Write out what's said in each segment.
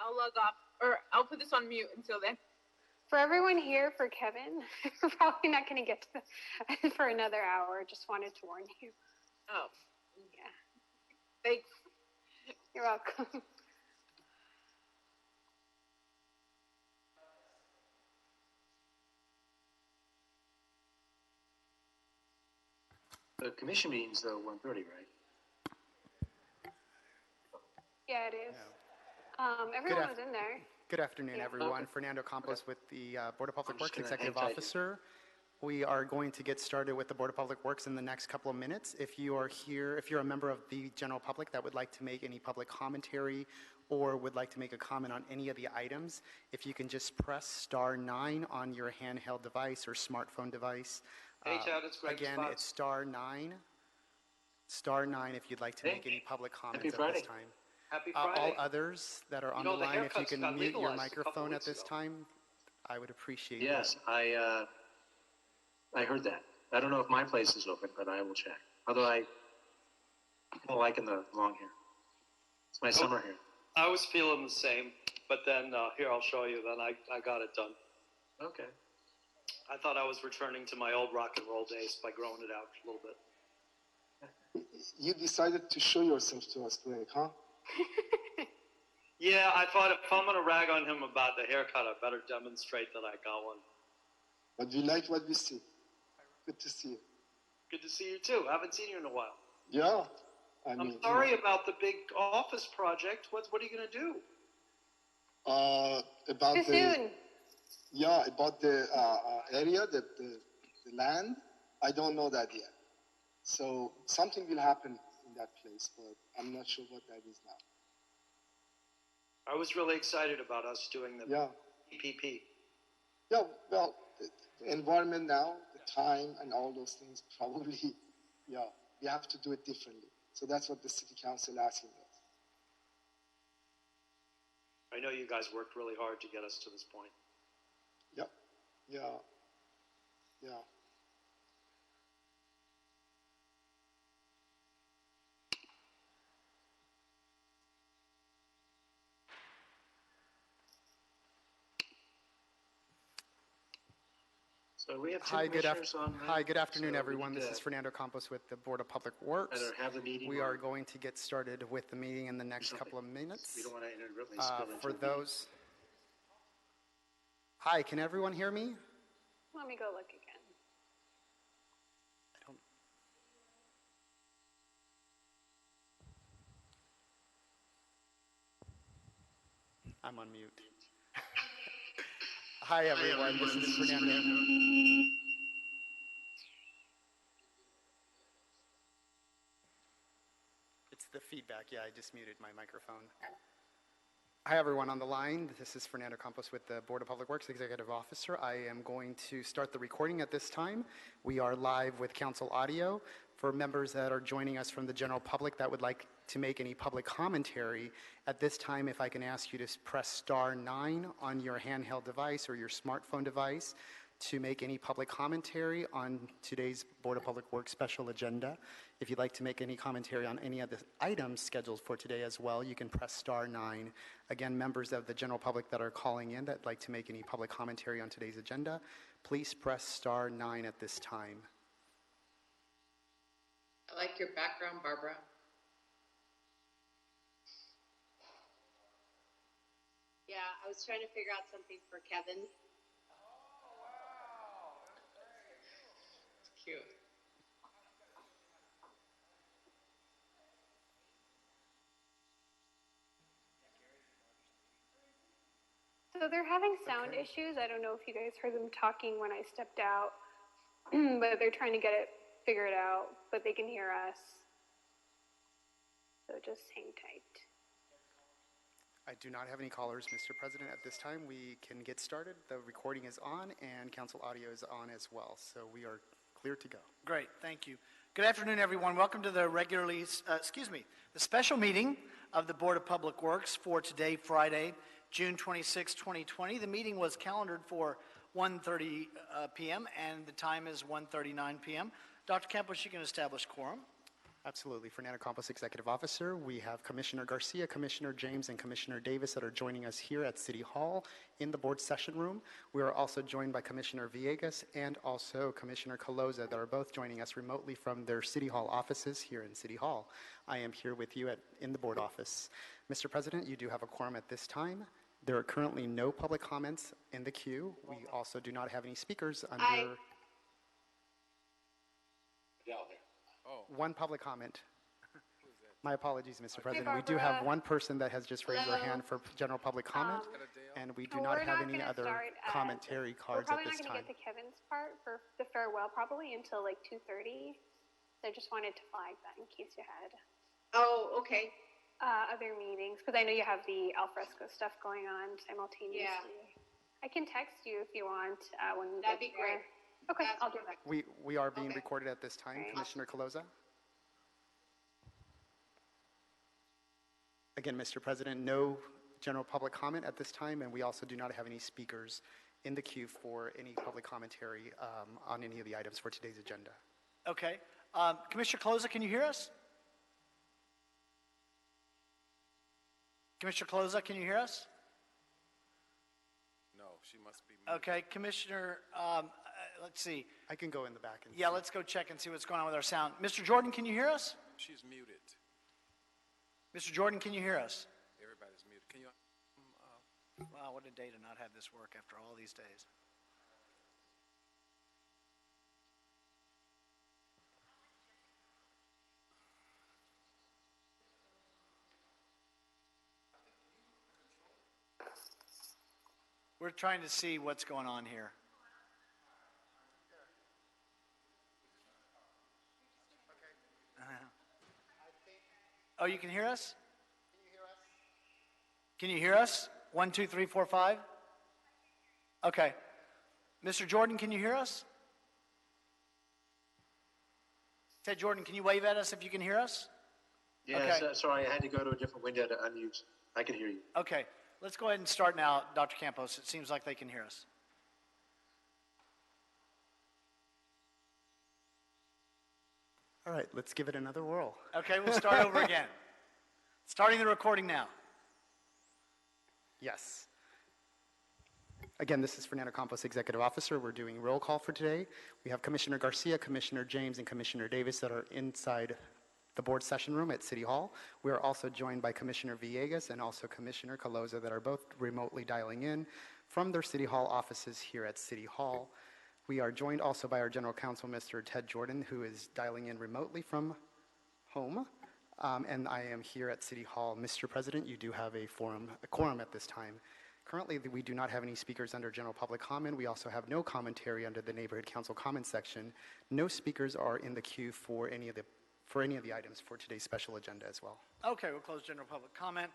I'll log off, or I'll put this on mute until then. For everyone here, for Kevin, we're probably not going to get to for another hour. Just wanted to warn you. Oh. Yeah. Thanks. You're welcome. The commission meeting's though 1:30, right? Yeah, it is. Everyone was in there. Good afternoon, everyone. Okay. Fernando Campos with the Board of Public Works gonna Executive hang tight. Officer. We are going to get started with the Board of Public Works in the next couple of minutes. If you are here, if you're a member of the general public that would like to make any public commentary or would like to make a comment on any of the items, if you can just press *9 on your handheld device or smartphone device. Hey, Chad, it's Greg. Again, Spots. it's *9. *9 if you'd like to make any public comments Happy at Friday. this time. Happy Friday. All others that are on the know, the line, if you haircuts can got mute your legalized a couple microphone at weeks this ago. time, I would appreciate Yes, that. I heard that. I don't know if my place is open, but I will check. Although I'm liking the long hair. It's my summer hair. I was feeling the same, but then here, I'll show you. Then I got it done. Okay. I thought I was returning to my old rock and roll days by growing it out a little bit. You decided to show yourself to us, Greg, huh? Yeah, I thought if I'm going to rag on him about the haircut, I better demonstrate that I got one. But we like what we see. Good to see you. Good to see you, too. I haven't seen you in a while. Yeah. I'm sorry about the big office project. What are you going to do? About Too the soon. about the area, the land. I don't know that yet. So something will happen in that place, but I'm not sure what that is now. I was really excited about us doing the BPP. Yeah, well, the environment now, the time, and all those things probably, we have to do it differently. So that's what the city council asking us. I know you guys worked really hard to get us to this point. Yep. Yeah. So we have two Hi, good commissioners afternoon, so everyone. This is Fernando Campos with the Board of Public Works. either have the meeting We or are going to get started with the meeting in the next couple of minutes. we don't want to inadvertently spill into For it. those, hi, can everyone hear me? Let me go look again. I don't. I'm on mute. Hi, everyone. This is Fernando. It's the feedback. Yeah, I just muted my microphone. Hi, everyone on the line. This is Fernando Campos with the Board of Public Works Executive Officer. I am going to start the recording at this time. We are live with council audio. For members that are joining us from the general public that would like to make any public commentary, at this time, if I can ask you to press *9 on your handheld device or your smartphone device to make any public commentary on today's Board of Public Works special agenda. If you'd like to make any commentary on any of the items scheduled for today as well, you can press *9. Again, members of the general public that are calling in that like to make any public commentary on today's agenda, please press *9 at this time. I like your background, Barbara. Yeah, I was trying to figure out something for Kevin. It's cute. So they're having sound issues. I don't know if you guys heard them talking when I stepped out, but they're trying to get it figured out, but they can hear us. So just hang tight. I do not have any callers, Mr. President, at this time. We can get started. The recording is on and council audio is on as well. So we are clear to go. Great, thank you. Good afternoon, everyone. Welcome to the the special meeting of the Board of Public Works for today, Friday, June 26, 2020. The meeting was calendared for 1:30 p.m. and the time is 1:39 p.m. Dr. Campos, you can establish quorum. Absolutely. Fernando Campos, Executive Officer. We have Commissioner Garcia, Commissioner James, and Commissioner Davis that are joining us here at City Hall in the board session room. We are also joined by Commissioner Villegas and also Commissioner Caloza that are both joining us remotely from their City Hall offices here in City Hall. I am here with you in the board office. Mr. President, you do have a quorum at this time. There are currently no public comments in the queue. We also do not have any speakers under... One public comment. My apologies, Mr. President. We do have one person that has just raised their hand for general public comment, and we do not have any other commentary cards at this We're probably not going to time. get to Kevin's part for the farewell probably until like 2:30. So I just wanted to flag that in case you had Oh, okay. other meetings, because I know you have the alfresco stuff going on simultaneously. Yeah. I can text you if you want when we That'd get be great. there. Okay, That's I'll do that. We are being Okay. recorded at this time. Right. Commissioner Caloza? Again, Mr. President, no general public comment at this time, and we also do not have any speakers in the queue for any public commentary on any of the items for today's agenda. Okay. Commissioner Cloza, can you hear us? Commissioner Cloza, can you hear us? No, she must be muted. Okay, Commissioner, let's see. I can go in the back and Yeah, let's go check and see what's going on with our sound. Mr. Jordan, can you hear us? She's muted. Mr. Jordan, can you hear us? Everybody's muted. Can you? Wow, what a day to not have this work after all these days. We're trying to see what's going on here. Oh, you can hear us? Can you hear us? 1, 2, 3, 4, 5? Okay. Mr. Jordan, can you hear us? Ted Jordan, can you wave at us if you can hear us? Yes, Okay. sorry, I had to go to a different window to unmute. I can hear you. Okay. Let's go ahead and start now, Dr. Campos. It seems like they can hear us. All right, let's give it another whirl. Okay, we'll start over again. Starting the recording now. Yes. Again, this is Fernando Campos, Executive Officer. We're doing roll call for today. We have Commissioner Garcia, Commissioner James, and Commissioner Davis that are inside the board session room at City Hall. We are also joined by Commissioner Villegas and also Commissioner Caloza that are both remotely dialing in from their City Hall offices here at City Hall. We are joined also by our General Counsel, Mr. Ted Jordan, who is dialing in remotely from home. And I am here at City Hall. Mr. President, you do have a quorum at this time. Currently, we do not have any speakers under general public comment. We also have no commentary under the Neighborhood Council comment section. No speakers are in the queue for any of the items for today's special agenda as well. Okay, we'll close general public comment.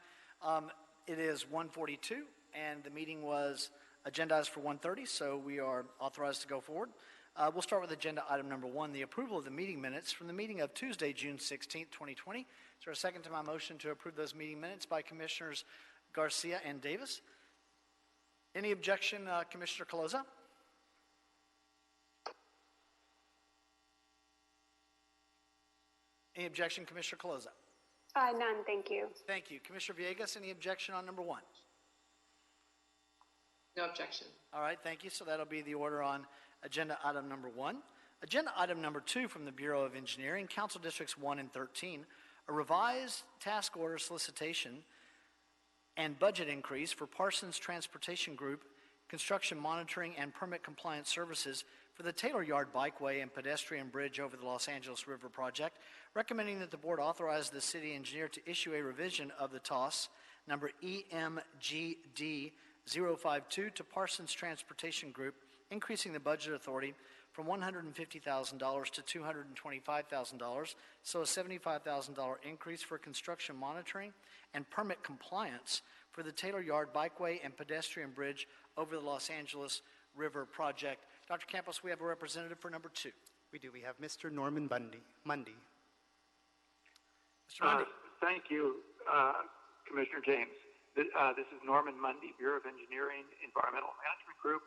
It is 1:42, and the meeting was agendized for 1:30, so we are authorized to go forward. We'll start with agenda item number 1, the approval of the meeting minutes from the meeting of Tuesday, June 16th, 2020. Is there a second to my motion to approve those meeting minutes by Commissioners Garcia and Davis? Any objection, Commissioner Caloza? Any objection, Commissioner Caloza? None, thank you. Thank you. Commissioner Villegas, any objection on number 1? No objection. All right, thank you. So that'll be the order on agenda item number 1. Agenda item number 2 from the Bureau of Engineering, Council Districts 1 and 13, a revised task order solicitation and budget increase for Parsons Transportation Group, construction monitoring and permit compliance services for the Taylor Yard Bikeway and pedestrian bridge over the Los Angeles River project, recommending that the board authorize the city engineer to issue a revision of the TOS number EMGD 052 to Parsons Transportation Group, increasing the budget authority from $150,000 to $225,000, so a $75,000 increase for construction monitoring and permit compliance for the Taylor Yard Bikeway and pedestrian bridge over the Los Angeles River project. Dr. Campos, we have a representative for number 2. We do. We have Mr. Norman Mundy. Mr. Mundy. Thank you, Commissioner James. This is Norman Mundy, Bureau of Engineering, Environmental Management Group.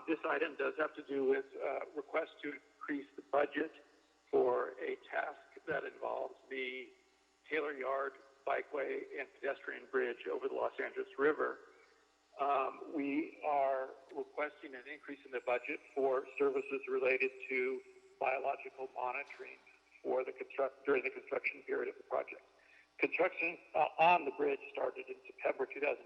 This item does have to do with request to increase the budget for a task that involves the Taylor Yard Bikeway and pedestrian bridge over the Los Angeles River. We are requesting an increase in the budget for services related to biological monitoring for during the construction period of the project. Construction on the bridge started in September 2018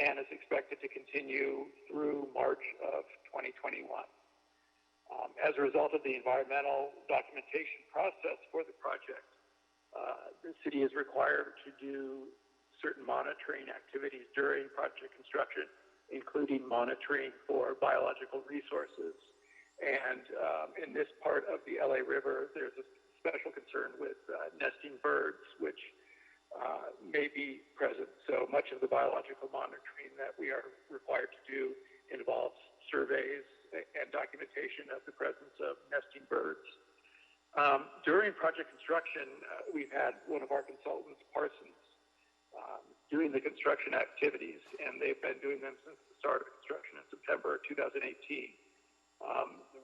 and is expected to continue through March of 2021. As a result of the environmental documentation process for the project, the city is required to do certain monitoring activities during project construction, including monitoring for biological resources. And in this part of the LA River, there's a special concern with nesting birds, which may be present. So much of the biological monitoring that we are required to do involves surveys and documentation of the presence of nesting birds. During project construction, we've had one of our consultants, Parsons, doing the construction activities, and they've been doing them since the start of construction in September 2018.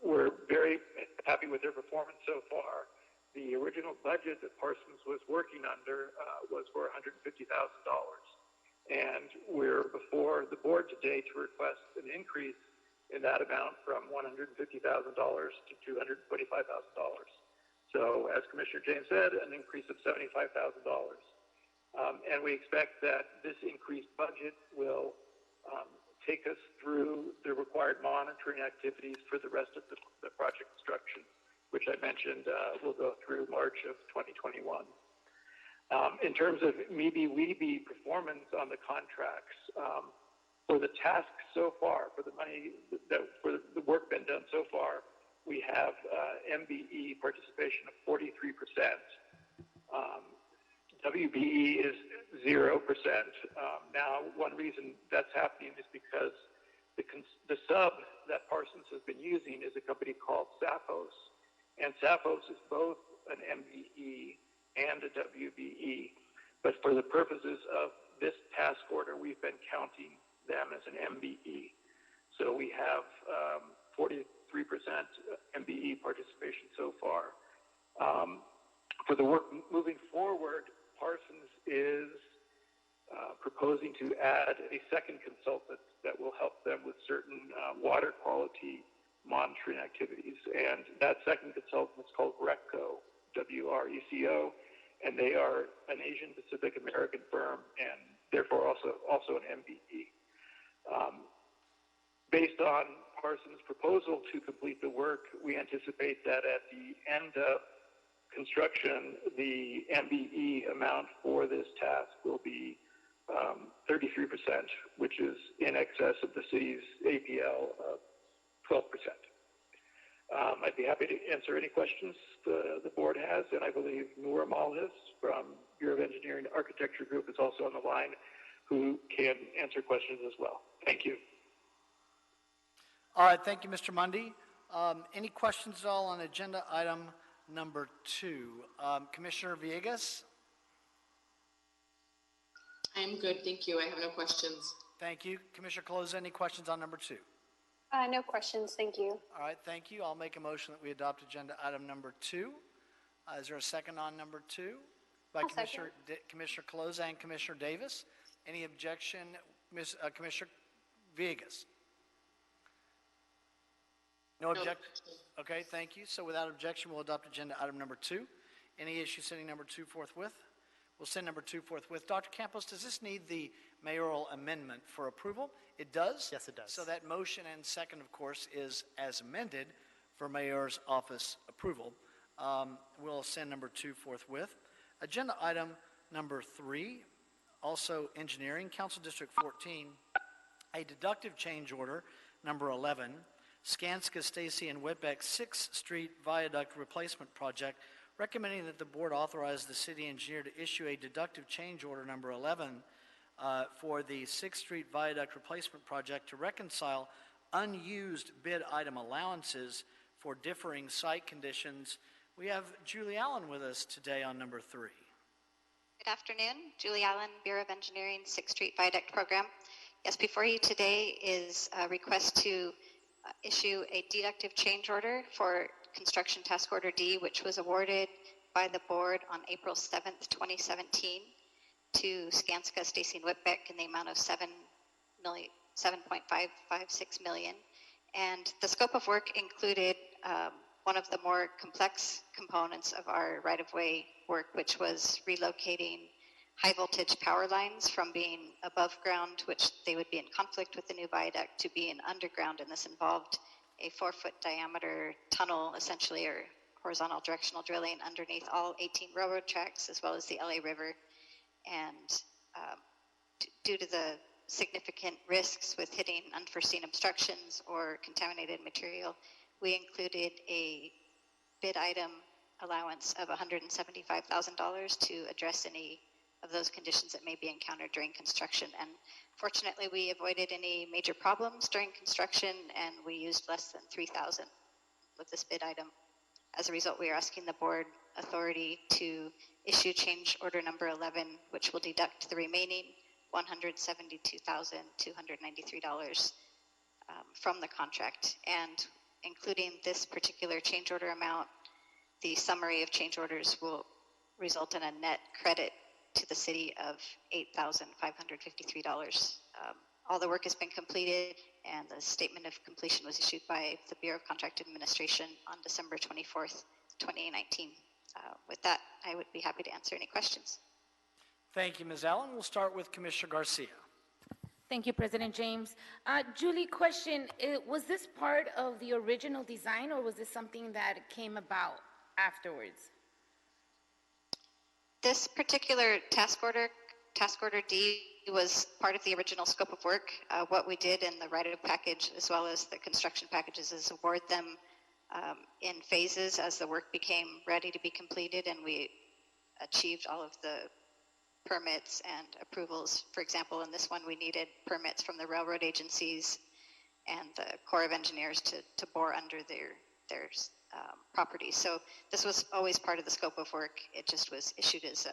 We're very happy with their performance so far. The original budget that Parsons was working under was for $150,000. And we're before the board today to request an increase in that amount from $150,000 to $225,000. So as Commissioner James said, an increase of $75,000. And we expect that this increased budget will take us through the required monitoring activities for the rest of the project construction, which I mentioned will go through March of 2021. In terms of MEBI-WEBI performance on the contracts, for the tasks so far, for the money, for the work been done so far, we have MBE participation of 43%. WBE is 0%. Now, one reason that's happening is because the sub that Parsons has been using is a company called Saphos, and Saphos is both an MBE and a WBE. But for the purposes of this task order, we've been counting them as an MBE. So we have 43% MBE participation so far. For the work moving forward, Parsons is proposing to add a second consultant that will help them with certain water quality monitoring activities. And that second consultant is called WRECO, W-R-E-C-O, and they are an Asian Pacific American firm and therefore also an MBE. Based on Parsons' proposal to complete the work, we anticipate that at the end of construction, the MBE amount for this task will be 33%, which is in excess of the city's APL of 12%. I'd be happy to answer any questions the board has, and I believe Noor Malhis from Bureau of Engineering Architecture Group is also on the line, who can answer questions as well. Thank you. All right, thank you, Mr. Mundy. Any questions at all on agenda item number 2? Commissioner Villegas? I am good, thank you. I have no questions. Thank you. Commissioner Closa, any questions on number 2? No questions, thank you. All right, thank you. I'll make a motion that we adopt agenda item number 2. Is there a second on number 2? By Commissioner Closa and Commissioner Davis. Any objection, Commissioner Villegas? No objection? Okay, thank you. So without objection, we'll adopt agenda item number 2. Any issue sending number 2 forthwith? We'll send number 2 forthwith. Dr. Campos, does this need the mayoral amendment for approval? It does? Yes, it does. So that motion and second, of course, is as amended for mayor's office approval. We'll send number 2 forthwith. Agenda item number 3, also engineering, Council District 14, a deductive change order, number 11, Skanska, Stacy, and Whitbeck 6th Street Viaduct Replacement Project, recommending that the board authorize the city engineer to issue a deductive change order number 11 for the 6th Street Viaduct Replacement Project to reconcile unused bid item allowances for differing site conditions. We have Julie Allen with us today on number 3. Good afternoon. Julie Allen, Bureau of Engineering, 6th Street Viaduct Program. Yes, before you today is a request to issue a deductive change order for construction task order D, which was awarded by the board on April 7th, 2017 to Skanska, Stacy, and Whitbeck in the amount of $7.556 million. And the scope of work included one of the more complex components of our right-of-way work, which was relocating high-voltage power lines from being above ground, which they would be in conflict with the new viaduct, to being underground, and this involved a 4-foot diameter tunnel, essentially, or horizontal directional drilling underneath all 18 railroad tracks, as well as the LA River. And due to the significant risks with hitting unforeseen obstructions or contaminated material, we included a bid item allowance of $175,000 to address any of those conditions that may be encountered during construction. And fortunately, we avoided any major problems during construction, and we used less than $3,000 with this bid item. As a result, we are asking the board authority to issue change order number 11, which will deduct the remaining $172,293 from the contract. And including this particular change order amount, the summary of change orders will result in a net credit to the city of $8,553. All the work has been completed, and the statement of completion was issued by the Bureau of Contract Administration on December 24th, 2019. With that, I would be happy to answer any questions. Thank you, Ms. Allen. We'll start with Commissioner Garcia. Thank you, President James. Julie, question, was this part of the original design, or was this something that came about afterwards? This particular task order D, was part of the original scope of work. What we did in the right-of package, as well as the construction packages, is award them in phases as the work became ready to be completed, and we achieved all of the permits and approvals. For example, in this one, we needed permits from the railroad agencies and the Corps of Engineers to bore under their property. So this was always part of the scope of work. It just was issued as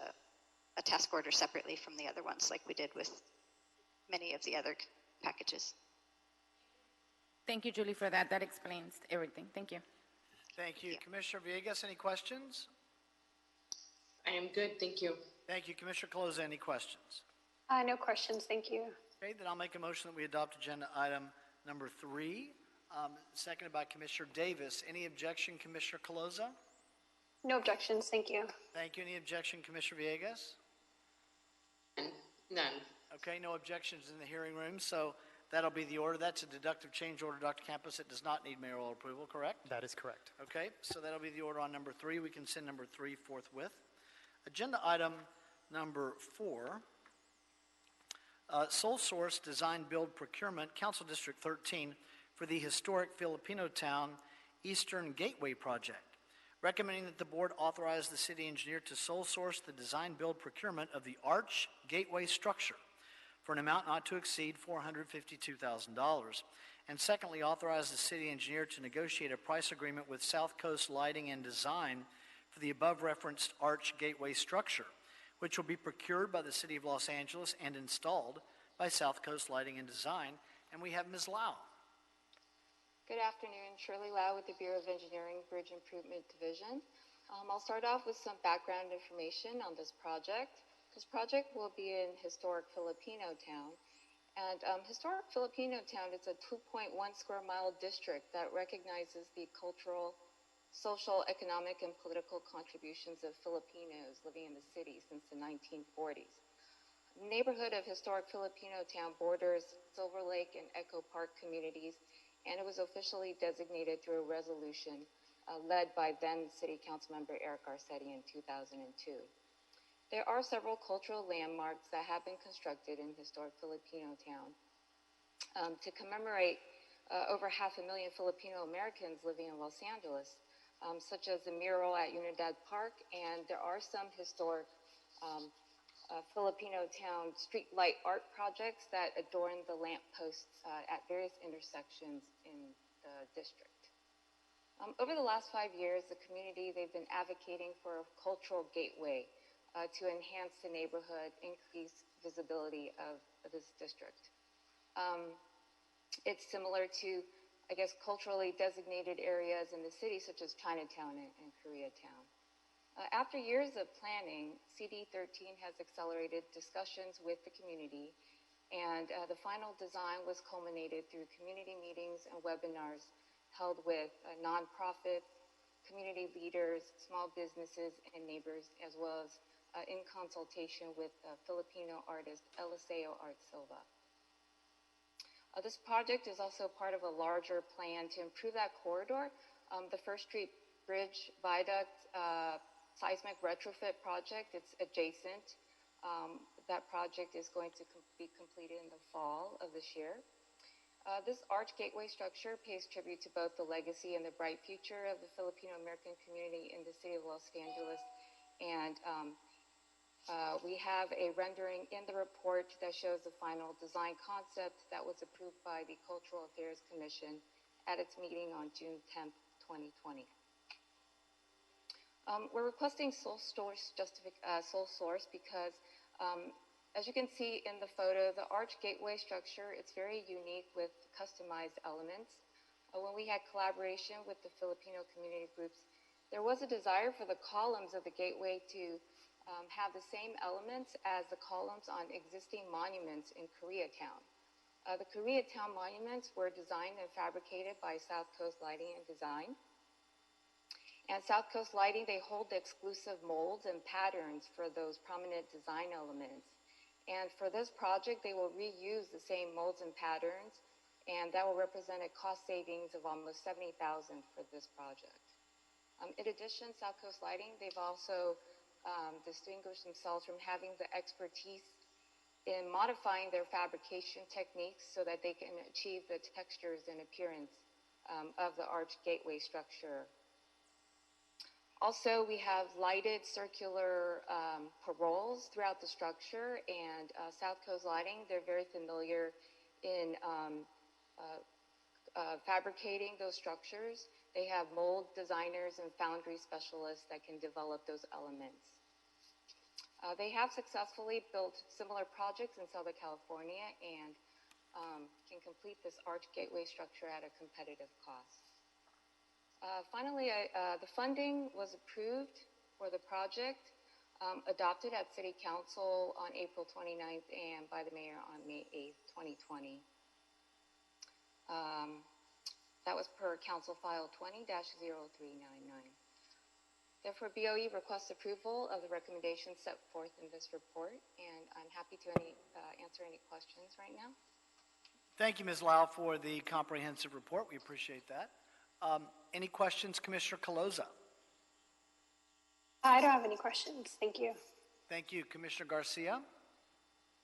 a task order separately from the other ones, like we did with many of the other packages. Thank you, Julie, for that. That explains everything. Thank you. Thank you. Commissioner Villegas, any questions? I am good, thank you. Thank you. Commissioner Caloza, any questions? No questions, thank you. Okay, then I'll make a motion that we adopt agenda item number 3, seconded by Commissioner Davis. Any objection, Commissioner Caloza? No objections, thank you. Thank you. Any objection, Commissioner Villegas? None. Okay, no objections in the hearing room, so that'll be the order. That's a deductive change order, Dr. Campos. It does not need mayoral approval, correct? That is correct. Okay, so that'll be the order on number 3. We can send number 3 forthwith. Agenda item number 4, sole source design build procurement, Council District 13, for the historic Filipino town Eastern Gateway Project. Recommending that the board authorize the city engineer to sole source the design build procurement of the arch gateway structure for an amount not to exceed $452,000. And secondly, authorize the city engineer to negotiate a price agreement with South Coast Lighting and Design for the above referenced arch gateway structure, which will be procured by the City of Los Angeles and installed by South Coast Lighting and Design. And we have Ms. Lau. Good afternoon, Shirley Lau with the Bureau of Engineering Bridge Improvement Division. I'll start off with some background information on this project. This project will be in historic Filipino town. And historic Filipino town is a 2.1 square mile district that recognizes the cultural, social, economic, and political contributions of Filipinos living in the city since the 1940s. The neighborhood of historic Filipino town borders Silver Lake and Echo Park communities, and it was officially designated through a resolution led by then City Council Member Eric Garcetti in 2002. There are several cultural landmarks that have been constructed in historic Filipino town to commemorate over 500,000 Filipino Americans living in Los Angeles, such as the mural at Unidad Park, and there are some historic Filipino town street light art projects that adorn the lamp posts at various intersections in the district. Over the last 5 years, the community, they've been advocating for a cultural gateway to enhance the neighborhood, increase visibility of this district. It's similar to, I guess, culturally designated areas in the city, such as Chinatown and Koreatown. After years of planning, CD13 has accelerated discussions with the community, and the final design was culminated through community meetings and webinars held with nonprofits, community leaders, small businesses, and neighbors, as well as in consultation with Filipino artist Eliseo Art Silva. This project is also part of a larger plan to improve that corridor. The First Street Bridge Viaduct seismic retrofit project, it's adjacent. That project is going to be completed in the fall of this year. This arch gateway structure pays tribute to both the legacy and the bright future of the Filipino-American community in the city of Los Angeles. And we have a rendering in the report that shows the final design concept that was approved by the Cultural Affairs Commission at its meeting on June 10th, 2020. We're requesting sole source because, as you can see in the photo, the arch gateway structure, it's very unique with customized elements. When we had collaboration with the Filipino community groups, there was a desire for the columns of the gateway to have the same elements as the columns on existing monuments in Koreatown. The Koreatown monuments were designed and fabricated by South Coast Lighting and Design. And South Coast Lighting, they hold the exclusive molds and patterns for those prominent design elements. And for this project, they will reuse the same molds and patterns, and that will represent a cost savings of almost $70,000 for this project. In addition, South Coast Lighting, they've also distinguished themselves from having the expertise in modifying their fabrication techniques so that they can achieve the textures and appearance of the arch gateway structure. Also, we have lighted circular paroles throughout the structure, and South Coast Lighting, they're very familiar in fabricating those structures. They have mold designers and foundry specialists that can develop those elements. They have successfully built similar projects in Southern California and can complete this arch gateway structure at a competitive cost. Finally, the funding was approved for the project, adopted at City Council on April 29th and by the Mayor on May 8th, 2020. That was per Council File 20-0399. Therefore, BOE requests approval of the recommendations set forth in this report, and I'm happy to answer any questions right now. Thank you, Ms. Lau, for the comprehensive report. We appreciate that. Any questions, Commissioner Caloza? I don't have any questions. Thank you. Thank you, Commissioner Garcia.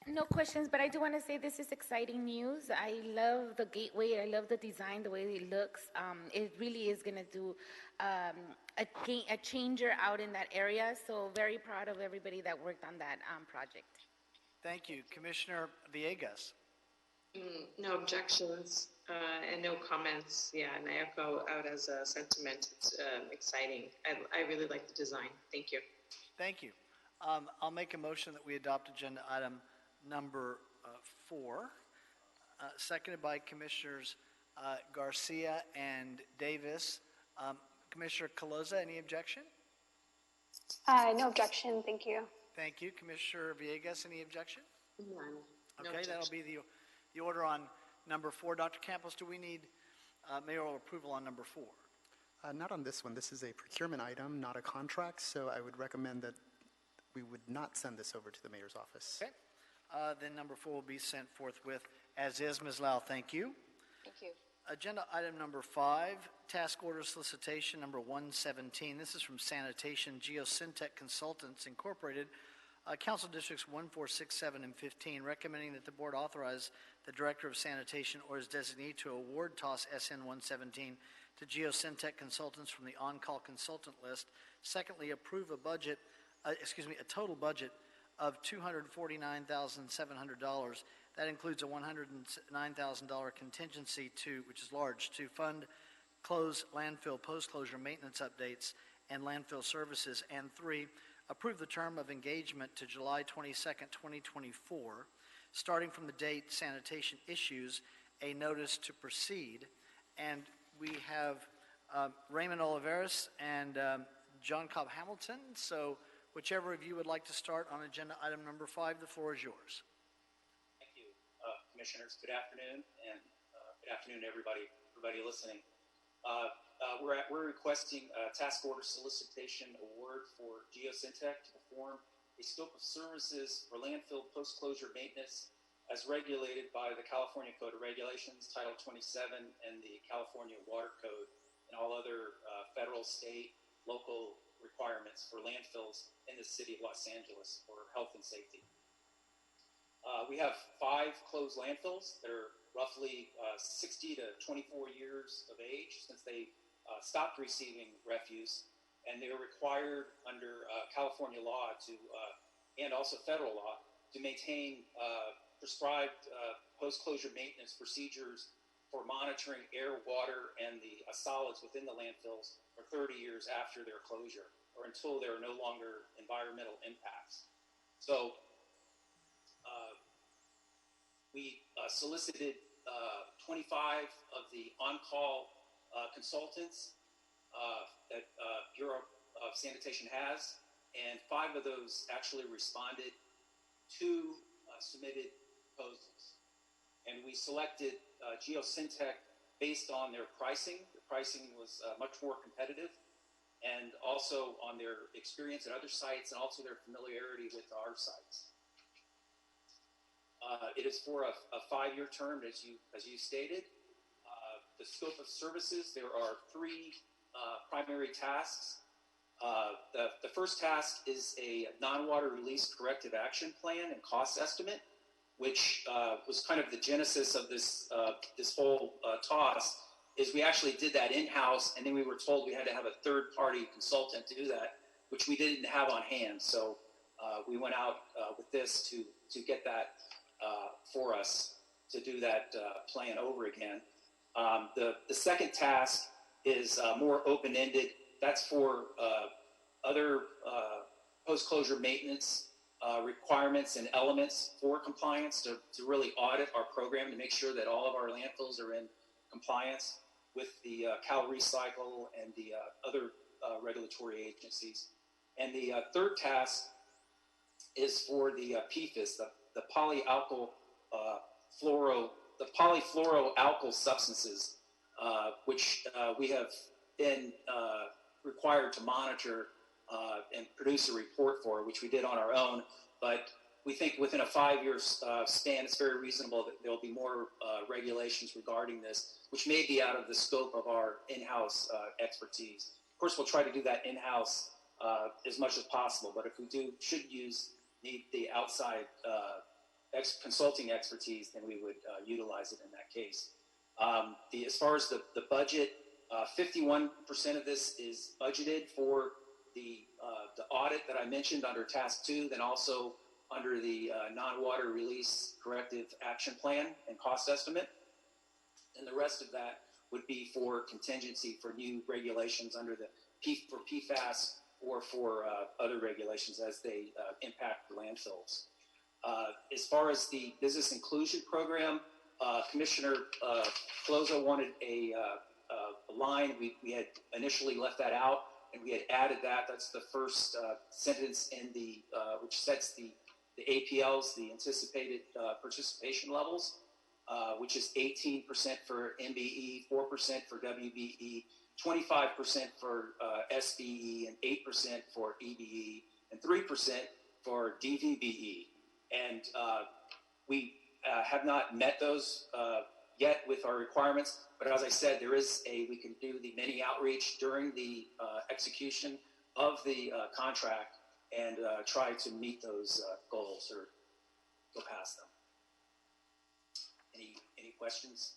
No questions, but I do want to say this is exciting news. I love the gateway. I love the design, the way it looks. It really is going to do a changer out in that area. So very proud of everybody that worked on that project. Thank you, Commissioner Villegas. No objections and no comments. Yeah, and I echo out as a sentiment. It's exciting. I really like the design. Thank you. Thank you. I'll make a motion that we adopt agenda item number 4, seconded by Commissioners Garcia and Davis. Commissioner Caloza, any objection? No objection. Thank you. Thank you. Commissioner Villegas, any objection? None. No Okay, objection. that'll be the order on number 4. Dr. Campos, do we need mayoral approval on number 4? Not on this one. This is a procurement item, not a contract, so I would recommend that we would not send this over to the mayor's office. Okay. Then number 4 will be sent forthwith as is. Ms. Lau, thank you. Thank you. Agenda item number 5, task order solicitation number 117. This is from Sanitation Geosyntec Consultants Incorporated, Council Districts 1, 4, 6, 7, and 15, recommending that the board authorize the Director of Sanitation or his designee to award TOS SN 117 to Geosyntec Consultants from the on-call consultant list. Secondly, approve a total budget of $249,700. That includes a $109,000 contingency which is large, to fund close landfill post-closure maintenance updates and landfill services. And 3, approve the term of engagement to July 22nd, 2024, starting from the date sanitation issues a notice to proceed. And we have Raymond Oliveras and John Cobb Hamilton. So whichever of you would like to start on agenda item number 5, the floor is yours. Thank you, commissioners. Good afternoon, and good afternoon to everybody listening. We're requesting a task order solicitation award for Geosyntec to perform a scope of services for landfill post-closure maintenance as regulated by the California Code of Regulations, Title 27, and the California Water Code, and all other federal, state, local requirements for landfills in the city of Los Angeles for health and safety. We have 5 closed landfills that are roughly 60 to 24 years of age since they stopped receiving refuse, and they are required under California law to, and also federal law, to maintain prescribed post-closure maintenance procedures for monitoring air, water, and the solids within the landfills for 30 years after their closure, or until there are no longer environmental impacts. So we solicited 25 of the on-call consultants that Bureau of Sanitation has, and 5 of those actually responded. 2 submitted proposals. And we selected Geosyntec based on their pricing. The pricing was much more competitive, and also on their experience at other sites, and also their familiarity with our sites. It is for a 5-year term, as you stated. The scope of services, there are 3 primary tasks. The first task is a non-water release corrective action plan and cost estimate, which was kind of the genesis of this whole toss. Is we actually did that in-house, and then we were told we had to have a third-party consultant to do that, which we didn't have on hand. So we went out with this to get that for us to do that plan over again. The second task is more open-ended. That's for other post-closure maintenance requirements and elements for compliance to really audit our program to make sure that all of our landfills are in compliance with the Cal Recycle and the other regulatory agencies. And the third task is for the PFAS, the polyfluoroalkyl substances, which we have been required to monitor and produce a report for, which we did on our own. But we think within a 5-year span, it's very reasonable that there'll be more regulations regarding this, which may be out of the scope of our in-house expertise. Of course, we'll try to do that in-house as much as possible, but if we need the outside consulting expertise, then we would utilize it in that case. As far as the budget, 51% of this is budgeted for the audit that I mentioned under Task 2, then also under the non-water release corrective action plan and cost estimate. And the rest of that would be for contingency for new regulations under the for PFAS or for other regulations as they impact the landfills. As far as the business inclusion program, Commissioner Clozo wanted a line. We had initially left that out, and we had added that. That's the first sentence in the which sets the APLs, the anticipated participation levels, which is 18% for MBE, 4% for WBE, 25% for SBE, and 8% for EBE, and 3% for DVBE. And we have not met those yet with our requirements, but as I said, we can do the mini outreach during the execution of the contract and try to meet those goals or go past them. Any questions?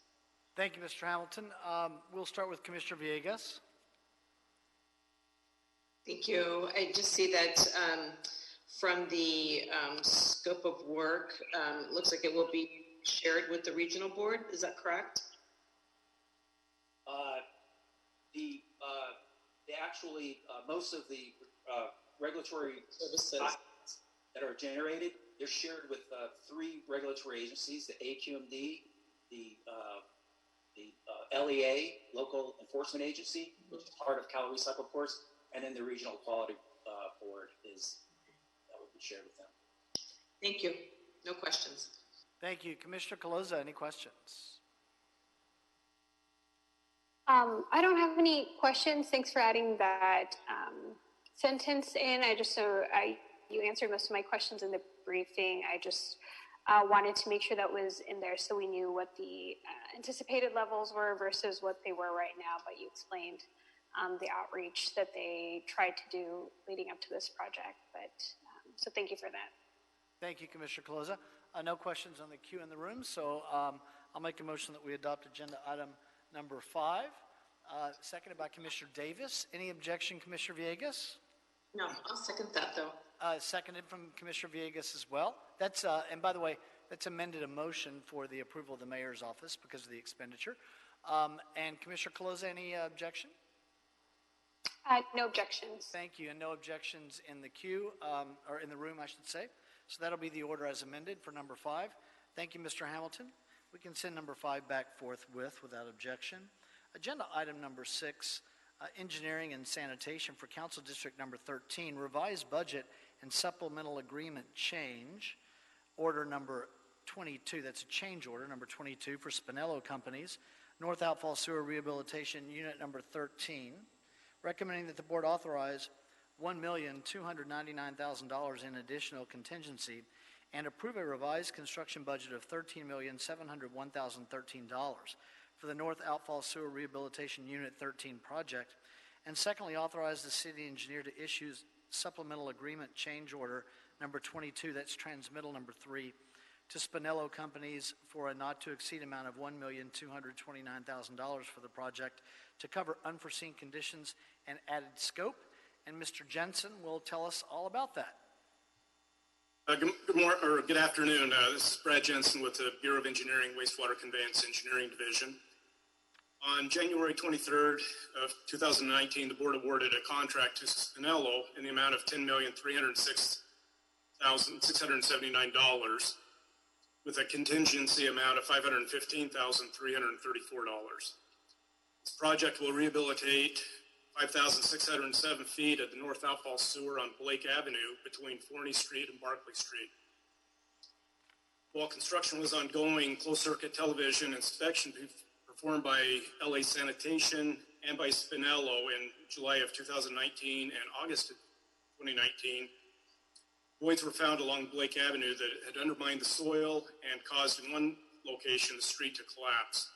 Thank you, Mr. Hamilton. We'll start with Commissioner Villegas. Thank you. I just see that from the scope of work, it looks like it will be shared with the regional board. Is that correct? Most of the regulatory services that are generated, they're shared with 3 regulatory agencies: the AQMD, the LEA, Local Enforcement Agency, which is part of Cal Recycle, of course, and then the Regional Quality Board that will be shared with them. Thank you. No questions. Thank you. Commissioner Caloza, any questions? I don't have any questions. Thanks for adding that sentence in. You answered most of my questions in the briefing. I just wanted to make sure that was in there so we knew what the anticipated levels were versus what they were right now. But you explained the outreach that they tried to do leading up to this project. So thank you for that. Thank you, Commissioner Caloza. No questions on the queue in the room, so I'll make a motion that we adopt agenda item number 5, seconded by Commissioner Davis. Any objection, Commissioner Villegas? No, I'll second that though. Seconded from Commissioner Villegas as well. That's and by the way, that's amended a motion for the approval of the mayor's office because of the expenditure. And Commissioner Caloza, any objection? No objections. Thank you, and no objections in the queue, or in the room, I should say. So that'll be the order as amended for number 5. Thank you, Mr. Hamilton. We can send number 5 back forthwith without objection. Agenda item number 6, engineering and sanitation for Council District number 13, revised budget and supplemental agreement change, order number 22, that's a change order, number 22 for Spinello Companies, North Outfall Sewer Rehabilitation Unit number 13, recommending that the board authorize $1,299,000 in additional contingency and approve a revised construction budget of $13,701,013 for the North Outfall Sewer Rehabilitation Unit 13 project, and secondly, authorize the city engineer to issue supplemental agreement change order number 22, that's transmittal number 3, to Spinello Companies for a not to exceed amount of $1,229,000 for the project to cover unforeseen conditions and added scope. And Mr. Jensen will tell us all about that. Good afternoon. This is Brad Jensen with the Bureau of Engineering, Wastewater Conveyance Engineering Division. On January 23rd of 2019, the board awarded a contract to Spinello in the amount of $10,306,679 with a contingency amount of $515,334. This project will rehabilitate 5,607 feet of the North Outfall Sewer on Blake Avenue between Forney Street and Barclay Street. While construction was ongoing, closed-circuit television inspection performed by LA Sanitation and by Spinello in July of 2019 and August of 2019, voids were found along Blake Avenue that had undermined the soil and caused in one location the street to collapse.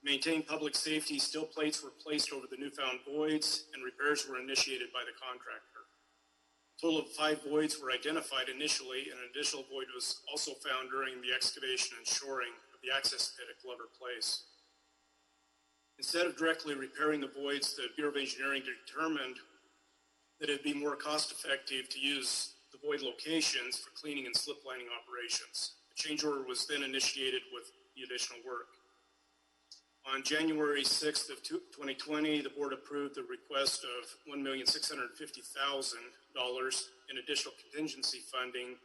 To maintain public safety, steel plates were placed over the newfound voids and repairs were initiated by the contractor. A total of 5 voids were identified initially, and an additional void was also found during the excavation and shoring of the access pit at Glover Place. Instead of directly repairing the voids, the Bureau of Engineering determined that it would be more cost-effective to use the void locations for cleaning and slip lining operations. A change order was then initiated with the additional work. On January 6th of 2020, the board approved the request of $1,650,000 in additional contingency funding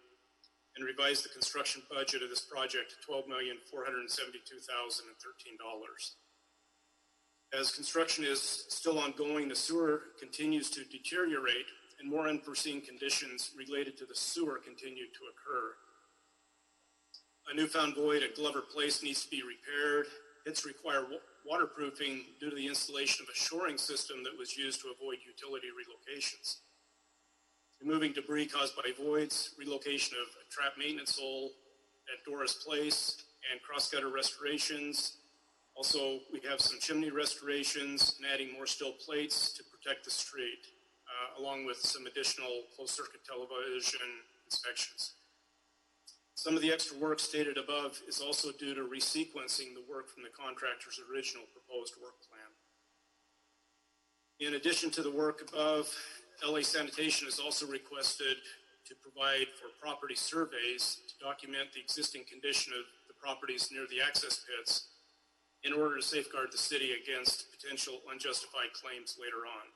and revised the construction budget of this project to $12,472,013. As construction is still ongoing, the sewer continues to deteriorate and more unforeseen conditions related to the sewer continue to occur. A newfound void at Glover Place needs to be repaired. Pits require waterproofing due to the installation of a shoring system that was used to avoid utility relocations. Removing debris caused by voids, relocation of a trap maintenance hole at Doris Place, and cross-gutter restorations. Also, we have some chimney restorations and adding more steel plates to protect the street, along with some additional closed-circuit television inspections. Some of the extra work stated above is also due to resequencing the work from the contractor's original proposed work plan. In addition to the work above, LA Sanitation has also requested to provide for property surveys to document the existing condition of the properties near the access pits in order to safeguard the city against potential unjustified claims later on.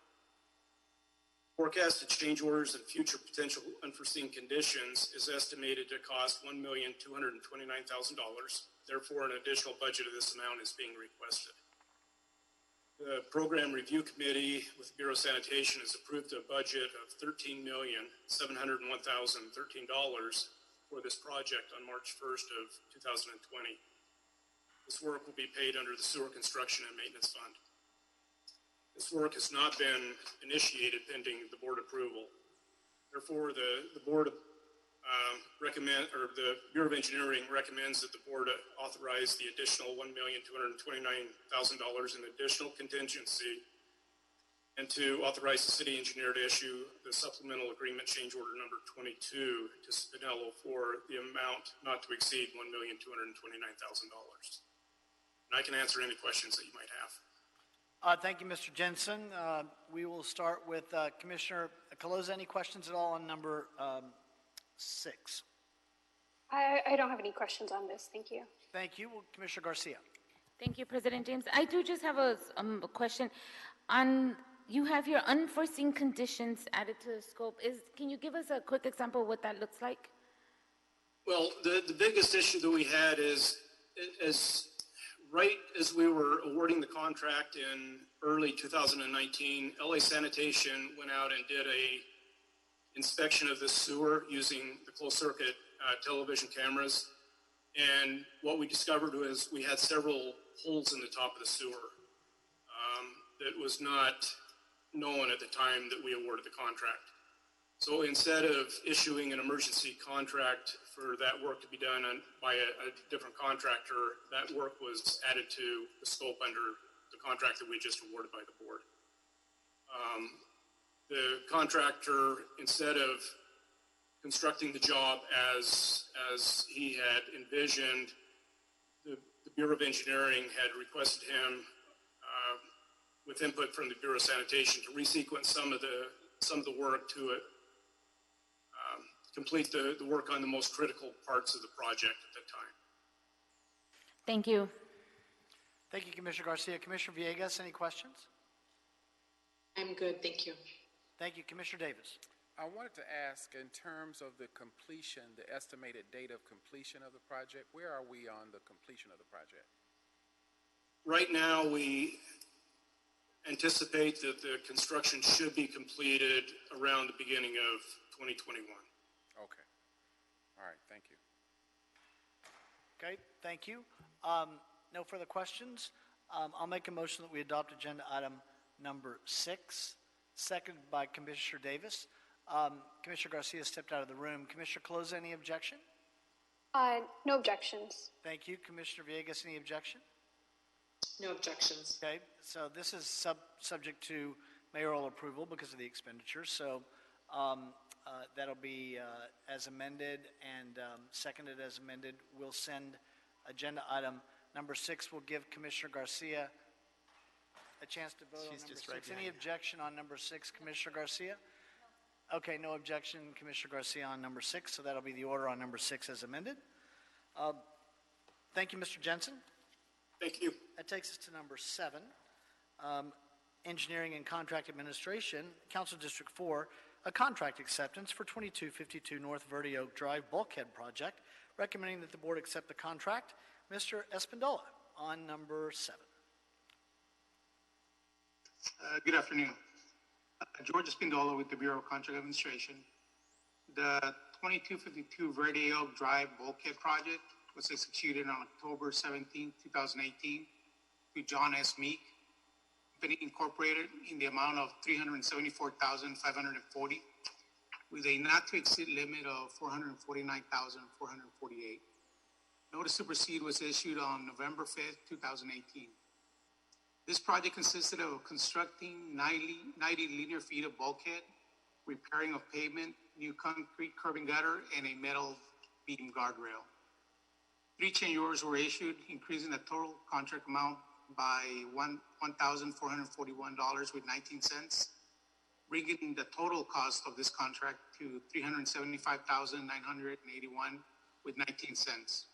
Forecasted change orders and future potential unforeseen conditions is estimated to cost $1,229,000. Therefore, an additional budget of this amount is being requested. The Program Review Committee with the Bureau of Sanitation has approved a budget of $13,701,013 for this project on March 1st of 2020. This work will be paid under the Sewer Construction and Maintenance Fund. This work has not been initiated pending the board approval. Therefore, the board the Bureau of Engineering recommends that the board authorize the additional $1,229,000 in additional contingency, and to authorize the city engineer to issue the supplemental agreement change order number 22 to Spinello for the amount not to exceed $1,229,000. And I can answer any questions that you might have. Thank you, Mr. Jensen. We will start with Commissioner Caloza. Any questions at all on number 6? I don't have any questions on this. Thank you. Thank you. Well, Commissioner Garcia. Thank you, President James. I do just have a question. On you have your unforeseen conditions added to the scope. Can you give us a quick example of what that looks like? Well, the biggest issue that we had is right as we were awarding the contract in early 2019, LA Sanitation went out and did a inspection of the sewer using the closed circuit television cameras. And what we discovered was we had several holes in the top of the sewer that was not known at the time that we awarded the contract. So instead of issuing an emergency contract for that work to be done by a different contractor, that work was added to the scope under the contract that we just awarded by the board. The contractor, instead of constructing the job as he had envisioned, the Bureau of Engineering had requested him, with input from the Bureau of Sanitation, to resequence some of the work to complete the work on the most critical parts of the project at that time. Thank you. Thank you, Commissioner Garcia. Commissioner Villegas, any questions? I'm good, thank you. Thank you, Commissioner Davis. I wanted to ask, in terms of the completion, the estimated date of completion of the project, where are we on the completion of the project? Right now, we anticipate that the construction should be completed around the beginning of 2021. Okay. All right, thank you. Okay, thank you. No further questions. I'll make a motion that we adopt agenda item number 6, seconded by Commissioner Davis. Commissioner Garcia stepped out of the room. Commissioner Caloza, any objection? No objections. Thank you. Commissioner Villegas, any objection? No objections. Okay, so this is subject to mayoral approval because of the expenditure. So that'll be as amended and seconded as amended. We'll send agenda item number 6. We'll give Commissioner Garcia a chance to vote on number 6. Any objection on number 6, Commissioner Garcia? Okay, no objection, Commissioner Garcia, on number 6. So that'll be the order on number 6 as amended. Thank you, Mr. Jensen. Thank you. That takes us to number 7, Engineering and Contract Administration, Council District 4, a contract acceptance for 2252 North Verde Oak Drive Bulkhead Project, recommending that the board accept the contract. Mr. Espindola on number 7. Good afternoon. George Espindola with the Bureau of Contract Administration. The 2252 Verde Oak Drive Bulkhead Project was executed on October 17, 2018 to John S. Meek, Company Incorporated, in the amount of $374,540 with a not to exceed limit of $449,448. Notice to proceed was issued on November 5th, 2018. This project consisted of constructing 90 linear feet of bulkhead, repairing of pavement, new concrete curb and gutter, and a metal beam guardrail. 3 change orders were issued, increasing the total contract amount by $1,441.19, bringing the total cost of this contract to $375,981.19.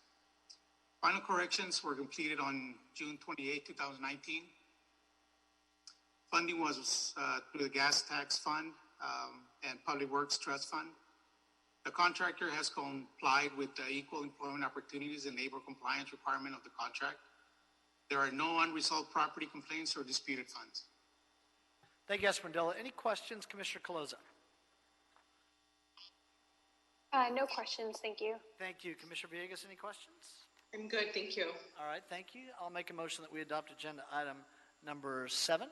Final corrections were completed on June 28, 2019. Funding was through the Gas Tax Fund and Public Works Trust Fund. The contractor has complied with the Equal Employment Opportunities and Labor Compliance requirement of the contract. There are no unresolved property complaints or disputed funds. Thank you, Esmeralda. Any questions, Commissioner Caloza? No questions, thank you. Thank you. Commissioner Villegas, any questions? I'm good, thank you. All right, thank you. I'll make a motion that we adopt agenda item number 7,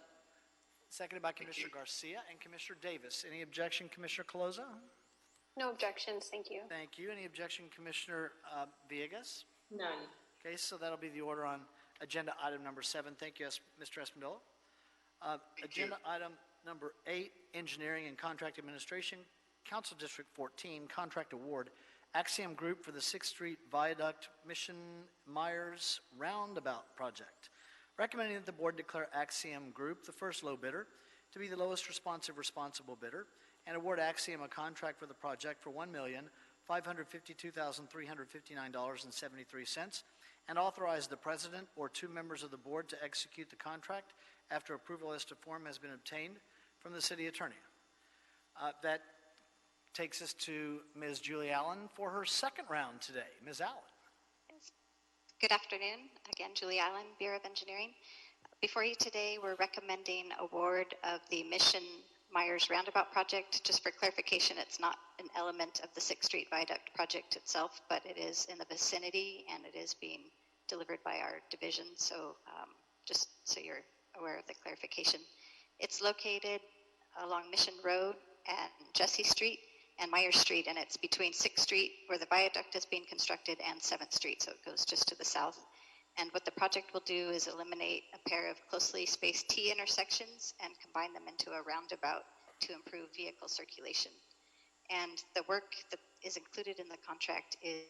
seconded by Commissioner Garcia and Commissioner Davis. Any objection, Commissioner Caloza? No objections, thank you. Thank you. Any objection, Commissioner Villegas? None. Okay, so that'll be the order on agenda item number 7. Thank you, Mr. Espindola. Agenda item number 8, Engineering and Contract Administration, Council District 14, Contract Award, Axiom Group for the 6th Street Viaduct Mission Myers Roundabout Project. Recommending that the board declare Axiom Group the first low bidder to be the lowest responsible bidder and award Axiom a contract for the project for $1,552,359.73 and authorize the president or 2 members of the board to execute the contract after approval as to form has been obtained from the city attorney. That takes us to Ms. Julie Allen for her second round today. Ms. Allen. Good afternoon. Again, Julie Allen, Bureau of Engineering. Before you today, we're recommending award of the Mission Myers Roundabout project. Just for clarification, it's not an element of the 6th Street Viaduct project itself, but it is in the vicinity and it is being delivered by our division. So just so you're aware of the clarification. It's located along Mission Road and Jesse Street and Myers Street, and it's between 6th Street, where the viaduct is being constructed, and 7th Street, so it goes just to the south. And what the project will do is eliminate a pair of closely spaced T intersections and combine them into a roundabout to improve vehicle circulation. And the work that is included in the contract is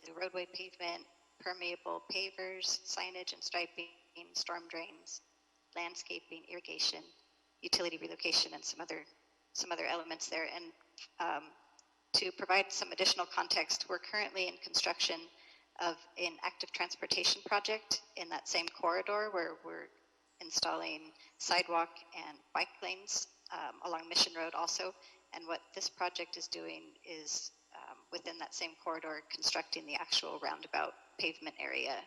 the roadway pavement, permeable pavers, signage and striping, storm drains, landscaping, irrigation, utility relocation, and some other elements there. And to provide some additional context, we're currently in construction of an active transportation project in that same corridor where we're installing sidewalk and bike lanes along Mission Road also. And what this project is doing is within that same corridor constructing the actual roundabout pavement area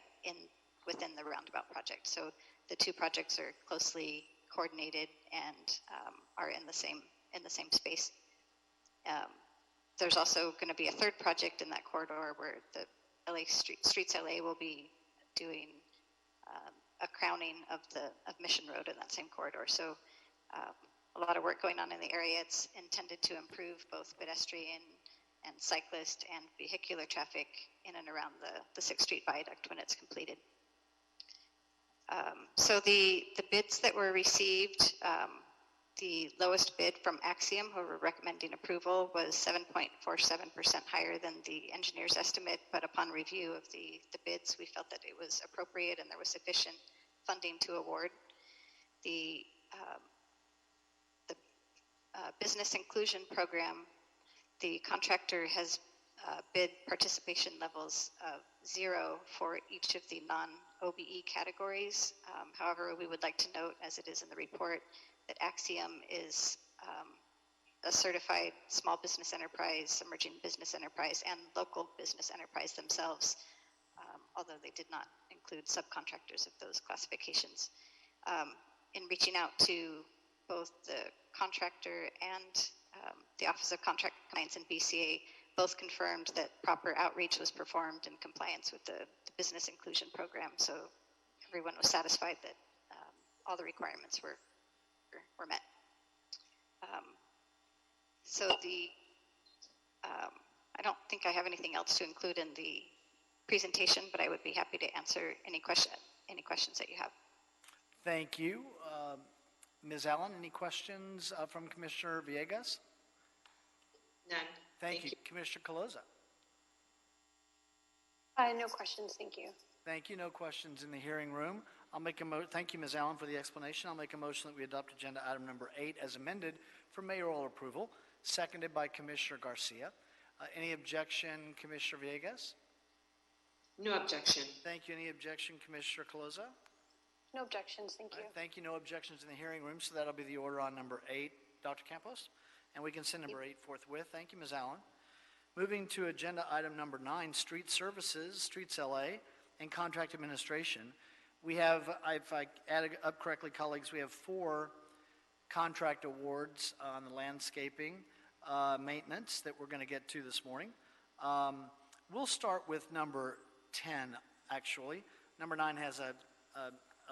within the roundabout project. So the 2 projects are closely coordinated and are in the same space. There's also going to be a 3rd project in that corridor where the Streets LA will be doing a crowning of Mission Road in that same corridor. So a lot of work going on in the area. It's intended to improve both pedestrian and cyclist and vehicular traffic in and around the 6th Street Viaduct when it's completed. So the bids that were received, the lowest bid from Axiom, who were recommending approval, was 7.47% higher than the engineer's estimate, but upon review of the bids, we felt that it was appropriate and there was sufficient funding to award. The business inclusion program, the contractor has bid participation levels of 0 for each of the non-OBE categories. However, we would like to note, as it is in the report, that Axiom is a certified small business enterprise, emerging business enterprise, and local business enterprise themselves, although they did not include subcontractors of those classifications. In reaching out to both the contractor and the Office of Contract Compliance and BCA, both confirmed that proper outreach was performed in compliance with the business inclusion program, so everyone was satisfied that all the requirements were met. I don't think I have anything else to include in the presentation, but I would be happy to answer any questions that you have. Thank you. Ms. Allen, any questions from Commissioner Villegas? None. Thank you. Commissioner Caloza? No questions, thank you. Thank you. No questions in the hearing room. Thank you, Ms. Allen, for the explanation. I'll make a motion that we adopt agenda item number 8 as amended for mayoral approval, seconded by Commissioner Garcia. Any objection, Commissioner Villegas? No objection. Thank you. Any objection, Commissioner Caloza? No objections, thank you. Thank you. No objections in the hearing room, so that'll be the order on number 8. Dr. Campos? And we can send number 8 forthwith. Thank you, Ms. Allen. Moving to agenda item number 9, Street Services, Streets LA, and Contract Administration. We have, if I added up correctly, colleagues, we have 4 contract awards on the landscaping maintenance that we're going to get to this morning. We'll start with number 10, actually. Number 9 has a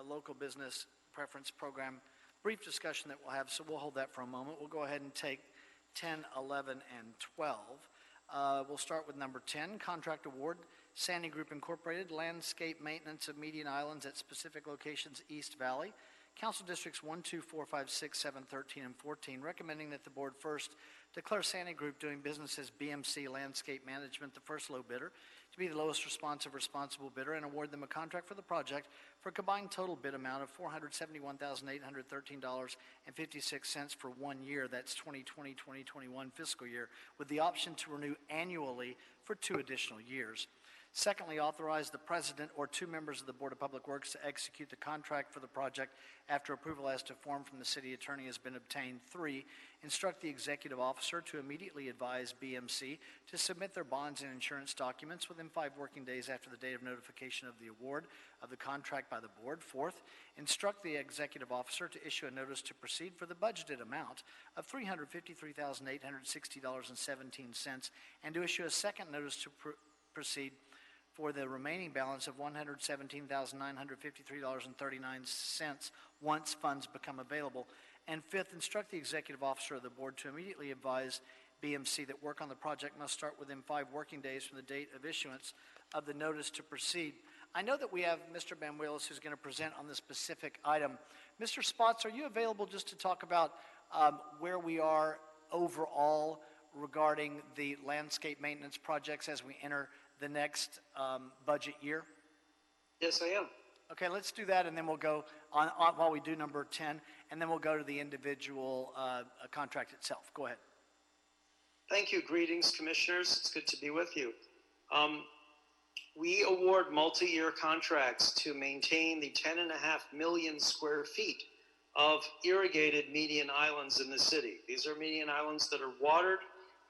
local business preference program, brief discussion that we'll have, so we'll hold that for a moment. We'll go ahead and take 10, 11, and 12. We'll start with number 10, contract award, Sandy Group Incorporated, landscape maintenance of median islands at specific locations, East Valley. Council Districts 1, 2, 4, 5, 6, 7, 13, and 14, recommending that the board first declare Sandy Group doing business as BMC Landscape Management the first low bidder to be the lowest responsive responsible bidder and award them a contract for the project for a combined total bid amount of $471,813.56 for 1 year. That's 2020-2021 fiscal year, with the option to renew annually for 2 additional years. Secondly, authorize the president or 2 members of the Board of Public Works to execute the contract for the project after approval as to form from the city attorney has been obtained. 3, instruct the executive officer to immediately advise BMC to submit their bonds and insurance documents within 5 working days after the date of notification of the award of the contract by the board. 4th, instruct the executive officer to issue a notice to proceed for the budgeted amount of $353,860.17 and to issue a second notice to proceed for the remaining balance of $117,953.39 once funds become available. And 5th, instruct the executive officer of the board to immediately advise BMC that work on the project must start within 5 working days from the date of issuance of the notice to proceed. I know that we have Mr. Banuelos who's going to present on this specific item. Mr. Spots, are you available just to talk about where we are overall regarding the landscape maintenance projects as we enter the next budget year? Yes, I am. Okay, let's do that, and then we'll go on while we do number 10, and then we'll go to the individual contract itself. Go ahead. Thank you. Greetings, commissioners. It's good to be with you. We award multi-year contracts to maintain the 10.5 million square feet of irrigated median islands in the city. These are median islands that are watered,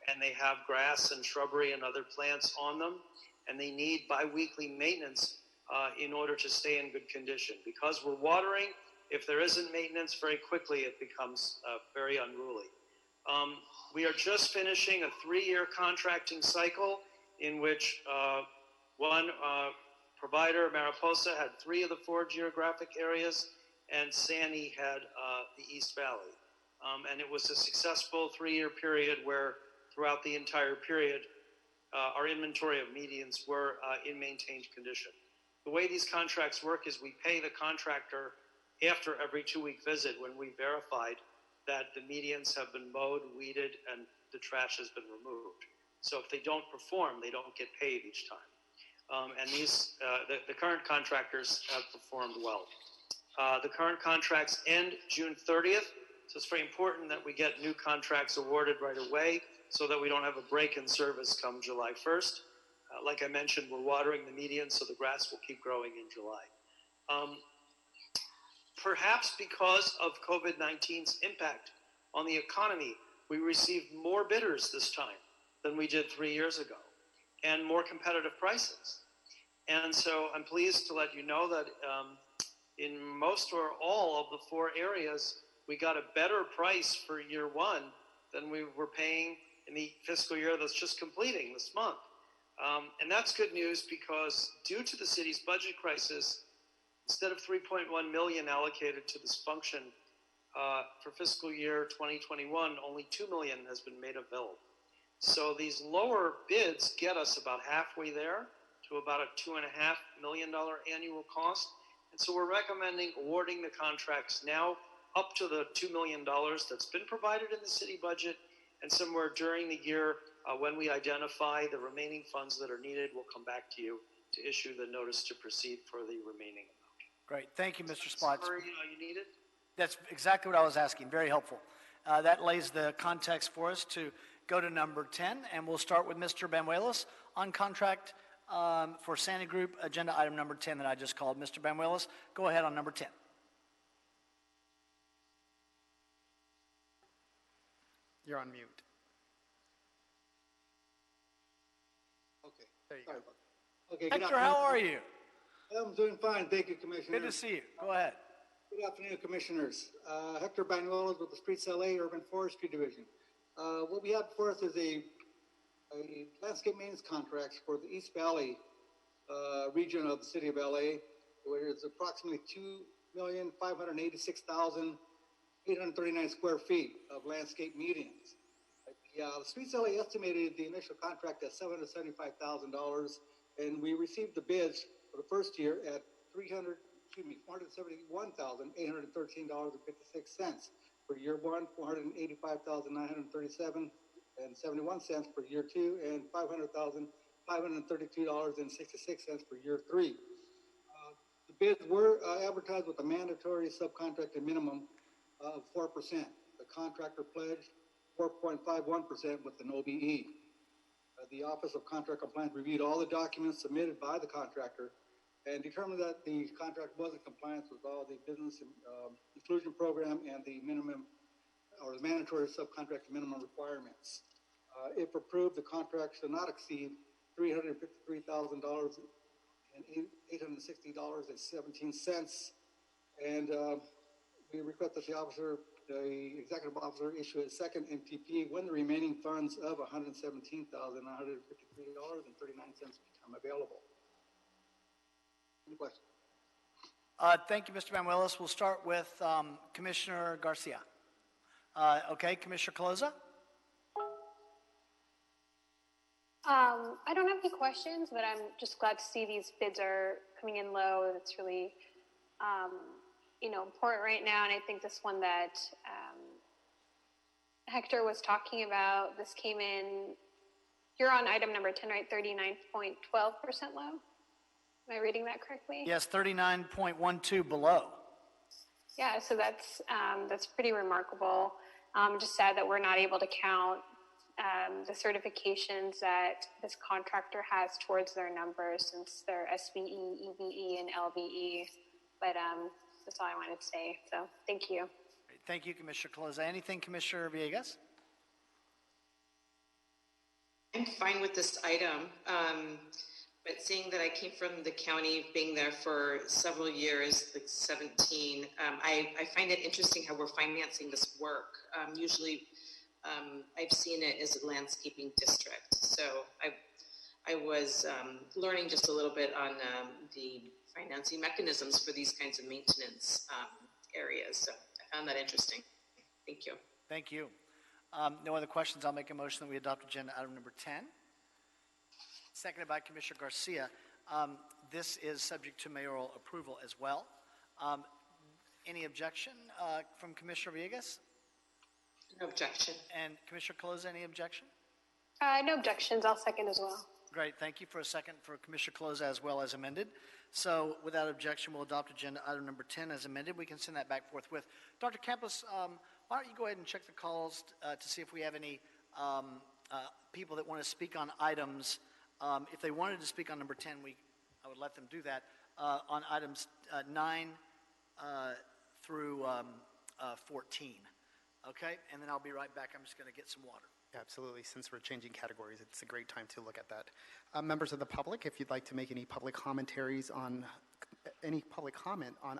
and they have grass and shrubbery and other plants on them, and they need biweekly maintenance in order to stay in good condition. Because we're watering, if there isn't maintenance, very quickly it becomes very unruly. We are just finishing a 3-year contracting cycle in which one provider, Mariposa, had 3 of the 4 geographic areas, and Sandy had the East Valley. And it was a successful 3-year period where throughout the entire period, our inventory of medians were in maintained condition. The way these contracts work is we pay the contractor after every 2-week visit when we verified that the medians have been mowed, weeded, and the trash has been removed. So if they don't perform, they don't get paid each time. And these, the current contractors have performed well. The current contracts end June 30th, so it's very important that we get new contracts awarded right away so that we don't have a break in service come July 1st. Like I mentioned, we're watering the median, so the grass will keep growing in July. Perhaps because of COVID-19's impact on the economy, we received more bidders this time than we did 3 years ago, and more competitive prices. And so I'm pleased to let you know that in most or all of the 4 areas, we got a better price for year 1 than we were paying in the fiscal year that's just completing this month. And that's good news because due to the city's budget crisis, instead of $3.1 million allocated to this function for fiscal year 2021, only $2 million has been made available. So these lower bids get us about halfway there to about a $2.5 million annual cost. And so we're recommending awarding the contracts now up to the $2 million that's been provided in the city budget, and somewhere during the year when we identify the remaining funds that are needed, we'll come back to you to issue the notice to proceed for the remaining amount. Great. Thank you, Mr. Spots. Summary you needed? That's exactly what I was asking. Very helpful. That lays the context for us to go to number 10, and we'll start with Mr. Banuelos on contract for Sandy Group, agenda item number 10 that I just called. Mr. Banuelos, go ahead on number 10. You're on mute. Okay. There you Sorry go. about that. Okay, good Hector, afternoon. how are you? I'm doing fine. Thank you, Commissioner. Good to see you. Go ahead. Good afternoon, Commissioners. Hector Banuelos with the Streets LA Urban Forestry Division. What we have before us is a landscape maintenance contract for the East Valley region of the city of LA, where it's approximately 2,586,839 square feet of landscape medians. The Streets LA estimated the initial contract at $775,000, and we received the bids for the first year at $471,813.56 for year one, $485,937.71 for year two, and $500,532.66 for year three. The bids were advertised with a mandatory subcontractor minimum of 4%. The contractor pledged 4.51% with an OBE. The Office of Contract Compliance reviewed all the documents submitted by the contractor and determined that the contract was in compliance with all the business inclusion program and the minimum or the mandatory subcontractor minimum requirements. If approved, the contract should not exceed $353,000 and $860.17. And we request that the executive officer issue a second MTP when the remaining funds of $117,953.39 become available. Any questions? Thank you, Mr. Banuelos. We'll start with Commissioner Garcia. Okay, Commissioner Caloza? I don't have any questions, but I'm just glad to see these bids are coming in low. It's really, important right now. And I think this one that Hector was talking about, this came in, you're on item number 10, right? 39.12% low? Am I reading that correctly? Yes, 39.12 below. Yeah, so that's pretty remarkable. Just sad that we're not able to count the certifications that this contractor has towards their numbers since they're SVE, EVE, and LVE. But that's all I wanted to say. So thank you. Great. Thank you, Commissioner Caloza. Anything, Commissioner Villegas? I'm fine with this item, but seeing that I came from the county, being there for several years, like 17, I find it interesting how we're financing this work. Usually, I've seen it as a landscaping district. So I was learning just a little bit on the financing mechanisms for these kinds of maintenance areas. So I found that interesting. Thank you. Thank you. No other questions. I'll make a motion that we adopt agenda item number 10. Seconded by Commissioner Garcia. This is subject to mayoral approval as well. Any objection from Commissioner Villegas? No objection. And Commissioner Caloza, any objection? No objections. I'll second as well. Great. Thank you for a second for Commissioner Caloza as well as amended. So without objection, we'll adopt agenda item number 10 as amended. We can send that back forthwith. Dr. Campos, why don't you go ahead and check the calls to see if we have any people that want to speak on items. If they wanted to speak on number 10, I would let them do that. On items 9 through 14. Okay? And then I'll be right back. I'm just going to get some water. Absolutely. Since we're changing categories, it's a great time to look at that. Members of the public, if you'd like to make any public comment on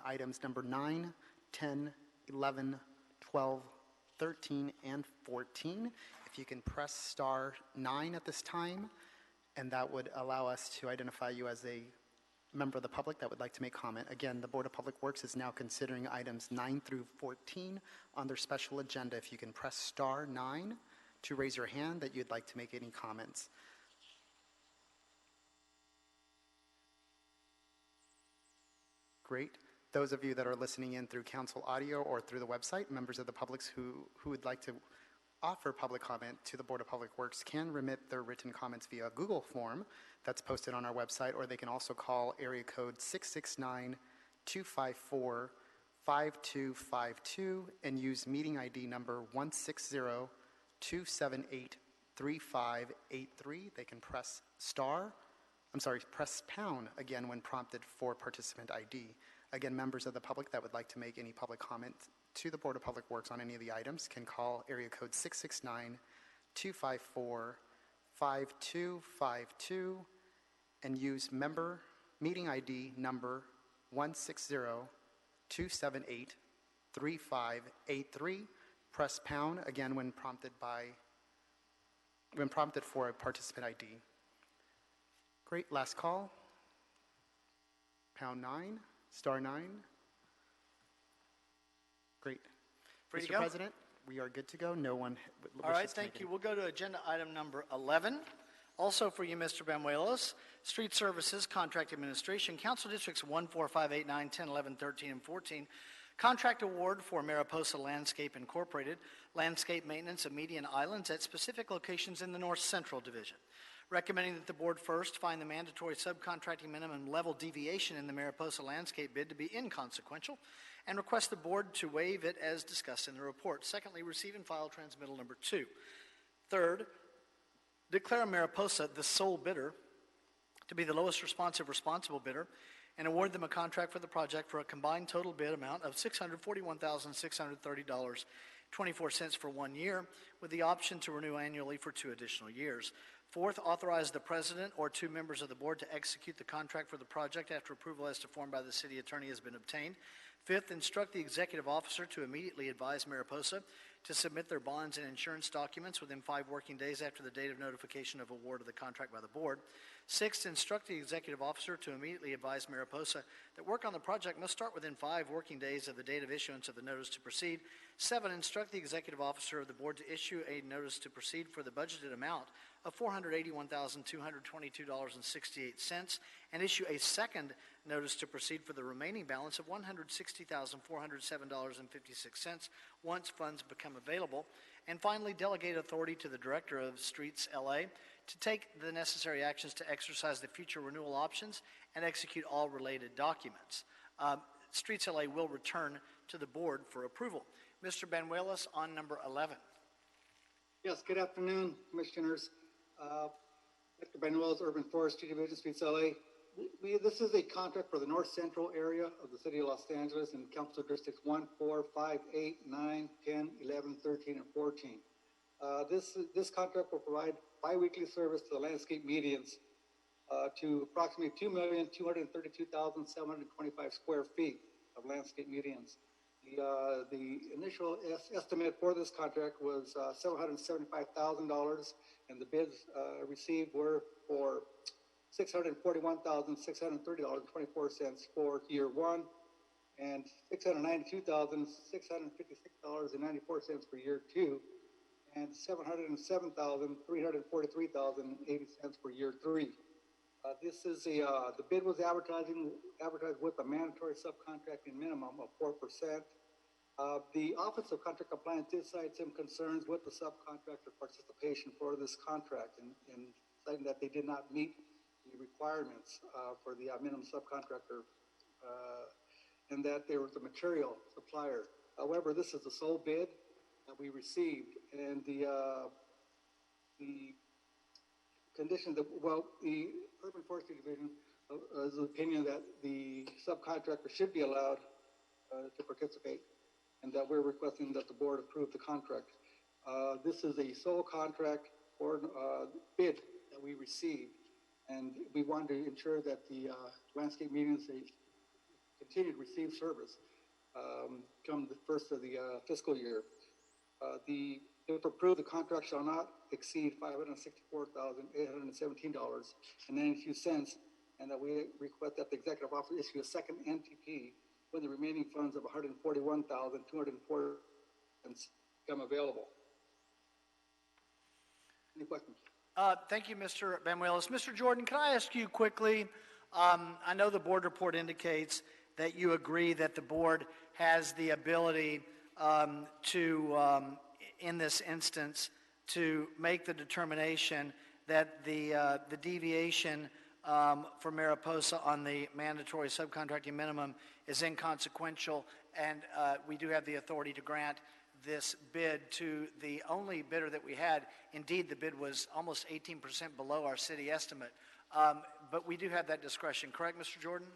items number 9, 10, 11, 12, 13, and 14, if you can press star 9 at this time, and that would allow us to identify you as a member of the public that would like to make comment. Again, the Board of Public Works is now considering items 9 through 14 on their special agenda. If you can press star 9 to raise your hand that you'd like to make any comments. Great. Those of you that are listening in through council audio or through the website, members of the public who would like to offer public comment to the Board of Public Works can remit their written comments via a Google form that's posted on our website, or they can also call area code 669-254-5252 and use meeting ID number 160-278-3583. They can press pound again when prompted for participant ID. Again, members of the public that would like to make any public comment to the Board of Public Works on any of the items can call area code 669-254-5252 and use member meeting ID number 160-278-3583. Press pound again when prompted for a participant ID. Great, last call. Pound 9, star 9. Great. Free to Mr. go? President, we are good to go. No one All right, wishes to make thank you. We'll go to agenda item number 11. Also for you, Mr. Banuelos, Street Services, Contract Administration, Council Districts 1, 4, 5, 8, 9, 10, 11, 13, and 14. Contract award for Mariposa Landscape Incorporated, landscape maintenance of median islands at specific locations in the North Central Division. Recommending that the board first find the mandatory subcontracting minimum level deviation in the Mariposa landscape bid to be inconsequential and request the board to waive it as discussed in the report. Secondly, receive and file transmittal number 2. Third, declare Mariposa the sole bidder to be the lowest responsible bidder and award them a contract for the project for a combined total bid amount of $641,630.24 for 1 year, with the option to renew annually for 2 additional years. Fourth, authorize the president or 2 members of the board to execute the contract for the project after approval as to form by the city attorney has been obtained. Fifth, instruct the executive officer to immediately advise Mariposa to submit their bonds and insurance documents within 5 working days after the date of notification of award of the contract by the board. Sixth, instruct the executive officer to immediately advise Mariposa that work on the project must start within 5 working days of the date of issuance of the notice to proceed. 7, instruct the executive officer of the board to issue a notice to proceed for the budgeted amount of $481,222.68 and issue a second notice to proceed for the remaining balance of $160,407.56 once funds become available. And finally, delegate authority to the Director of Streets LA to take the necessary actions to exercise the future renewal options and execute all related documents. Streets LA will return to the board for approval. Mr. Banuelos on number 11. Yes, good afternoon, Commissioners. Mr. Banuelos, Urban Forestry Division, Streets LA. This is a contract for the North Central area of the City of Los Angeles and Council Districts 1, 4, 5, 8, 9, 10, 11, 13, and 14. This contract will provide biweekly service to the landscape medians to approximately 2,232,725 square feet of landscape medians. The initial estimate for this contract was $775,000, and the bids received were for $641,630.24 for year 1, and $692,656.94 for year 2, and $707,343.80 for year 3. This is the bid was advertised with a mandatory subcontracting minimum of 4%. The Office of Contract Compliance did cite some concerns with the subcontractor participation for this contract, and citing that they did not meet the requirements for the minimum subcontractor, and that they were the material supplier. However, this is the sole bid that we received, and the condition that, well, the Urban Forestry Division is of the opinion that the subcontractor should be allowed to participate, and that we're requesting that the board approve the contract. This is a sole contract or bid that we received, and we want to ensure that the landscape medians continue to receive service come the first of the fiscal year. If approved, the contract shall not exceed $564,817.92, and that we request that the executive officer issue a second NTP when the remaining funds of $141,204 become available. Any questions? Thank you, Mr. Banuelos. Mr. Jordan, can I ask you quickly, I know the board report indicates that you agree that the board has the ability in this instance, to make the determination that the deviation for Mariposa on the mandatory subcontracting minimum is inconsequential, and we do have the authority to grant this bid to the only bidder that we had. Indeed, the bid was almost 18% below our city estimate, but we do have that discretion, correct, Mr. Jordan?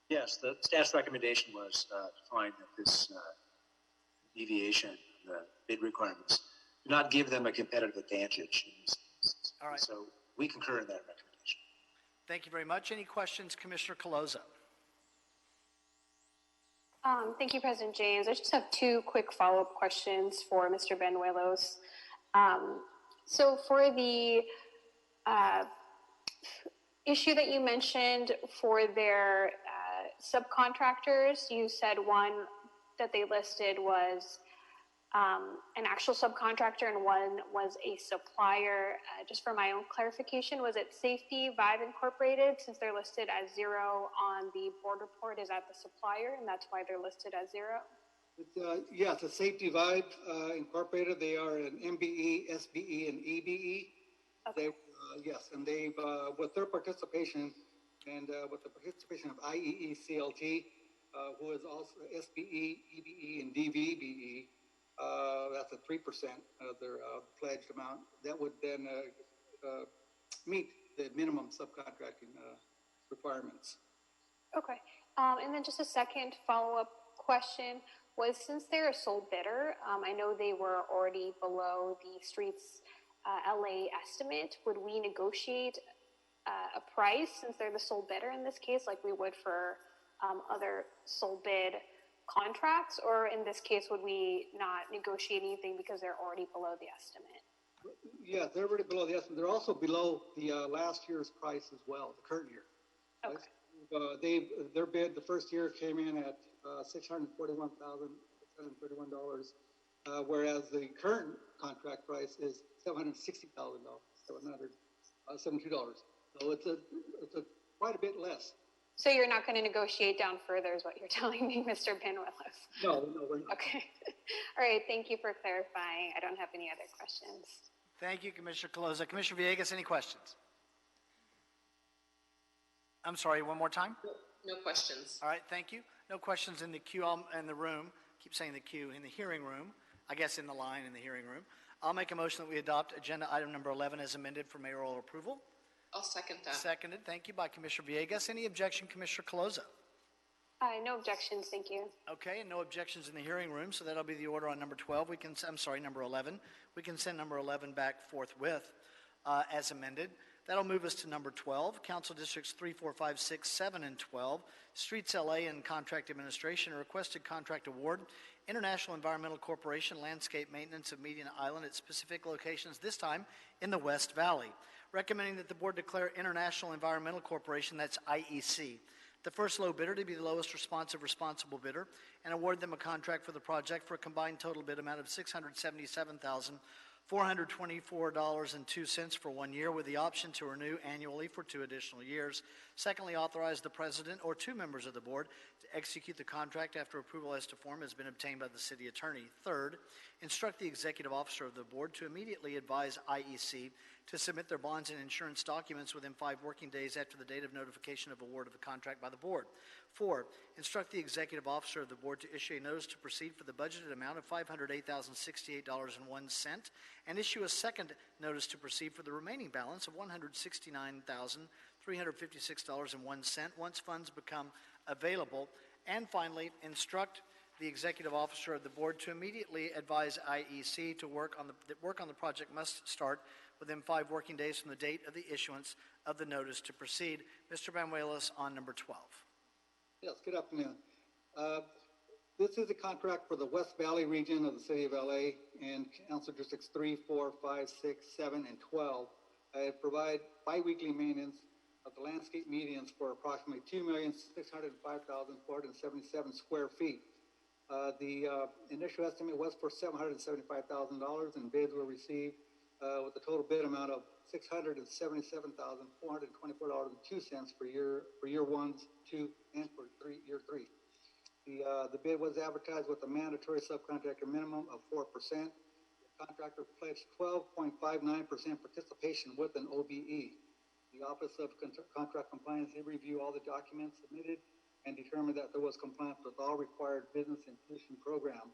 Yes, the staff's recommendation was to find that this deviation, the bid requirements, do not give them a competitive advantage. All right. So we concur in that recommendation. Thank you very much. Any questions, Commissioner Caloza? Thank you, President James. I just have two quick follow-up questions for Mr. Benuelos. So for the issue that you mentioned for their subcontractors, you said one that they listed was an actual subcontractor and one was a supplier. Just for my own clarification, was it Safety Vibe Incorporated? Since they're listed as zero on the board report, is that the supplier and that's why they're listed as zero? Yes, it's Safety Vibe Incorporated. They are an MBE, SBE, and EBE. Okay. Yes, and they've, with their participation and with the participation of IEE CLT, who is also SBE, EBE, and DVBE, that's a 3% of their pledged amount. That would then meet the minimum subcontracting requirements. Okay. And then just a second follow-up question was, since they're a sole bidder, I know they were already below the streets LA estimate. Would we negotiate a price since they're the sole bidder in this case, like we would for other sole bid contracts, or in this case, would we not negotiate anything because they're already below the estimate? Yeah, they're already below the estimate. They're also below the last year's price as well, the current year. Okay. Their bid the first year came in at $641,631, whereas the current contract price is $760,000, $772. So it's a quite a bit less. So you're not going to negotiate down further is what you're telling me, Mr. Benuelos? No, we're not. Okay. All right, thank you for clarifying. I don't have any other questions. Thank you, Commissioner Caloza. Commissioner Villegas, any questions? I'm sorry, one more time? No questions. All right, thank you. No questions in the queue, in the room. Keep saying the queue, in the hearing room. I guess in the line in the hearing room. I'll make a motion that we adopt agenda item number 11 as amended for mayoral approval. I'll second that. Seconded. Thank you by Commissioner Villegas. Any objection, Commissioner Caloza? No objections, thank you. Okay, and no objections in the hearing room, so that'll be the order on number 12. Number 11. We can send number 11 back forthwith as amended. That'll move us to number 12, Council Districts 3, 4, 5, 6, 7, and 12, Streets LA and Contract Administration, a requested contract award, International Environmental Corporation, landscape maintenance of Median Island at specific locations, this time in the West Valley. Recommending that the board declare International Environmental Corporation, that's IEC, the first low bidder to be the lowest responsible bidder, and award them a contract for the project for a combined total bid amount of $677,424.02 for 1 year, with the option to renew annually for 2 additional years. Secondly, authorize the president or 2 members of the board to execute the contract after approval as to form has been obtained by the city attorney. Third, instruct the executive officer of the board to immediately advise IEC to submit their bonds and insurance documents within 5 working days after the date of notification of award of the contract by the board. 4, instruct the executive officer of the board to issue a notice to proceed for the budgeted amount of $508,068.01 and issue a second notice to proceed for the remaining balance of $169,356.01 once funds become available. And finally, instruct the executive officer of the board to immediately advise IEC to work on the project must start within 5 working days from the date of the issuance of the notice to proceed. Mr. Benuelos on number 12. Yes, good afternoon. This is a contract for the West Valley region of the city of LA and Council Districts 3, 4, 5, 6, 7, and 12. Provide bi-weekly maintenance of the landscape medians for approximately 2,605,477 square feet. The initial estimate was for $775,000 and bids were received with a total bid amount of $677,424.02 for year 1, 2, and for year 3. The bid was advertised with a mandatory subcontractor minimum of 4%. The contractor pledged 12.59% participation with an OBE. The Office of Contract Compliance did review all the documents submitted and determined that there was compliance with all required business inclusion program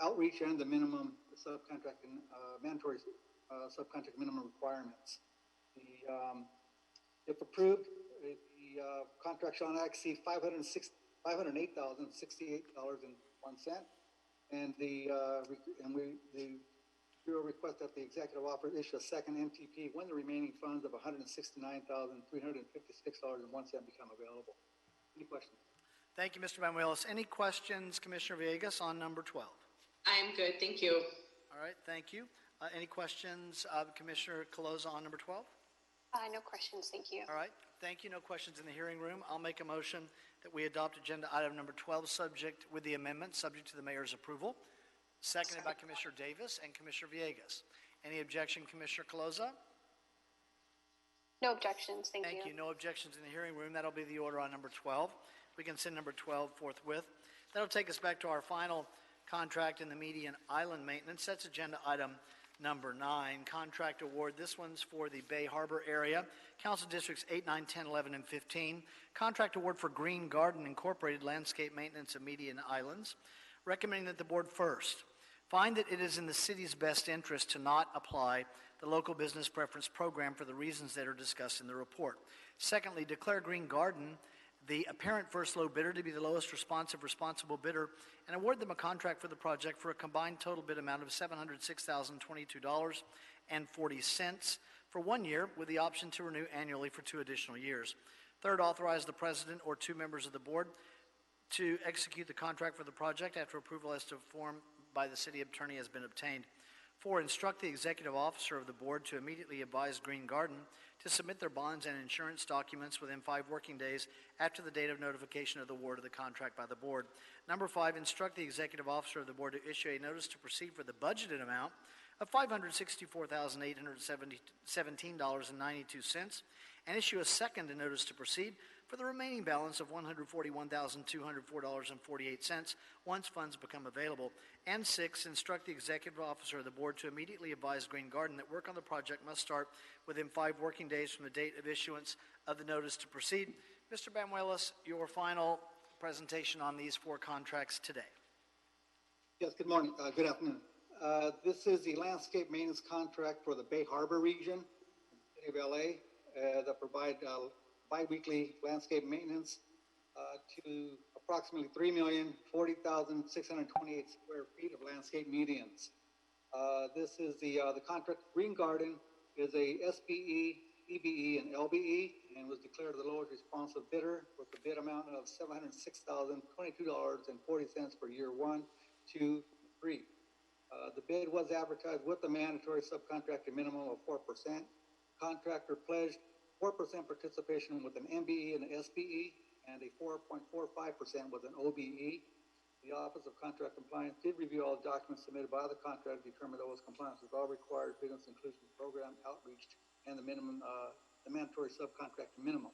outreach and the minimum subcontracting mandatory subcontract minimum requirements. If approved, the contract shall not exceed $508,068.01, and the Bureau requests that the executive officer issue a second MTP when the remaining funds of $169,356.01 become available. Any questions? Thank you, Mr. Banuelos. Any questions, Commissioner Villegas, on number 12? I'm good, thank you. All right, thank you. Any questions, Commissioner Caloza, on number 12? No questions, thank you. All right, thank you. No questions in the hearing room. I'll make a motion that we adopt agenda item number 12 subject with the amendment subject to the mayor's approval. Seconded by Commissioner Davis and Commissioner Villegas. Any objection, Commissioner Caloza? No objections, thank you. Thank you. No objections in the hearing room. That'll be the order on number 12. We can send number 12 forthwith. That'll take us back to our final contract in the median island maintenance. That's agenda item number 9, contract award. This one's for the Bay Harbor area. Council Districts 8, 9, 10, 11, and 15. Contract award for Green Garden Incorporated landscape maintenance of median islands. Recommending that the board first find that it is in the city's best interest to not apply the local business preference program for the reasons that are discussed in the report. Secondly, declare Green Garden the apparent first low bidder to be the lowest responsible bidder and award them a contract for the project for a combined total bid amount of $706,022.40 for 1 year with the option to renew annually for 2 additional years. Third, authorize the president or 2 members of the board to execute the contract for the project after approval as to form by the city attorney has been obtained. 4, instruct the executive officer of the board to immediately advise Green Garden to submit their bonds and insurance documents within 5 working days after the date of notification of the award of the contract by the board. Number 5, instruct the executive officer of the board to issue a notice to proceed for the budgeted amount of $564,817.92 and issue a second notice to proceed for the remaining balance of $141,204.48 once funds become available. And 6, instruct the executive officer of the board to immediately advise Green Garden that work on the project must start within 5 working days from the date of issuance of the notice to proceed. Mr. Banuelos, your final presentation on these 4 contracts today. Yes, good morning, good afternoon. This is the landscape maintenance contract for the Bay Harbor region in the city of LA that provide bi-weekly landscape maintenance to approximately 3,040,628 square feet of landscape medians. This is the contract. Green Garden is a SBE, EBE, and LBE, and was declared the lowest responsive bidder with a bid amount of $706,022.40 for year 1, 2, 3. The bid was advertised with a mandatory subcontractor minimum of 4%. Contractor pledged 4% participation with an MBE and an SBE, and a 4.45% with an OBE. The Office of Contract Compliance did review all documents submitted by the contractor to determine those compliance with all required business inclusion program outreach and the minimum, the mandatory subcontractor minimum.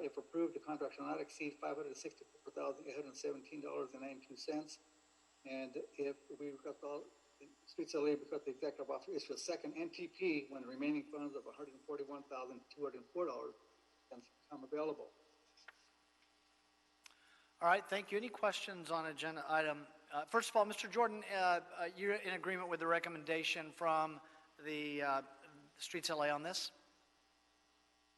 If approved, the contract shall not exceed $564,817.92. And if we request all streets of labor, because the executive officer issue a second NTP when the remaining funds of $141,204 can become available. All right, thank you. Any questions on agenda item? First of all, Mr. Jordan, you're in agreement with the recommendation from the Streets LA on this?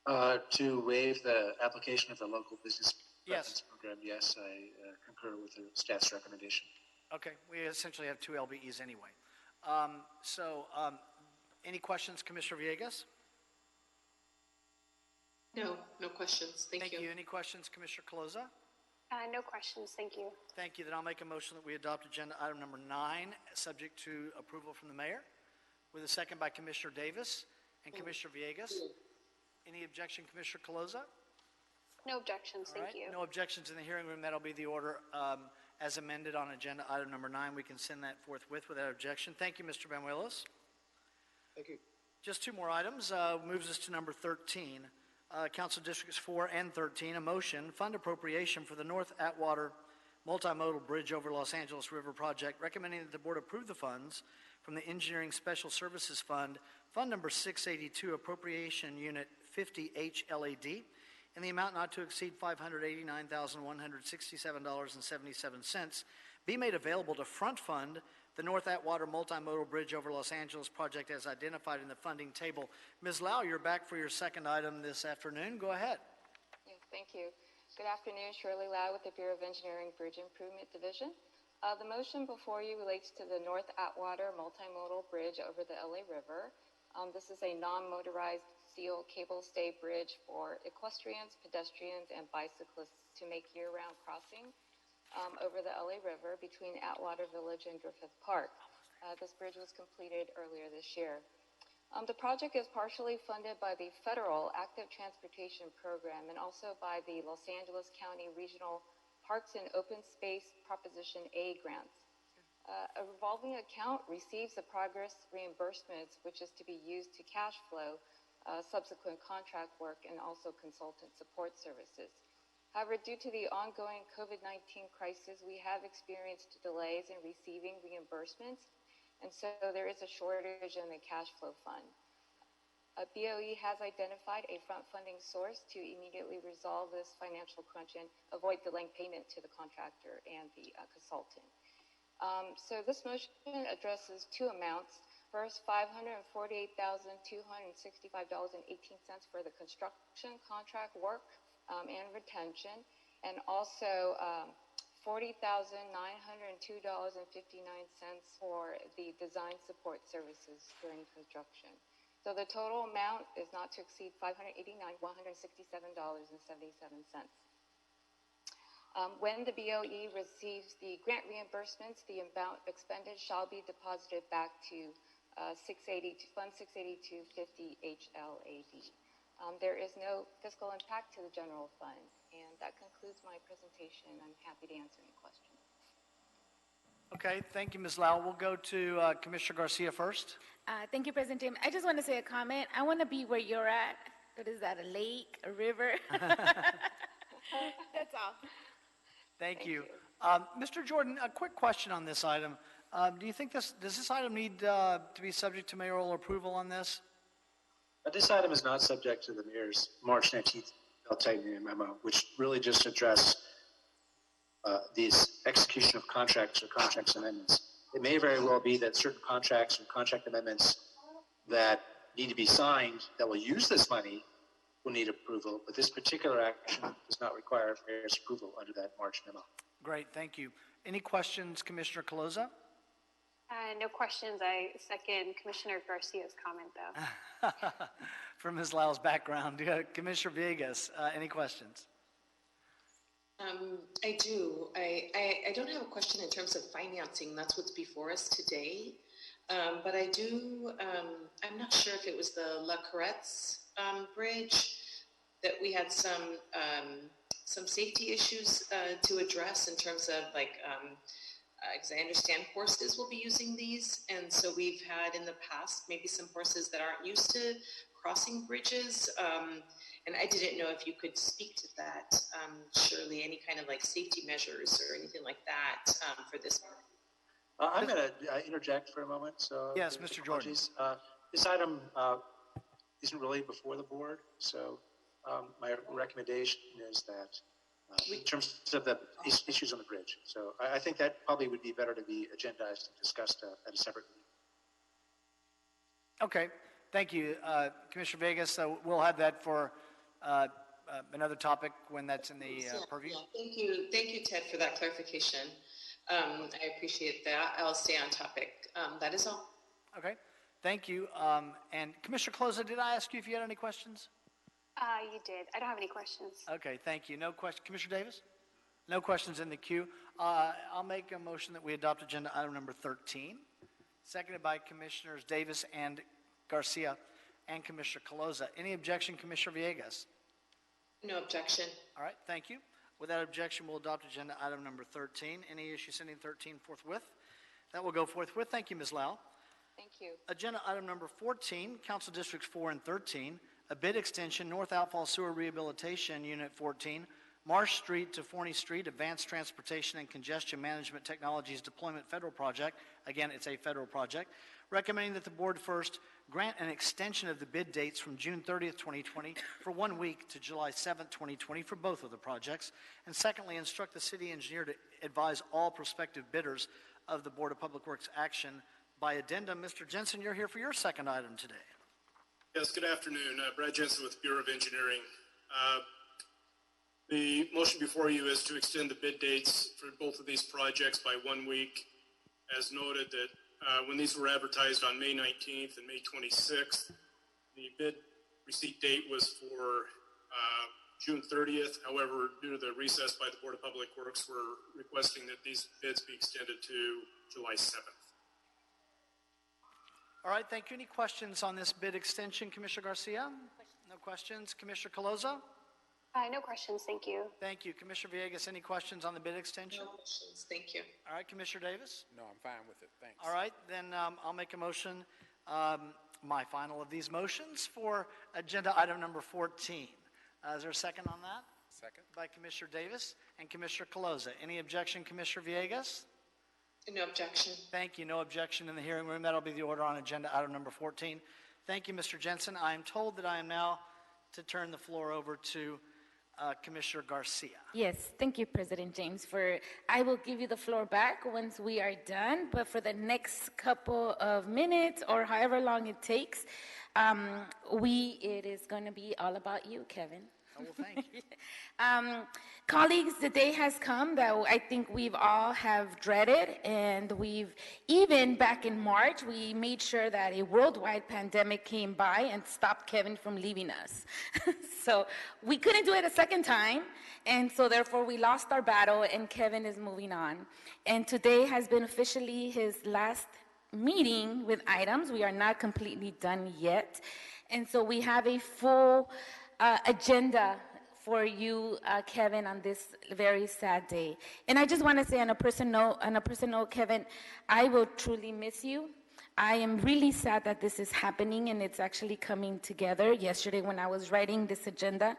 To waive the application of the local business preference Yes. program, yes, I concur with the staff's recommendation. Okay, we essentially have 2 LBEs anyway. Any questions, Commissioner Villegas? No, no questions. Thank you. Any questions, Commissioner Caloza? No questions, thank you. Thank you. Then I'll make a motion that we adopt agenda item number 9, subject to approval from the mayor, with a second by Commissioner Davis and Commissioner Villegas. Any objection, Commissioner Caloza? No objections, thank you. No objections in the hearing room. That'll be the order as amended on agenda item number 9. We can send that forthwith without objection. Thank you, Mr. Banuelos. Thank you. Just 2 more items. Moves us to number 13. Council Districts 4 and 13, a motion, fund appropriation for the North Atwater Multimodal Bridge over Los Angeles River project, recommending that the board approve the funds from the Engineering Special Services Fund, Fund number 682, Appropriation Unit 50HLAD, in the amount not to exceed $589,167.77, be made available to front fund the North Atwater Multimodal Bridge over Los Angeles project as identified in the funding table. Ms. Lau, you're back for your second item this afternoon. Go ahead. Yes, thank you. Good afternoon, Shirley Lau with the Bureau of Engineering Bridge Improvement Division. The motion before you relates to the North Atwater multimodal bridge over the LA River. This is a non-motorized steel cable stay bridge for equestrians, pedestrians, and bicyclists to make year-round crossing over the LA River between Atwater Village and Griffith Park. This bridge was completed earlier this year. The project is partially funded by the federal Active Transportation Program and also by the Los Angeles County Regional Parks and Open Space Proposition A grants. A revolving account receives the progress reimbursements, which is to be used to cash flow subsequent contract work and also consultant support services. However, due to the ongoing COVID-19 crisis, we have experienced delays in receiving reimbursements, and so there is a shortage in the cash flow fund. BOE has identified a front funding source to immediately resolve this financial crunch and avoid delaying payment to the contractor and the consultant. So this motion addresses two amounts. First, $548,265.18 for the construction contract work and retention, and also $40,902.59 for the design support services during construction. So the total amount is not to exceed $589,167.77. When the BOE receives the grant reimbursements, the amount expended shall be deposited back to Fund 68250 HLAD. There is no fiscal impact to the general fund, and that concludes my presentation. I'm happy to answer any questions. Okay, thank you, Ms. Lau. We'll go to Commissioner Garcia first. Thank you, President Tim. I just want to say a comment. I want to be where you're at. What is that, a lake, a river? That's all. Thank you. Mr. Jordan, a quick question on this item. Do you think does this item need to be subject to mayoral approval on this? This item is not subject to the mayor's March 19th belt-tightening memo, which really just address these execution of contracts or contracts amendments. It may very well be that certain contracts or contract amendments that need to be signed that will use this money will need approval, but this particular action does not require mayor's approval under that March memo. Great, thank you. Any questions, Commissioner Caloza? No questions. I second Commissioner Garcia's comment, though. From Ms. Lau's background. Commissioner Villegas, any questions? I do. I don't have a question in terms of financing. That's what's before us today. But I do, I'm not sure if it was the La Corette's bridge that we had some safety issues to address in terms of because I understand horses will be using these, and so we've had in the past maybe some horses that aren't used to crossing bridges, and I didn't know if you could speak to that. Surely any kind of safety measures or anything like that for this. I'm going to interject for a moment. So yes, Mr. Jordan. This item isn't really before the board, so my recommendation is that in terms of the issues on the bridge. So I think that probably would be better to be agendized and discussed at a separate meeting. Okay, thank you, Commissioner Villegas. So we'll have that for another topic when that's in the purview. Yeah, thank you, Ted, for that clarification. I appreciate that. I'll stay on topic. That is all. Okay, thank you. And Commissioner Caloza, did I ask you if you had any questions? You did. I don't have any questions. Okay, thank you. No question. Commissioner Davis? No questions in the queue. I'll make a motion that we adopt agenda item number 13, seconded by Commissioners Davis and Garcia and Commissioner Caloza. Any objection, Commissioner Villegas? No objection. All right, thank you. Without objection, we'll adopt agenda item number 13. Any issue sending 13 forthwith? That will go forthwith. Thank you, Ms. Lau. Thank you. Agenda item number 14, Council Districts 4 and 13, a bid extension, North Outfall Sewer Rehabilitation Unit 14, Marsh Street to Forney Street, Advanced Transportation and Congestion Management Technologies Deployment Federal Project. Again, it's a federal project. Recommending that the board first grant an extension of the bid dates from June 30th, 2020 for 1 week to July 7th, 2020 for both of the projects. And secondly, instruct the city engineer to advise all prospective bidders of the Board of Public Works action by addendum. Mr. Jensen, you're here for your second item today. Yes, good afternoon. Brad Jensen with Bureau of Engineering. The motion before you is to extend the bid dates for both of these projects by 1 week. As noted that when these were advertised on May 19th and May 26th, the bid receipt date was for June 30th. However, due to the recess by the Board of Public Works, we're requesting that these bids be extended to July 7th. All right, thank you. Any questions on this bid extension, Commissioner Garcia? No questions. Commissioner Caloza? No questions, thank you. Thank you. Commissioner Villegas, any questions on the bid extension? No questions, thank you. All right, Commissioner Davis? No, I'm fine with it. Thanks. All right, then I'll make a motion, my final of these motions for agenda item number 14. Is there a second on that? Second. By Commissioner Davis and Commissioner Caloza. Any objection, Commissioner Villegas? No objection. Thank you. No objection in the hearing room. That'll be the order on agenda item number 14. Thank you, Mr. Jensen. I am told that I am now to turn the floor over to Commissioner Garcia. Yes, thank you, President James. I will give you the floor back once we are done, but for the next couple of minutes or however long it takes, it is going to be all about you, Kevin. Oh, well, thank you. Colleagues, the day has come that I think we've all have dreaded, and even back in March, we made sure that a worldwide pandemic came by and stopped Kevin from leaving us. So we couldn't do it a second time, and so therefore we lost our battle, and Kevin is moving on. And today has been officially his last meeting with items. We are not completely done yet, and so we have a full agenda for you, Kevin, on this very sad day. And I just want to say on a personal note, Kevin, I will truly miss you. I am really sad that this is happening and it's actually coming together. Yesterday when I was writing this agenda,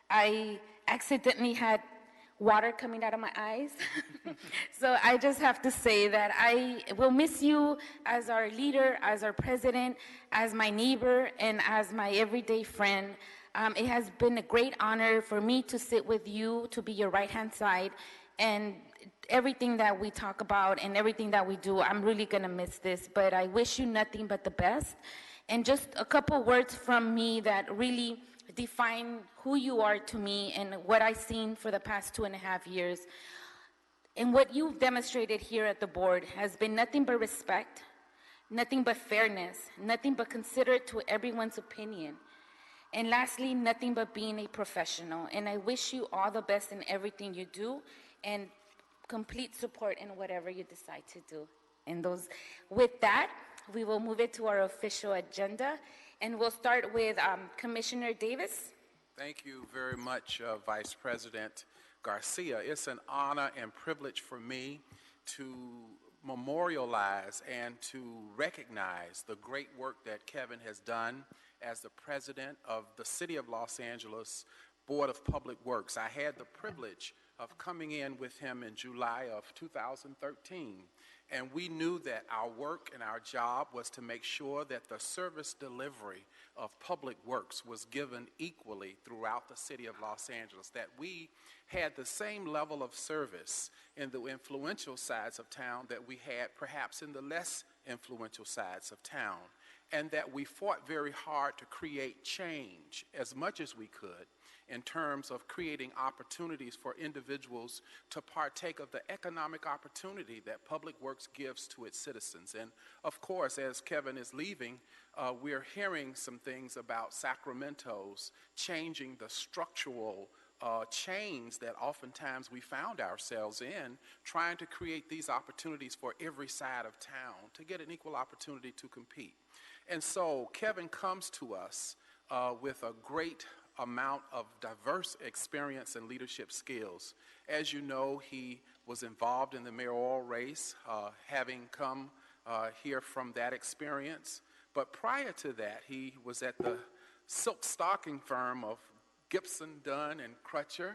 I accidentally had water coming out of my eyes. So I just have to say that I will miss you as our leader, as our president, as my neighbor, and as my everyday friend. It has been a great honor for me to sit with you, to be your right-hand side, and everything that we talk about and everything that we do, I'm really going to miss this, but I wish you nothing but the best. And just a couple words from me that really define who you are to me and what I've seen for the past 2.5 years. And what you've demonstrated here at the board has been nothing but respect, nothing but fairness, nothing but considerate to everyone's opinion. And lastly, nothing but being a professional. And I wish you all the best in everything you do and complete support in whatever you decide to do. And with that, we will move it to our official agenda. And we'll start with Commissioner Davis. Thank you very much, Vice President Garcia. It's an honor and privilege for me to memorialize and to recognize the great work that Kevin has done as the president of the City of Los Angeles Board of Public Works. I had the privilege of coming in with him in July of 2013, and we knew that our work and our job was to make sure that the service delivery of public works was given equally throughout the City of Los Angeles, that we had the same level of service in the influential sides of town that we had perhaps in the less influential sides of town, and that we fought very hard to create change as much as we could in terms of creating opportunities for individuals to partake of the economic opportunity that Public Works gives to its citizens. And of course, as Kevin is leaving, we're hearing some things about Sacramento's changing the structural chains that oftentimes we found ourselves in, trying to create these opportunities for every side of town to get an equal opportunity to compete. And so Kevin comes to us with a great amount of diverse experience and leadership skills. As you know, he was involved in the mayoral race, having come here from that experience. But prior to that, he was at the silk stocking firm of Gibson, Dunn, and Crutcher,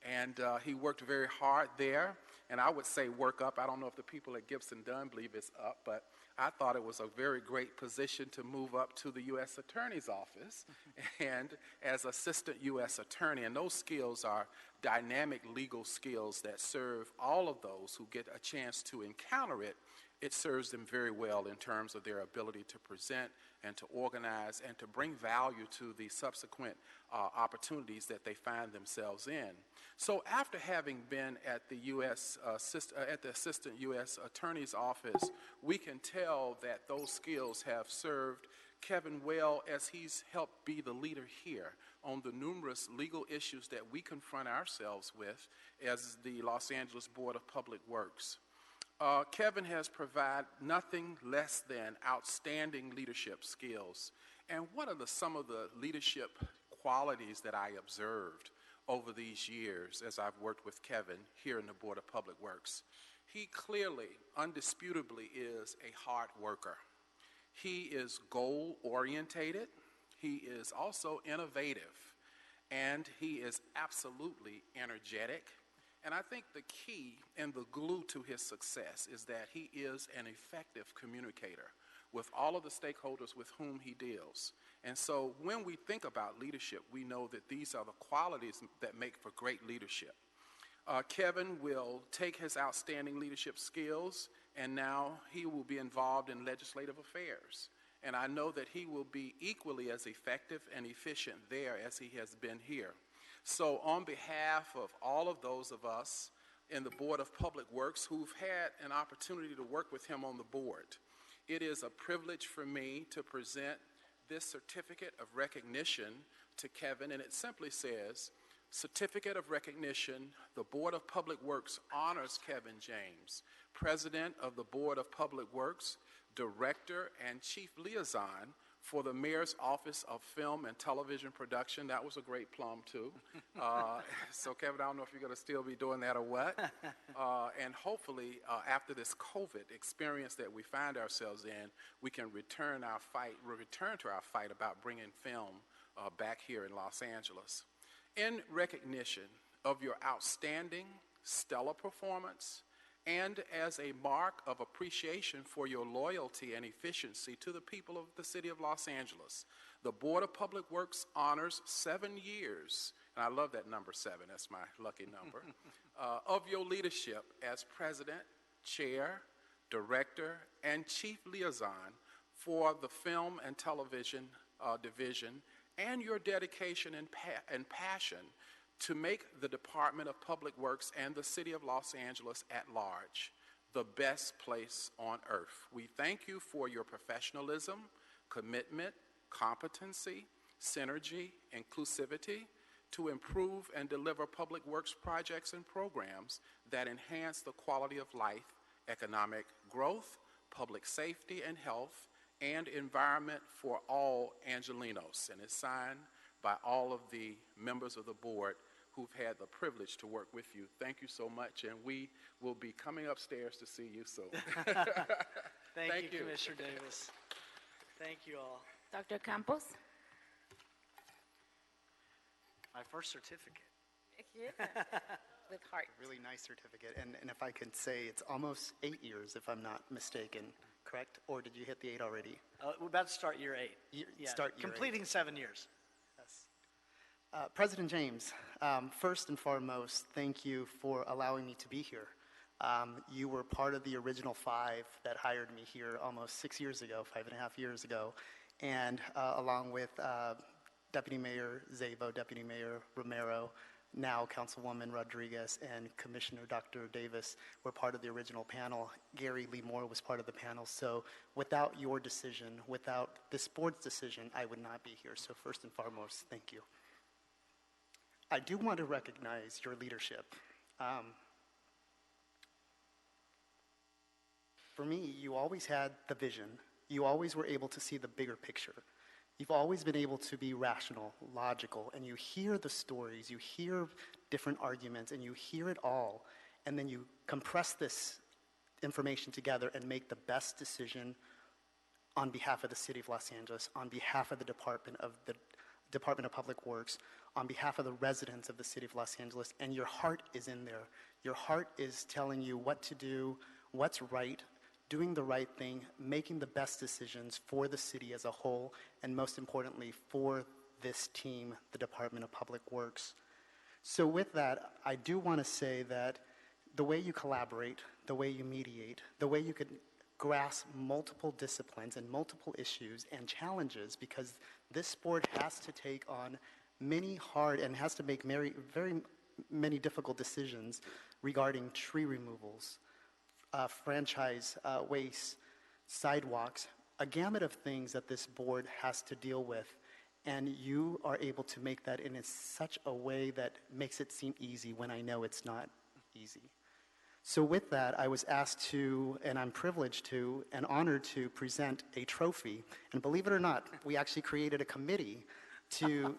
and he worked very hard there. And I would say work up. I don't know if the people at Gibson Dunn believe it's up, but I thought it was a very great position to move up to the U.S. Attorney's Office and as Assistant U.S. Attorney. And those skills are dynamic legal skills that serve all of those who get a chance to encounter it. It serves them very well in terms of their ability to present and to organize and to bring value to the subsequent opportunities that they find themselves in. So after having been at the at the Assistant U.S. Attorney's Office, we can tell that those skills have served Kevin well as he's helped be the leader here on the numerous legal issues that we confront ourselves with as the Los Angeles Board of Public Works. Kevin has provided nothing less than outstanding leadership skills. And what are some of the leadership qualities that I observed over these years as I've worked with Kevin here in the Board of Public Works? He clearly, undisputably, is a hard worker. He is goal-orientated. He is also innovative. And he is absolutely energetic. And I think the key and the glue to his success is that he is an effective communicator with all of the stakeholders with whom he deals. And so when we think about leadership, we know that these are the qualities that make for great leadership. Kevin will take his outstanding leadership skills, and now he will be involved in legislative affairs. And I know that he will be equally as effective and efficient there as he has been here. So on behalf of all of those of us in the Board of Public Works who've had an opportunity to work with him on the board, it is a privilege for me to present this certificate of recognition to Kevin, and it simply says, Certificate of Recognition, the Board of Public Works honors Kevin James, President of the Board of Public Works, Director and Chief Liaison for the Mayor's Office of Film and Television Production. That was a great plum, too. So, Kevin, I don't know if you're going to still be doing that or what. And hopefully, after this COVID experience that we find ourselves in, we can return to our fight about bringing film back here in Los Angeles. In recognition of your outstanding, stellar performance, and as a mark of appreciation for your loyalty and efficiency to the people of the city of Los Angeles, the Board of Public Works honors 7 years, and I love that number 7, that's my lucky number, of your leadership as President, Chair, Director, and Chief Liaison for the Film and Television Division, and your dedication and passion to make the Department of Public Works and the City of Los Angeles at large the best place on earth. We thank you for your professionalism, commitment, competency, synergy, inclusivity to improve and deliver public works projects and programs that enhance the quality of life, economic growth, public safety and health, and environment for all Angelenos. And it's signed by all of the members of the board who've had the privilege to work with you. Thank you so much, and we will be coming upstairs to see you soon. Thank you, Commissioner Davis. Thank you all. Dr. Campos? My first certificate. With heart. Really nice certificate, and if I could say, it's almost 8 years, if I'm not mistaken, correct? Or did you hit the 8 already? We're about to start year 8. Start year completing 7 years. President James, first and foremost, thank you for allowing me to be here. You were part of the original 5 that hired me here almost 6 years ago, 5.5 years ago, and along with Deputy Mayor Zabo, Deputy Mayor Romero, now Councilwoman Rodriguez, and Commissioner Dr. Davis were part of the original panel. Gary Lee Moore was part of the panel. So without your decision, without this board's decision, I would not be here. So first and foremost, thank you. I do want to recognize your leadership. For me, you always had the vision. You always were able to see the bigger picture. You've always been able to be rational, logical, and you hear the stories, you hear different arguments, and you hear it all, and then you compress this information together and make the best decision on behalf of the City of Los Angeles, on behalf of the Department of Public Works, on behalf of the residents of the City of Los Angeles, and your heart is in there. Your heart is telling you what to do, what's right, doing the right thing, making the best decisions for the city as a whole, and most importantly, for this team, the Department of Public Works. So with that, I do want to say that the way you collaborate, the way you mediate, the way you could grasp multiple disciplines and multiple issues and challenges, because this board has to take on many hard and has to make very many difficult decisions regarding tree removals, franchise waste, sidewalks, a gamut of things that this board has to deal with. And you are able to make that in such a way that makes it seem easy when I know it's not easy. So with that, I was asked to, and I'm privileged to, and honored to present a trophy. And believe it or not, we actually created a committee to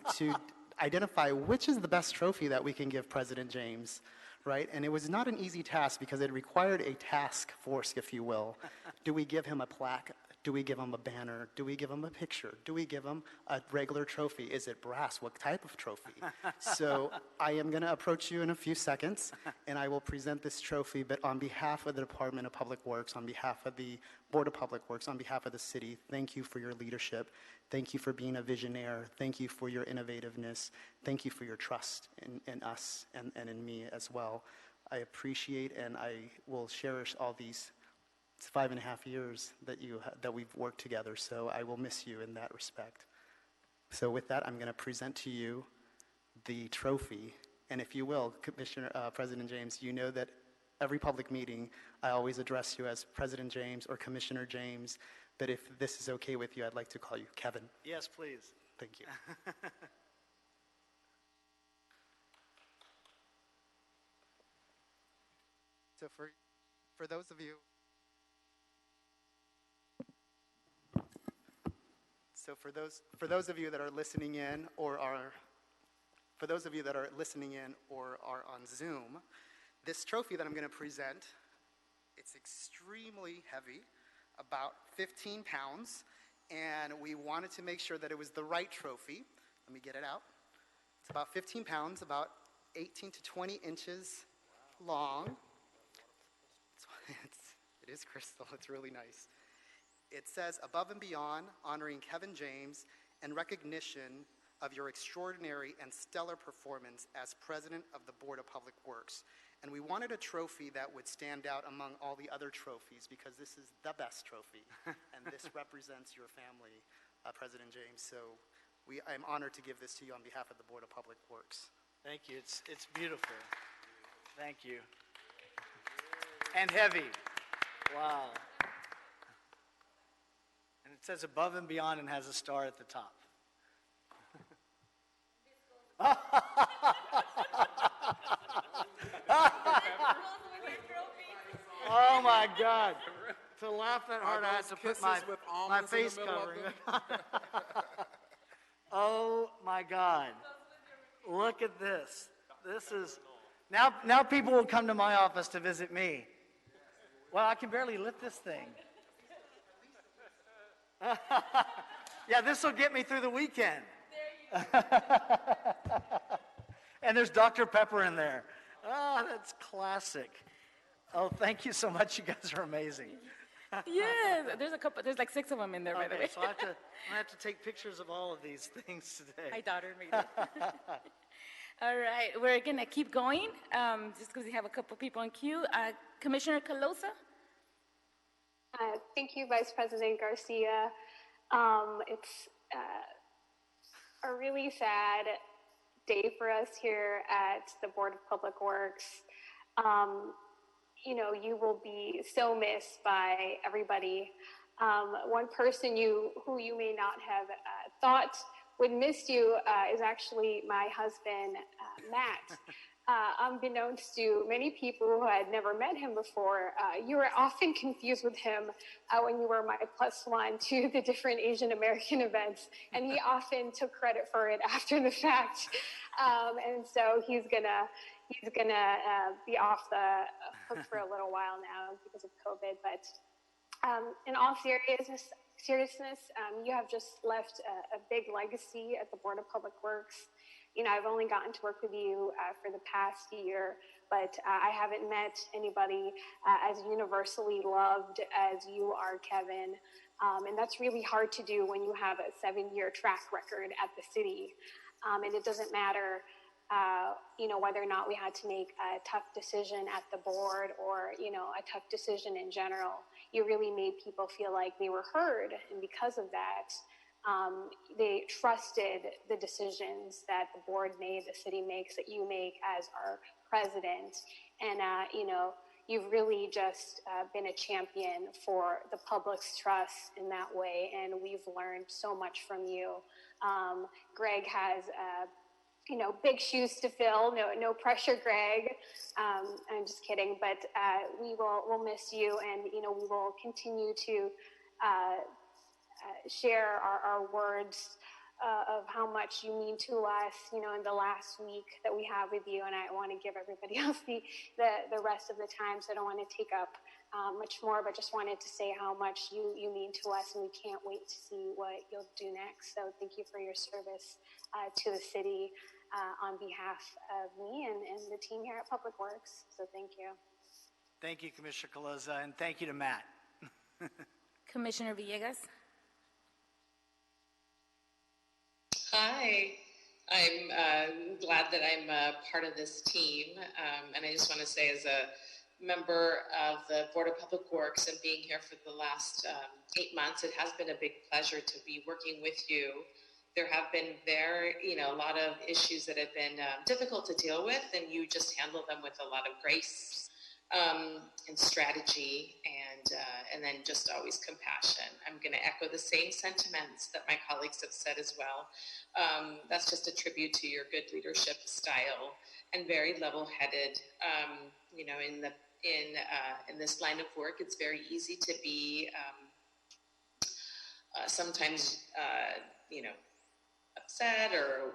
identify which is the best trophy that we can give President James, right? And it was not an easy task because it required a task force, if you will. Do we give him a plaque? Do we give him a banner? Do we give him a picture? Do we give him a regular trophy? Is it brass? What type of trophy? So I am going to approach you in a few seconds, and I will present this trophy, but on behalf of the Department of Public Works, on behalf of the Board of Public Works, on behalf of the city, thank you for your leadership. Thank you for being a visionary. Thank you for your innovativeness. Thank you for your trust in us and in me as well. I appreciate and I will cherish all these 5.5 years that we've worked together, so I will miss you in that respect. So with that, I'm going to present to you the trophy. And if you will, President James, you know that every public meeting, I always address you as President James or Commissioner James, but if this is okay with you, I'd like to call you Kevin. Yes, please. Thank you. So for those of you, for those of you that are listening in or are on Zoom, this trophy that I'm going to present, it's extremely heavy, about 15 pounds, and we wanted to make sure that it was the right trophy. Let me get it out. It's about 15 pounds, about 18 to 20 inches long. It is crystal. It's really nice. It says, above and beyond, honoring Kevin James and recognition of your extraordinary and stellar performance as president of the Board of Public Works. And we wanted a trophy that would stand out among all the other trophies because this is the best trophy. And this represents your family, President James. So I'm honored to give this to you on behalf of the Board of Public Works. Thank you. It's beautiful. Thank you. And heavy. Wow. And it says above and beyond and has a star at the top. Oh my God. To laugh that hard, I had to put my face covering. Oh my God. Look at this. This is, now people will come to my office to visit me. Well, I can barely lift this thing. Yeah, this will get me through the weekend. And there's Dr. Pepper in there. Oh, that's classic. Oh, thank you so much. You guys are amazing. Yes, there's like 6 of them in there, by the way. So I have to take pictures of all of these things today. My daughter made it. All right, we're gonna keep going, just because we have a couple people in queue. Commissioner Calosa? Thank you, Vice President Garcia. It's a really sad day for us here at the Board of Public Works. You will be so missed by everybody. One person who you may not have thought would miss you is actually my husband, Matt. Unbeknownst to many people who had never met him before, you were often confused with him when you were my +1 to the different Asian American events, and he often took credit for it after the fact. And so he's gonna be off the hook for a little while now because of COVID. But in all seriousness, you have just left a big legacy at the Board of Public Works. I've only gotten to work with you for the past year, but I haven't met anybody as universally loved as you are, Kevin. And that's really hard to do when you have a 7-year track record at the city. And it doesn't matter, whether or not we had to make a tough decision at the board or, a tough decision in general. you really made people feel like they were heard. And because of that, they trusted the decisions that the board made, the city makes, that you make as our president. And, you've really just been a champion for the public's trust in that way. And we've learned so much from you. Greg has, big shoes to fill. No pressure, Greg. I'm just kidding, but we'll miss you, and we will continue to share our words of how much you mean to us, in the last week that we have with you. And I want to give everybody else the rest of the time, so I don't want to take up much more, but just wanted to say how much you mean to us, and we can't wait to see what you'll do next. So thank you for your service to the city on behalf of me and the team here at Public Works. So thank you. Thank you, Commissioner Caloza, and thank you to Matt. Commissioner Villegas. Hi, I'm glad that I'm part of this team, and I just want to say, as a member of the Board of Public Works and being here for the last 8 months, it has been a big pleasure to be working with you. There have been a lot of issues that have been difficult to deal with, and you just handle them with a lot of grace and strategy, and then just always compassion. I'm going to echo the same sentiments that my colleagues have said as well. That's just a tribute to your good leadership style and very level-headed. In this line of work, it's very easy to be sometimes upset or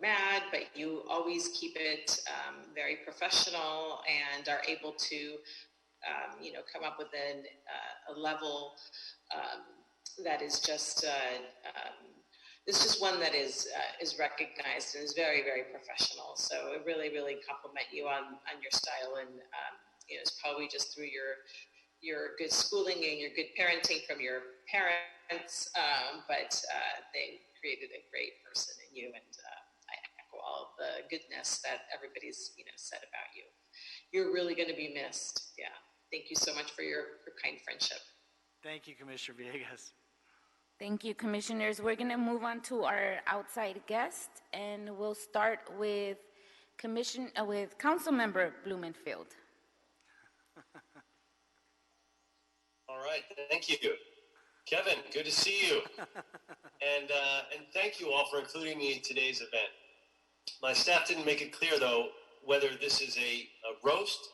mad, but you always keep it very professional and are able to come up with a level that is just one that is recognized and is very, very professional. So I really, really compliment you on your style, and it's probably just through your good schooling and your good parenting from your parents, but they created a great person in you, and I echo all the goodness that everybody's said about you. You're really going to be missed. Yeah. Thank you so much for your kind friendship. Thank you, Commissioner Villegas. Thank you, commissioners. We're going to move on to our outside guest, and we'll start with Councilmember Blumenfield. All right, thank you. Kevin, good to see you. And thank you all for including me in today's event. My staff didn't make it clear, though, whether this is a roast,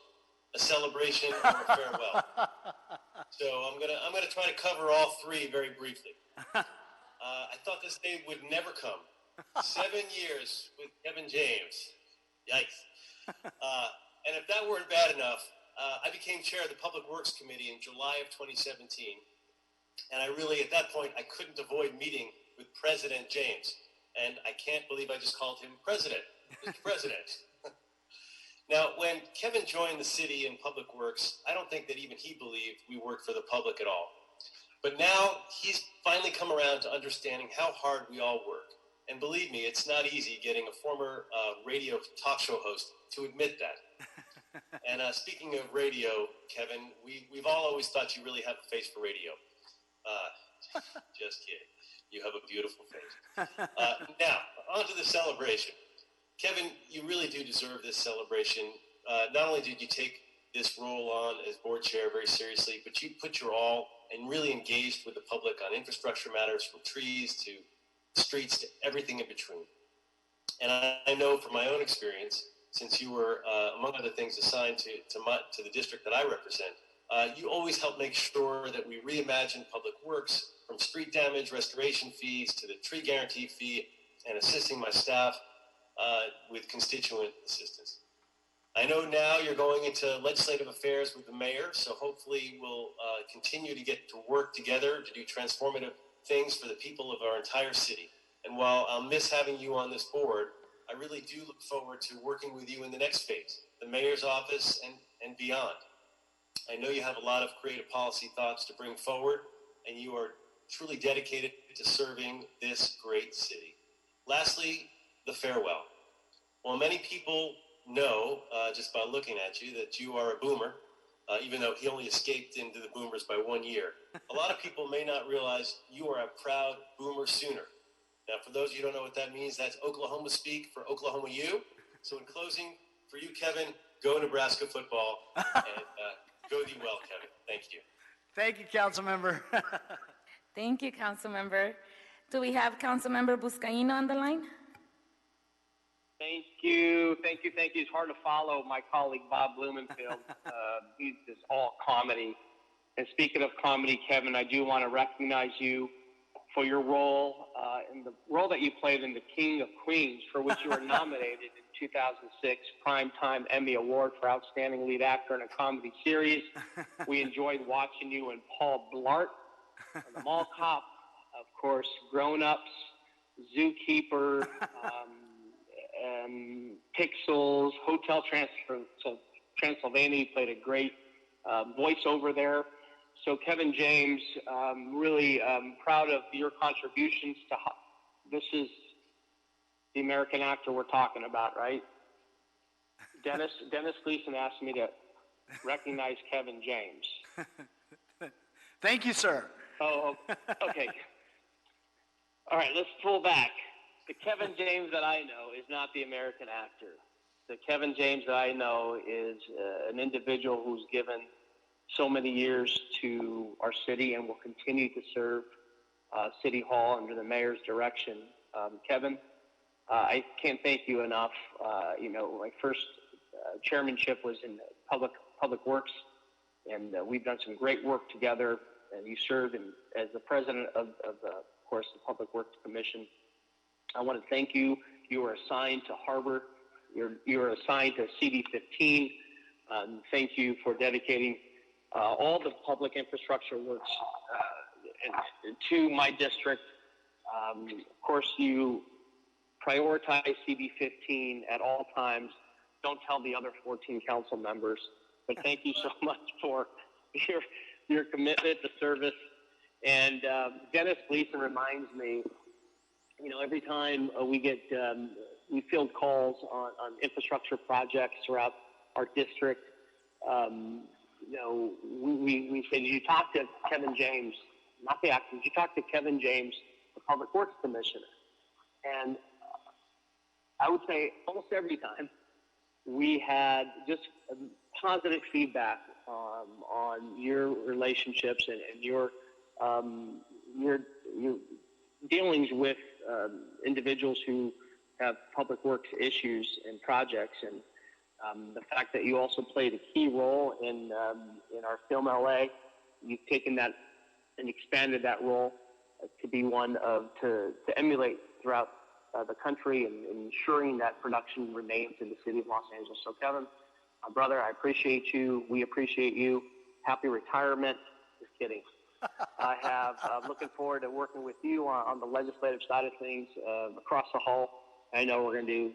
a celebration, or a farewell. So I'm gonna try to cover all three very briefly. I thought this day would never come. 7 years with Kevin James. Yikes. And if that weren't bad enough, I became chair of the Public Works Committee in July of 2017. And I really, at that point, I couldn't avoid meeting with President James. And I can't believe I just called him President. Mr. President. Now, when Kevin joined the city in Public Works, I don't think that even he believed we worked for the public at all. But now he's finally come around to understanding how hard we all work. And believe me, it's not easy getting a former radio talk show host to admit that. And speaking of radio, Kevin, we've all always thought you really have a face for radio. Just kidding. You have a beautiful face. Now, on to the celebration. Kevin, you really do deserve this celebration. Not only did you take this role on as board chair very seriously, but you put your all and really engaged with the public on infrastructure matters, from trees to streets to everything in between. And I know from my own experience, since you were, among other things, assigned to the district that I represent, you always help make sure that we reimagine public works, from street damage restoration fees to the tree guarantee fee, and assisting my staff with constituent assistance. I know now you're going into legislative affairs with the mayor, so hopefully we'll continue to get to work together to do transformative things for the people of our entire city. And while I'll miss having you on this board, I really do look forward to working with you in the next phase, the mayor's office and beyond. I know you have a lot of creative policy thoughts to bring forward, and you are truly dedicated to serving this great city. Lastly, the farewell. While many people know, just by looking at you, that you are a boomer, even though he only escaped into the Boomers by 1 year. A lot of people may not realize you are a proud Boomer Sooner. Now, for those of you who don't know what that means, that's Oklahoma speak for Oklahoma U. So in closing, for you, Kevin, go Nebraska football, and go thee well, Kevin. Thank you. Thank you, council member. Thank you, council member. Do we have council member Buscaino on the line? Thank you. It's hard to follow my colleague Bob Blumenfield. He's just all comedy. And speaking of comedy, Kevin, I do want to recognize you for your role in the role that you played in The King of Queens, for which you were nominated in 2006 Primetime Emmy Award for Outstanding Lead Actor in a Comedy Series. We enjoyed watching you in Paul Blart, The Mall Cop, of course, Grown Ups, Zookeeper, Pixels, Hotel Transylvania. You played a great voiceover there. So Kevin James, really proud of your contributions to, this is the American actor we're talking about, right? Dennis Gleason asked me to recognize Kevin James. Thank you, sir. Oh, okay. All right, let's pull back. The Kevin James that I know is not the American actor. The Kevin James that I know is an individual who's given so many years to our city and will continue to serve City Hall under the mayor's direction. Kevin, I can't thank you enough. My first chairmanship was in public works, and we've done some great work together. And you served as the president of course, the Public Works Commission. I want to thank you. You are assigned to Harbor. You're assigned to CD15. Thank you for dedicating all the public infrastructure works to my district. Of course, you prioritize CB15 at all times. Don't tell the other 14 council members, but thank you so much for your commitment to service. And Dennis Gleason reminds me, every time we field calls on infrastructure projects throughout our district, we say, you talk to Kevin James, not the actor, you talk to Kevin James, the Public Works Commissioner. And I would say almost every time we had just positive feedback on your relationships and your dealings with individuals who have public works issues and projects, and the fact that you also played a key role in our Film LA. You've taken that and expanded that role to be one to emulate throughout the country and ensuring that production remains in the city of Los Angeles. So Kevin, my brother, I appreciate you. We appreciate you. Happy retirement. Just kidding. I'm looking forward to working with you on the legislative side of things across the hall. I know we're going to do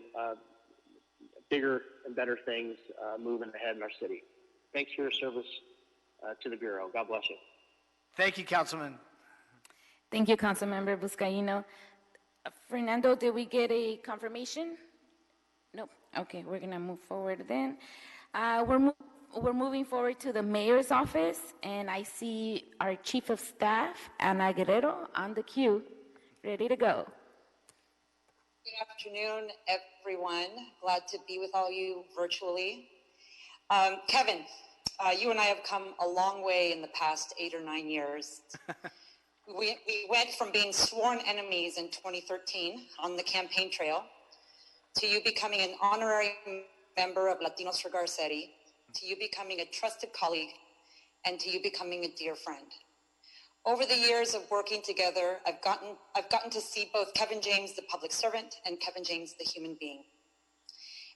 bigger and better things moving ahead in our city. Thanks for your service to the Bureau. God bless you. Thank you, Councilman. Thank you, Councilmember Buscaino. Fernando, did we get a confirmation? Nope. Okay, we're going to move forward then. We're moving forward to the mayor's office, and I see our chief of staff, Ana Guerrero, on the queue, ready to go. Good afternoon, everyone. Glad to be with all you virtually. Kevin, you and I have come a long way in the past 8 or 9 years. We went from being sworn enemies in 2013 on the campaign trail to you becoming an honorary member of Latinos for Garcetti, to you becoming a trusted colleague, and to you becoming a dear friend. Over the years of working together, I've gotten to see both Kevin James, the public servant, and Kevin James, the human being.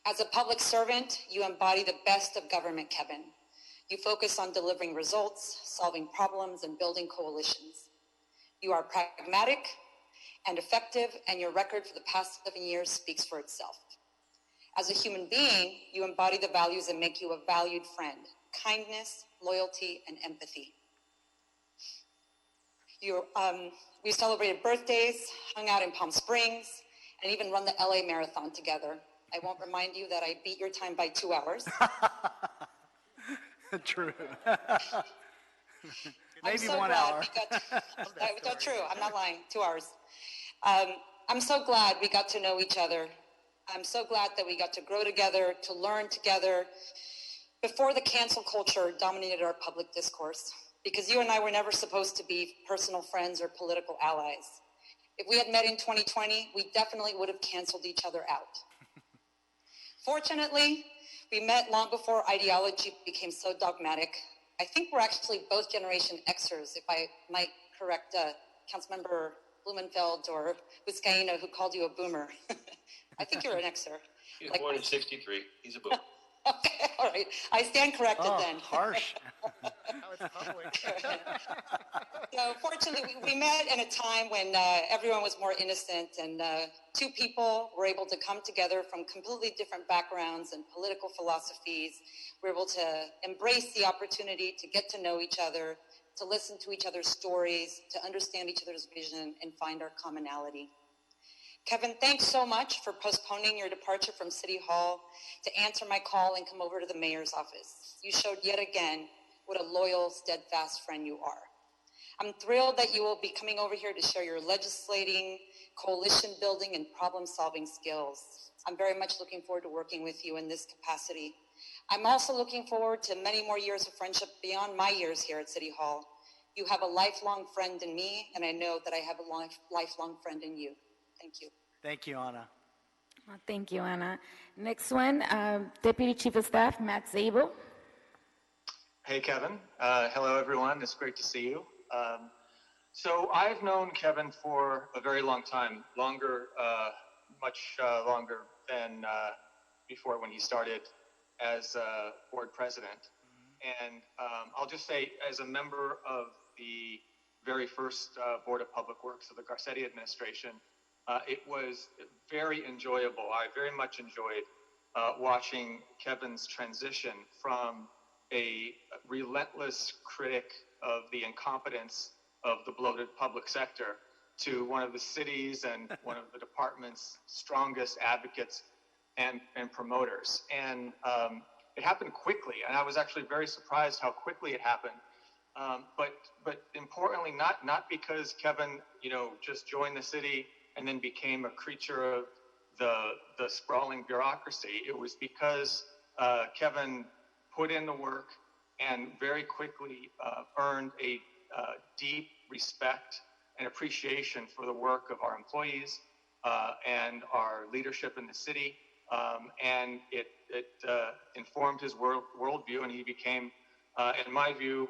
As a public servant, you embody the best of government, Kevin. You focus on delivering results, solving problems, and building coalitions. You are pragmatic and effective, and your record for the past 7 years speaks for itself. As a human being, you embody the values that make you a valued friend: kindness, loyalty, and empathy. We celebrated birthdays, hung out in Palm Springs, and even run the LA Marathon together. I won't remind you that I beat your time by 2 hours. True. I'm Maybe so 1 glad hour. we got, true, I'm not lying, 2 hours. I'm so glad we got to know each other. I'm so glad that we got to grow together, to learn together, before the cancel culture dominated our public discourse. Because you and I were never supposed to be personal friends or political allies. If we had met in 2020, we definitely would have canceled each other out. Fortunately, we met long before ideology became so dogmatic. I think we're actually both Generation Xers, if I might correct Councilmember Blumenfeld or Vizcaíno, who called you a boomer. I think you're an Xer. He was born in 63. He's a boomer. Okay, all right. I stand corrected then. Harsh. So fortunately, we met in a time when everyone was more innocent, and two people were able to come together from completely different backgrounds and political philosophies. We were able to embrace the opportunity to get to know each other, to listen to each other's stories, to understand each other's vision, and find our commonality. Kevin, thanks so much for postponing your departure from City Hall to answer my call and come over to the mayor's office. You showed yet again what a loyal, steadfast friend you are. I'm thrilled that you will be coming over here to share your legislating, coalition building, and problem-solving skills. I'm very much looking forward to working with you in this capacity. I'm also looking forward to many more years of friendship beyond my years here at City Hall. You have a lifelong friend in me, and I know that I have a lifelong friend in you. Thank you. Thank you, Anna. Well, thank you, Anna. Next one, Deputy Chief of Staff, Matt Zabel. Hey, Kevin. Hello, everyone. It's great to see you. So I've known Kevin for a very long time, much longer than before when he started as board president. And I'll just say, as a member of the very first Board of Public Works of the Garcetti administration, it was very enjoyable. I very much enjoyed watching Kevin's transition from a relentless critic of the incompetence of the bloated public sector to one of the city's and one of the department's strongest advocates and promoters. And it happened quickly, and I was actually very surprised how quickly it happened. But importantly, not because Kevin, just joined the city and then became a creature of the sprawling bureaucracy. It was because Kevin put in the work and very quickly earned a deep respect and appreciation for the work of our employees and our leadership in the city. And it informed his worldview, and he became, in my view,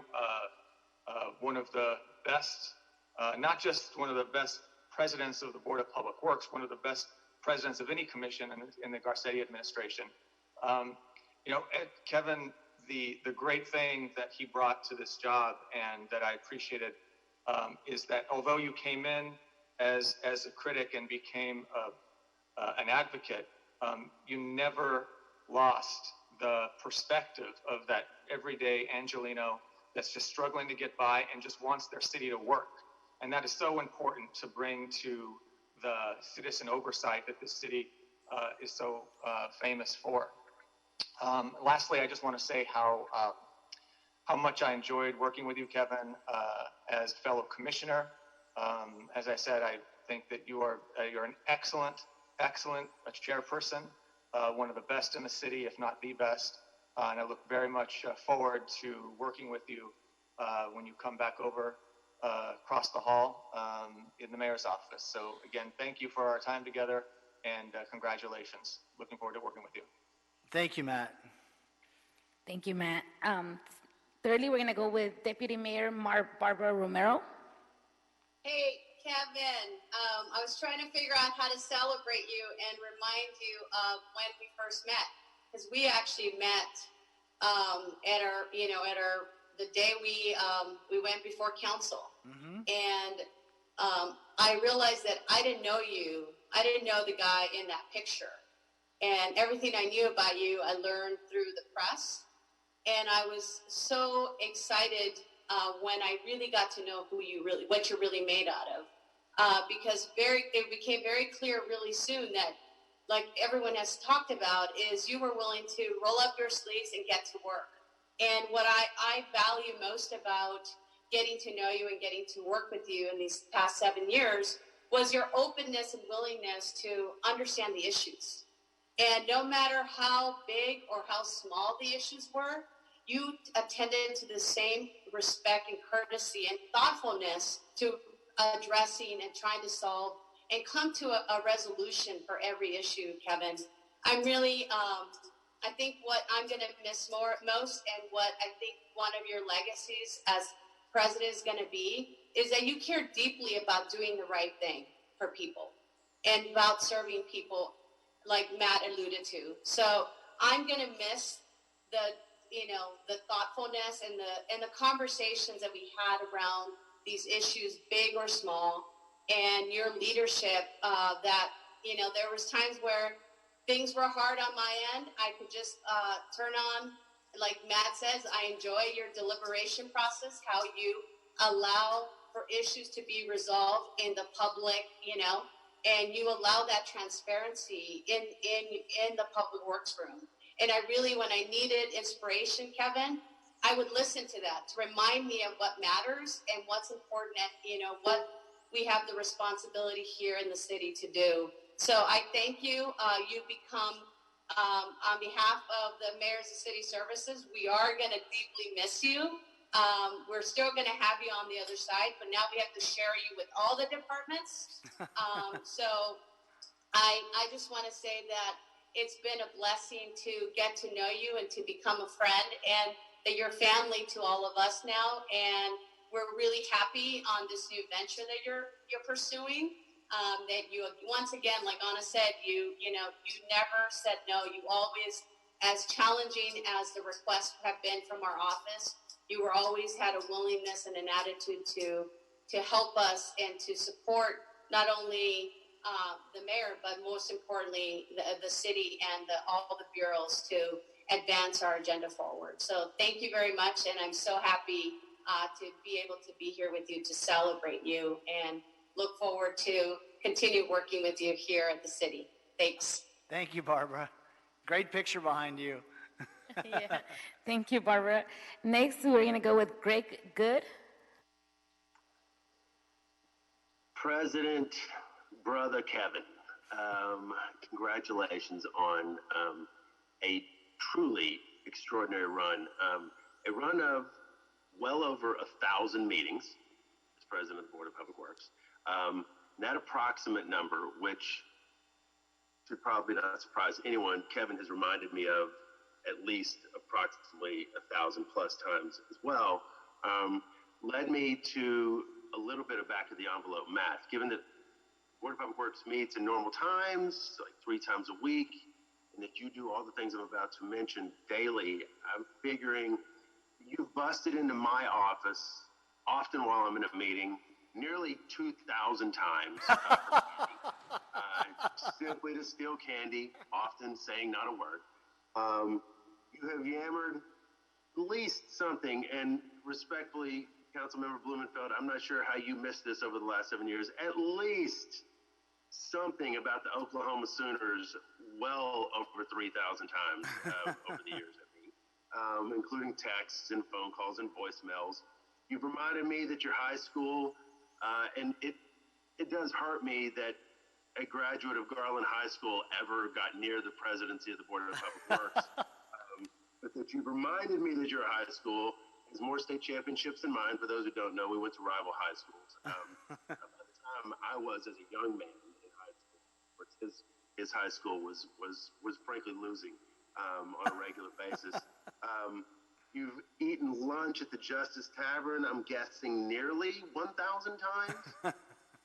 one of the best, not just one of the best presidents of the Board of Public Works, one of the best presidents of any commission in the Garcetti administration. Kevin, the great thing that he brought to this job and that I appreciated is that although you came in as a critic and became an advocate, you never lost the perspective of that everyday Angelino that's just struggling to get by and just wants their city to work. And that is so important to bring to the citizen oversight that this city is so famous for. Lastly, I just want to say how much I enjoyed working with you, Kevin, as fellow commissioner. As I said, I think that you're an excellent chairperson, one of the best in the city, if not the best. And I look very much forward to working with you when you come back over across the hall in the mayor's office. So again, thank you for our time together, and congratulations. Looking forward to working with you. Thank you, Matt. Thank you, Matt. Thirdly, we're going to go with Deputy Mayor Barbara Romero. Hey, Kevin, I was trying to figure out how to celebrate you and remind you of when we first met, because we actually met the day we went before council. Mm-hmm. And I realized that I didn't know you. I didn't know the guy in that picture. And everything I knew about you, I learned through the press. And I was so excited when I really got to know what you're really made out of. Because it became very clear really soon that, like everyone has talked about, is you were willing to roll up your sleeves and get to work. And what I value most about getting to know you and getting to work with you in these past 7 years was your openness and willingness to understand the issues. And no matter how big or how small the issues were, you attended to the same respect and courtesy and thoughtfulness to addressing and trying to solve and come to a resolution for every issue, Kevin. I'm really, I think what I'm going to miss most and what I think one of your legacies as president is going to be is that you care deeply about doing the right thing for people and about serving people like Matt alluded to. So I'm going to miss the, the thoughtfulness and the conversations that we had around these issues, big or small, and your leadership that, there was times where things were hard on my end. I could just turn on, like Matt says, I enjoy your deliberation process, how you allow for issues to be resolved in the public, and you allow that transparency in the public works room. And I really, when I needed inspiration, Kevin, I would listen to that to remind me of what matters and what's important and, what we have the responsibility here in the city to do. So I thank you. You've become, on behalf of the mayors of city services, we are going to deeply miss you. We're still going to have you on the other side, but now we have to share you with all the departments. So I just want to say that it's been a blessing to get to know you and to become a friend, and that you're family to all of us now. And we're really happy on this new venture that you're pursuing. That you, once again, like Anna said, you never said no. You always, as challenging as the requests have been from our office, you were always had a willingness and an attitude to help us and to support not only the mayor, but most importantly, the city and all the bureaus to advance our agenda forward. So thank you very much, and I'm so happy to be able to be here with you to celebrate you, and look forward to continue working with you here at the city. Thanks. Thank you, Barbara. Great picture behind you. Yeah. Thank you, Barbara. Next, we're going to go with Greg Good. President, brother Kevin, congratulations on a truly extraordinary run. A run of well over 1,000 meetings as president of the Board of Public Works. That approximate number, which should probably not surprise anyone, Kevin has reminded me of at least approximately 1,000 plus times as well, led me to a little bit of back of the envelope math. Given that Board of Public Works meets in normal times, like 3 times a week, and that you do all the things I'm about to mention daily, I'm figuring you've busted into my office, often while I'm in a meeting, nearly 2,000 times, simply to steal candy, often saying not a word. You have yammered at least something, and respectfully, Councilmember Blumenfeld, I'm not sure how you missed this over the last 7 years, at least something about the Oklahoma Sooners well over 3,000 times over the years, I mean, including texts and phone calls and voicemails. You've reminded me that your high school, and it does hurt me that a graduate of Garland High School ever got near the presidency of the Board of Public Works, but that you've reminded me that your high school has more state championships than mine. For those who don't know, we went to rival high schools. By the time I was as a young man in high school, his high school was frankly losing on a regular basis. You've eaten lunch at the Justice Tavern, I'm guessing nearly 1,000 times.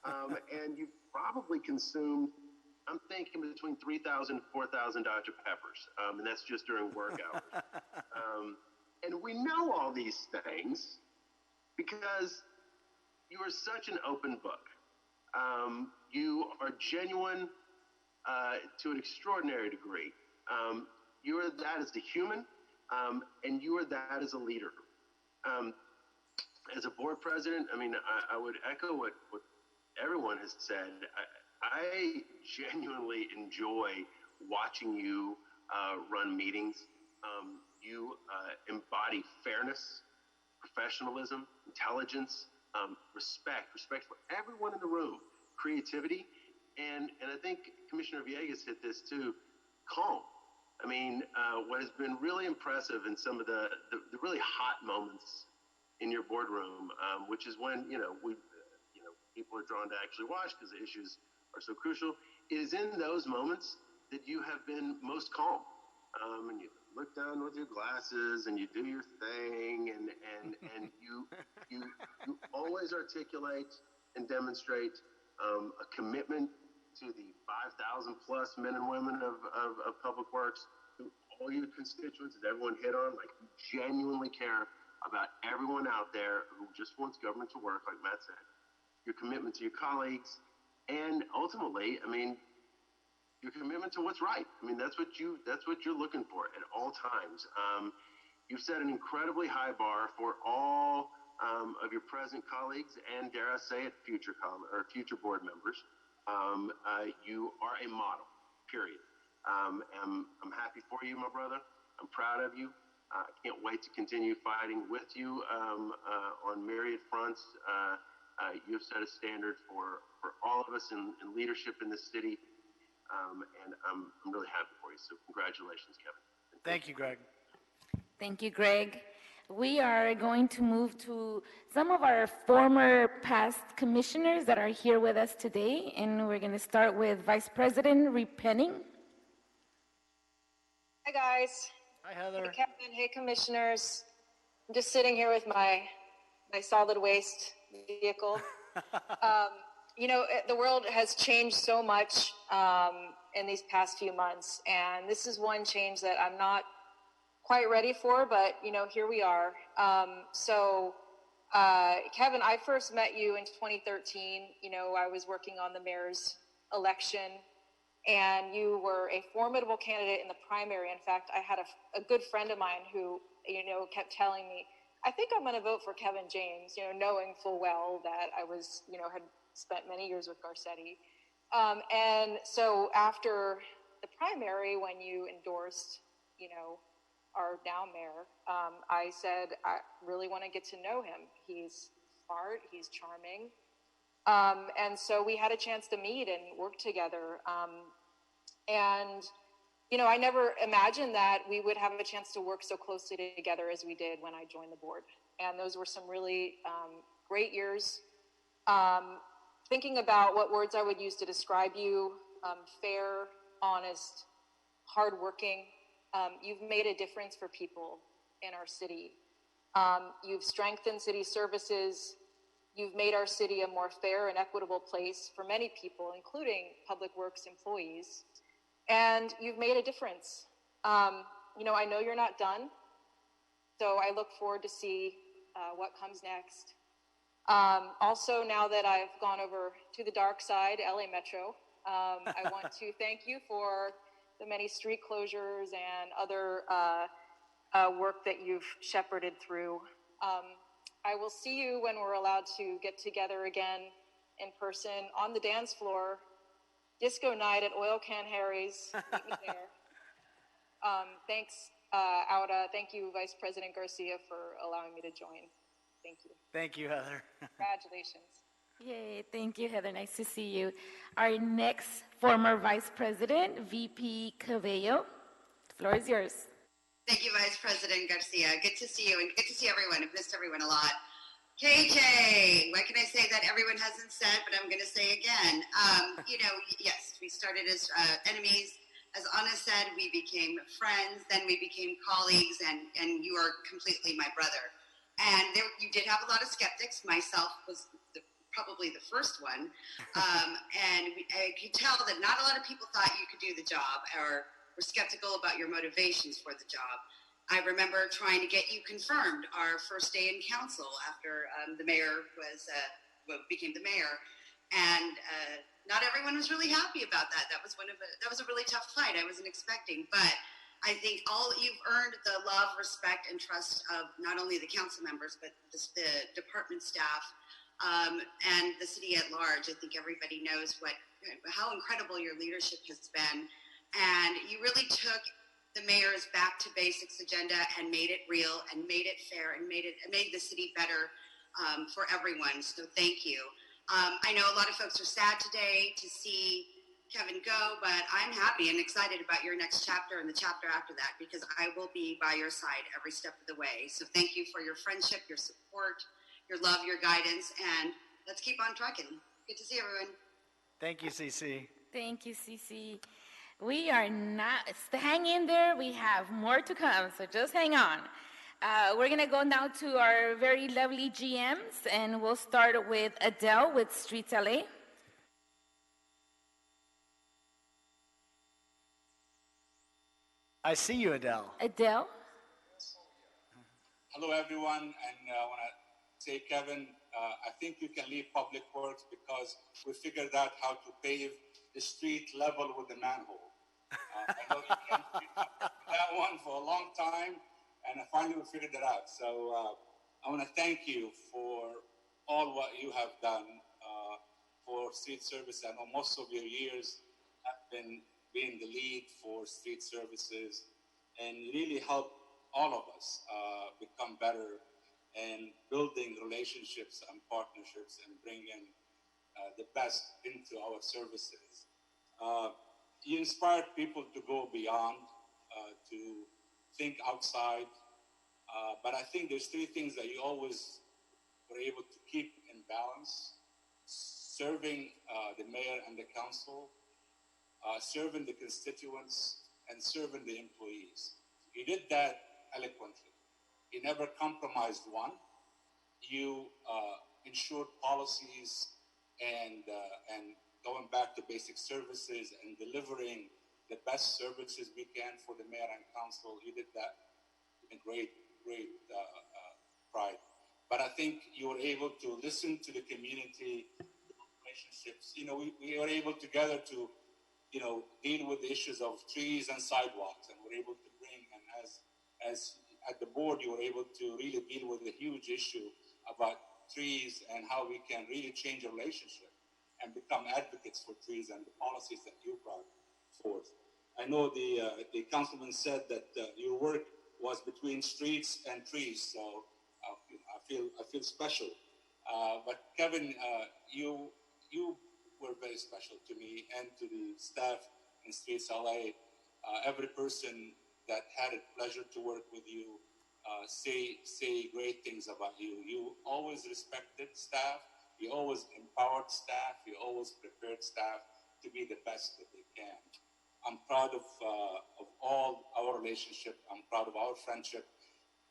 And you've probably consumed, I'm thinking, between 3,000 and 4,000 Dr. Peppers. And that's just during work hours. And we know all these things because you are such an open book. You are genuine to an extraordinary degree. You are that as a human, and you are that as a leader. As a board president, I mean, I would echo what everyone has said. I genuinely enjoy watching you run meetings. You embody fairness, professionalism, intelligence, respect for everyone in the room, creativity, and I think Commissioner Villegas hit this too, calm. I mean, what has been really impressive in some of the really hot moments in your boardroom, which is when, people are drawn to actually watch because the issues are so crucial, it is in those moments that you have been most calm. And you look down with your glasses and you do your thing, and you always articulate and demonstrate a commitment to the 5,000 plus men and women of Public Works, to all your constituents, as everyone hit on, like you genuinely care about everyone out there who just wants government to work, like Matt said. Your commitment to your colleagues, and ultimately, I mean, your commitment to what's right. I mean, that's what you're looking for at all times. You've set an incredibly high bar for all of your present colleagues, and dare I say it, future board members. You are a model. Period. I'm happy for you, my brother. I'm proud of you. I can't wait to continue fighting with you on myriad fronts. You've set a standard for all of us in leadership in this city. And I'm really happy for you. So congratulations, Kevin. Thank you, Greg. Thank you, Greg. We are going to move to some of our former past commissioners that are here with us today, and we're going to start with Vice President Repenning. Hi, guys. Hi, Heather. Hey, Kevin. Hey, commissioners. I'm just sitting here with my solid waste vehicle. The world has changed so much in these past few months, and this is one change that I'm not quite ready for, but, here we are. Kevin, I first met you in 2013. I was working on the mayor's election, and you were a formidable candidate in the primary. In fact, I had a good friend of mine who, kept telling me, I think I'm going to vote for Kevin James, knowing full well that I was, had spent many years with Garcetti. And so after the primary, when you endorsed, our now mayor, I said, I really want to get to know him. He's smart, he's charming. And so we had a chance to meet and work together. I never imagined that we would have a chance to work so closely together as we did when I joined the board. And those were some really great years. Thinking about what words I would use to describe you, fair, honest, hardworking. You've made a difference for people in our city. You've strengthened city services. You've made our city a more fair and equitable place for many people, including Public Works employees. And you've made a difference. I know you're not done, so I look forward to see what comes next. Also, now that I've gone over to the dark side, LA Metro, I want to thank you for the many street closures and other work that you've shepherded through. I will see you when we're allowed to get together again in person on the dance floor. Disco night at Oil Can Harry's. Meet me there. Thanks, Auda. Thank you, Vice President Garcia, for allowing me to join. Thank you. Thank you, Heather. Congratulations. Yay, thank you, Heather. Nice to see you. Our next former Vice President, VP Cabello. The floor is yours. Thank you, Vice President Garcia. Good to see you, and good to see everyone. I've missed everyone a lot. KJ, what can I say that everyone hasn't said, but I'm going to say again? Yes, we started as enemies. As Anna said, we became friends, then we became colleagues, and you are completely my brother. And you did have a lot of skeptics. Myself was probably the first one. And I could tell that not a lot of people thought you could do the job or were skeptical about your motivations for the job. I remember trying to get you confirmed our first day in council after the mayor became the mayor, and not everyone was really happy about that. That was a really tough fight. I wasn't expecting, but I think you've earned the love, respect, and trust of not only the council members but the department staff and the city at large. I think everybody knows how incredible your leadership has been, and you really took the mayor's back to basics agenda and made it real and made it fair and made the city better for everyone. So thank you. I know a lot of folks are sad today to see Kevin go, but I'm happy and excited about your next chapter and the chapter after that, because I will be by your side every step of the way. So thank you for your friendship, your support, your love, your guidance, and let's keep on trucking. Good to see everyone. Thank you, CC. Thank you, Cece. We are not, hang in there. We have more to come, so just hang on. We're going to go now to our very lovely GMs, and we'll start with Adele with Streets LA. I see you, Adele. Adele? Hello, everyone, and I want to say, Kevin, I think you can leave Public Works because we figured out how to pave the street level with the manhole. I know you can't do that one for a long time, and finally we figured it out. So I want to thank you for all what you have done for street service. I know most of your years have been being the lead for street services, and you really helped all of us become better and building relationships and partnerships and bringing the best into our services. You inspired people to go beyond, to think outside, but I think there's three things that you always were able to keep in balance: serving the mayor and the council, serving the constituents, and serving the employees. You did that eloquently. You never compromised one. You ensured policies and going back to basic services and delivering the best services we can for the mayor and council. You did that in great pride. But I think you were able to listen to the community relationships. You know, we were able together to, you know, deal with the issues of trees and sidewalks, and we're able to bring, and as at the board, you were able to really deal with a huge issue about trees and how we can really change a relationship and become advocates for trees and the policies that you brought forth. I know the councilman said that your work was between streets and trees, so I feel special. But Kevin, you were very special to me and to the staff in Streets LA. Every person that had a pleasure to work with you say great things about you. You always respected staff. You always empowered staff. You always prepared staff to be the best that they can. I'm proud of all our relationship. I'm proud of our friendship.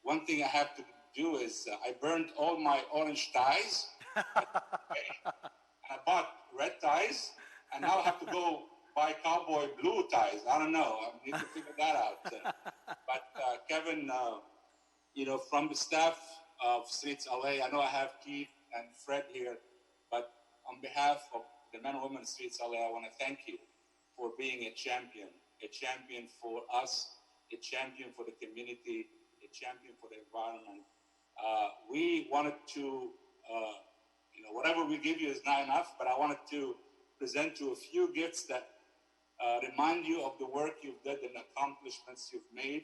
One thing I have to do is I burned all my orange ties. And I bought red ties, and now I have to go buy cowboy blue ties. I don't know. I need to figure that out. But Kevin, you know, from the staff of Streets LA, I know I have Keith and Fred here, but on behalf of the men and women of Streets LA, I want to thank you for being a champion for us, a champion for the community, a champion for the environment. We wanted to, you know, whatever we give you is not enough, but I wanted to present you a few gifts that remind you of the work you've done and accomplishments you've made.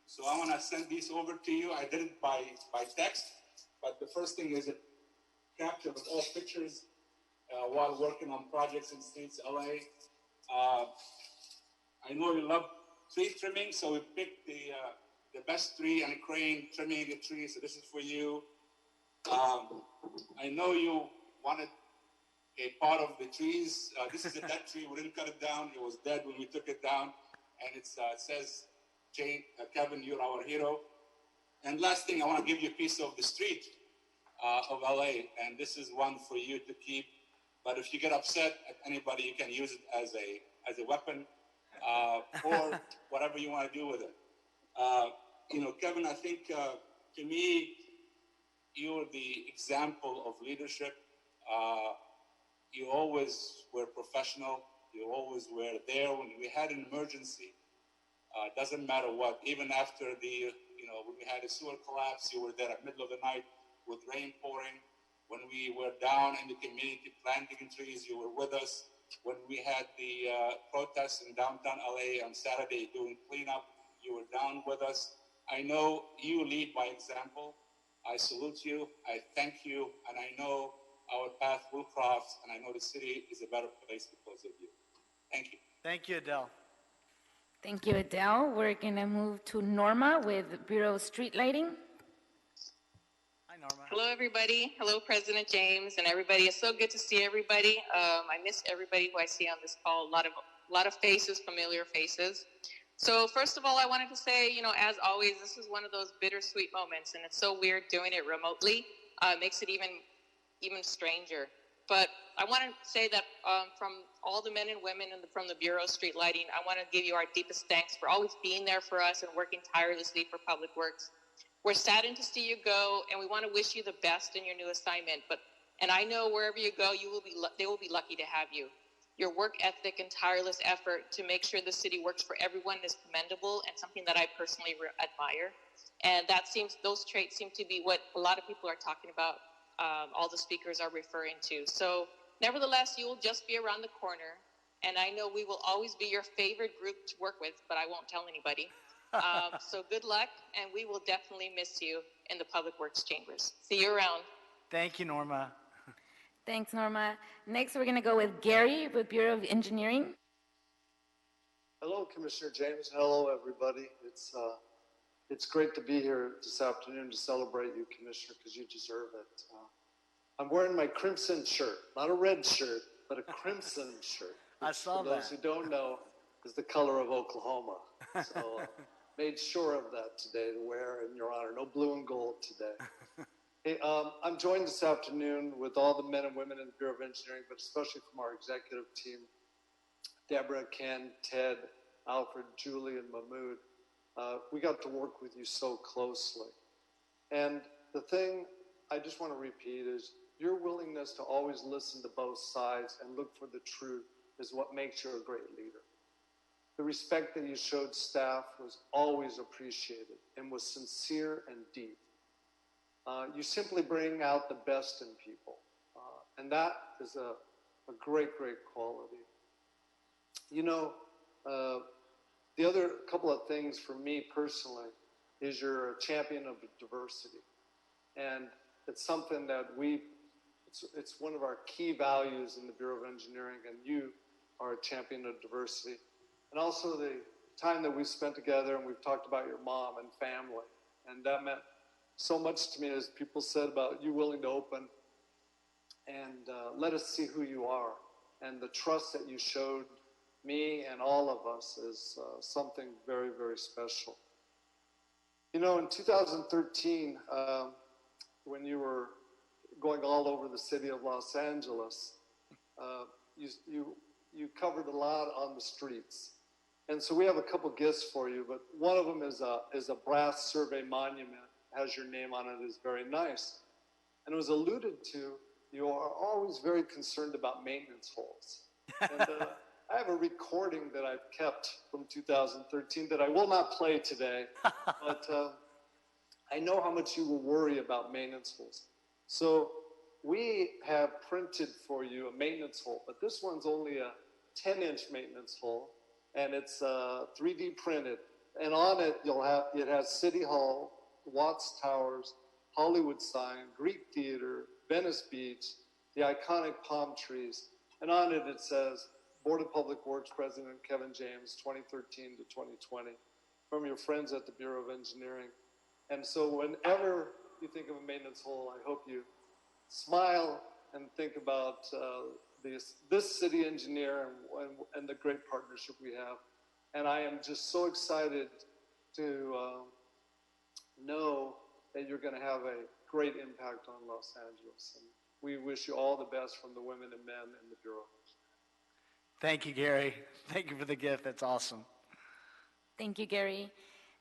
So I want to send these over to you. I did it by text, but the first thing is a capture of all pictures while working on projects in Streets LA. I know you love tree trimming, so we picked the best tree and a crane trimming the tree. So this is for you. I know you wanted a part of the trees. This is a dead tree. We didn't cut it down. It was dead when we took it down. And it says, Kevin, you're our hero. And last thing, I want to give you a piece of the street of LA. And this is one for you to keep. But if you get upset at anybody, you can use it as a weapon or whatever you want to do with it. You know, Kevin, I think to me, you're the example of leadership. You always were professional. You always were there when we had an emergency. Doesn't matter what. Even after when we had a sewer collapse, you were there at middle of the night with rain pouring. When we were down in the community planting trees, you were with us. When we had the protests in downtown LA on Saturday doing cleanup, You were down with us. I know you lead by example. I salute you. I thank you. And I know our path will cross. And I know the city is a better place because of you. Thank you. Thank you, Adele. Thank you, Adele. We're going to move to Norma with Bureau of Street Lighting. Hi, Norma. Hello, everybody. Hello, President James and everybody. It's so good to see everybody. I miss everybody who I see on this call. A lot of faces, familiar faces. So first of all, I wanted to say, as always, this is one of those bittersweet moments, and it's so weird doing it remotely. Makes it even stranger. But I want to say that from all the men and women from the Bureau of Street Lighting, I want to give you our deepest thanks for always being there for us and working tirelessly for Public Works. We're saddened to see you go, and we want to wish you the best in your new assignment. And I know wherever you go, they will be lucky to have you. Your work ethic and tireless effort to make sure the city works for everyone is commendable and something that I personally admire. And those traits seem to be what a lot of people are talking about. All the speakers are referring to. So nevertheless, you will just be around the corner. And I know we will always be your favorite group to work with, but I won't tell anybody. So good luck, and we will definitely miss you in the Public Works chambers. See you around. Thank you, Norma. Thanks, Norma. Next, we're going to go with Gary with Bureau of Engineering. Hello, Commissioner James. Hello, everybody. It's great to be here this afternoon to celebrate you, Commissioner, because you deserve it. I'm wearing my crimson shirt, not a red shirt, but a crimson shirt. I saw that. For those who don't know, is the color of Oklahoma. So made sure of that today to wear in your honor. No blue and gold today. Hey, I'm joined this afternoon with all the men and women in the Bureau of Engineering, but especially from our executive team, Deborah, Ken, Ted, Alfred, Julie, and Mahmood. We got to work with you so closely. And the thing I just want to repeat is your willingness to always listen to both sides and look for the truth is what makes you a great leader. The respect that you showed staff was always appreciated and was sincere and deep. You simply bring out the best in people. And that is a great, great quality. The other couple of things for me personally is you're a champion of diversity. And it's something that it's one of our key values in the Bureau of Engineering, and you are a champion of diversity. And also the time that we spent together, and we've talked about your mom and family. And that meant so much to me, as people said, about you willing to open and let us see who you are. And the trust that you showed me and all of us is something very, very special. In 2013, when you were going all over the city of Los Angeles, you covered a lot on the streets. And so we have a couple gifts for you, but one of them is a brass survey monument, has your name on it, is very nice. And it was alluded to, you are always very concerned about maintenance holes. And I have a recording that I've kept from 2013 that I will not play today, but I know how much you will worry about maintenance holes. So we have printed for you a maintenance hole, but this one's only a 10-inch maintenance hole, and it's 3D printed. And on it, it has City Hall, Watts Towers, Hollywood sign, Greek Theater, Venice Beach, the iconic palm trees. And on it, it says, Board of Public Works President Kevin James, 2013 to 2020, from your friends at the Bureau of Engineering. And so whenever you think of a maintenance hole, I hope you smile and think about this city engineer and the great partnership we have. And I am just so excited to know that you're going to have a great impact on Los Angeles. And we wish you all the best from the women and men in the Bureau. Thank you, Gary. Thank you for the gift. That's awesome. Thank you, Gary.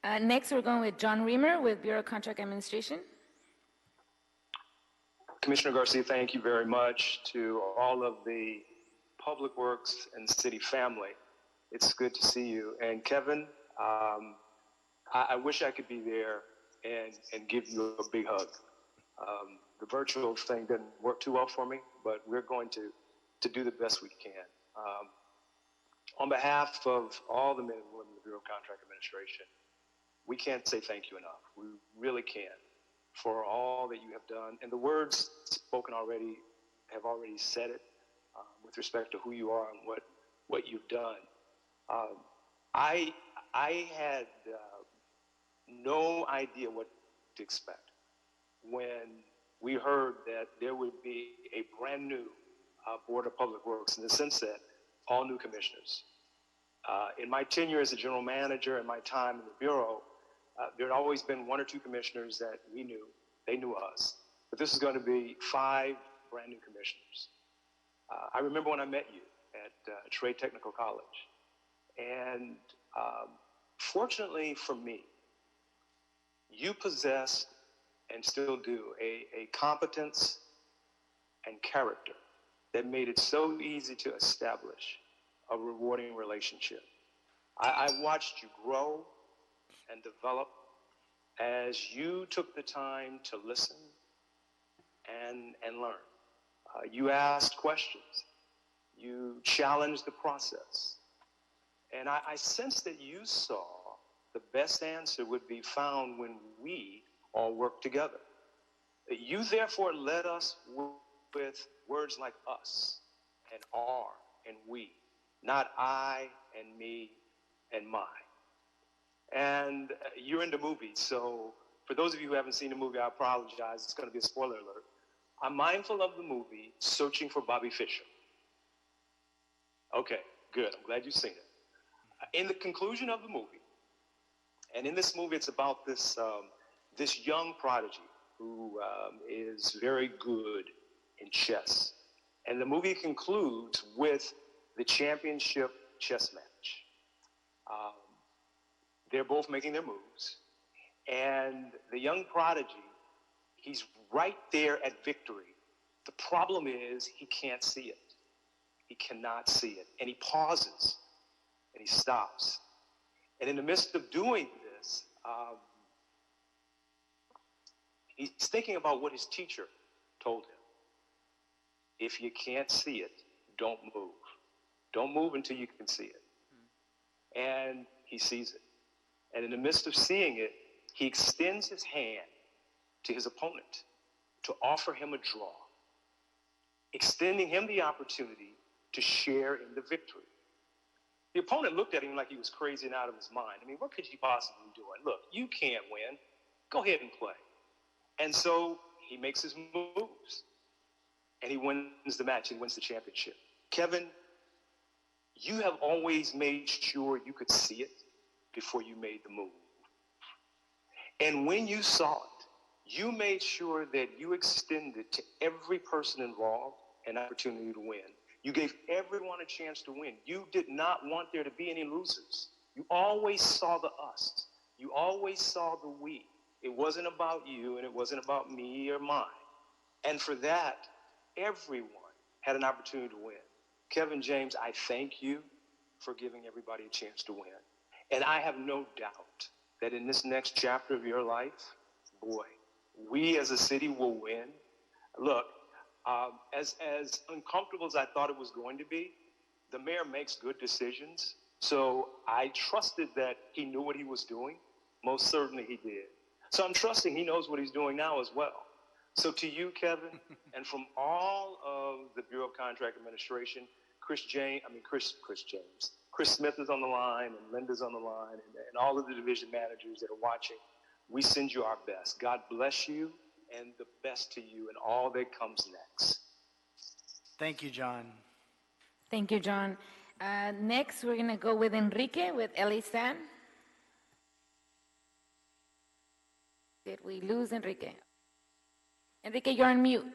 Next, we're going with John Reamer with Bureau of Contract Administration. Commissioner Garcia, thank you very much. To all of the Public Works and City family, it's good to see you. And Kevin, I wish I could be there and give you a big hug. The virtual thing didn't work too well for me, but we're going to do the best we can. On behalf of all the men and women in the Bureau of Contract Administration, we can't say thank you enough. We really can't for all that you have done. And the words spoken already have already said it with respect to who you are and what you've done. I had no idea what to expect when we heard that there would be a brand new Board of Public Works, in the sense that all new commissioners. In my tenure as a general manager and my time in the Bureau, there had always been one or two commissioners that we knew. They knew us. But this is going to be 5 brand new commissioners. I remember when I met you at Trade Technical College. And fortunately for me, you possessed and still do a competence and character that made it so easy to establish a rewarding relationship. I watched you grow and develop as you took the time to listen and learn. You asked questions. You challenged the process. And I sensed that you saw the best answer would be found when we all work together. You therefore led us with words like us and our and we, not I and me and my. And you're into movies, so for those of you who haven't seen the movie, I apologize. It's going to be a spoiler alert. I'm mindful of the movie Searching for Bobby Fischer. Okay, good. I'm glad you've seen it. In the conclusion of the movie, and in this movie, it's about this this young prodigy who is very good in chess. And the movie concludes with the championship chess match. They're both making their moves. And the young prodigy, he's right there at victory. The problem is he can't see it. He cannot see it. And he pauses and he stops. And in the midst of doing this, he's thinking about what his teacher told him. If you can't see it, don't move. Don't move until you can see it. And he sees it. And in the midst of seeing it, he extends his hand to his opponent to offer him a draw, extending him the opportunity to share in the victory. The opponent looked at him like he was crazy and out of his mind. I mean, what could you possibly be doing? Look, you can't win. Go ahead and play. And so he makes his moves, and he wins the match. He wins the championship. Kevin, you have always made sure you could see it before you made the move. And when you saw it, you made sure that you extended to every person involved an opportunity to win. You gave everyone a chance to win. You did not want there to be any losers. You always saw the us. You always saw the we. It wasn't about you, and it wasn't about me or mine. And for that, everyone had an opportunity to win. Kevin James, I thank you for giving everybody a chance to win. And I have no doubt that in this next chapter of your life, boy, we as a city will win. Look, as uncomfortable as I thought it was going to be, the mayor makes good decisions. So I trusted that he knew what he was doing. Most certainly he did. So I'm trusting he knows what he's doing now as well. So to you, Kevin, and from all of the Bureau of Contract Administration, Chris Smith is on the line, and Linda's on the line, and all of the division managers that are watching. We send you our best. God bless you, and the best to you and all that comes next. Thank you, John. Thank you, John. Next, we're going to go with Enrique with LA San. Did we lose Enrique? Enrique, you're on mute.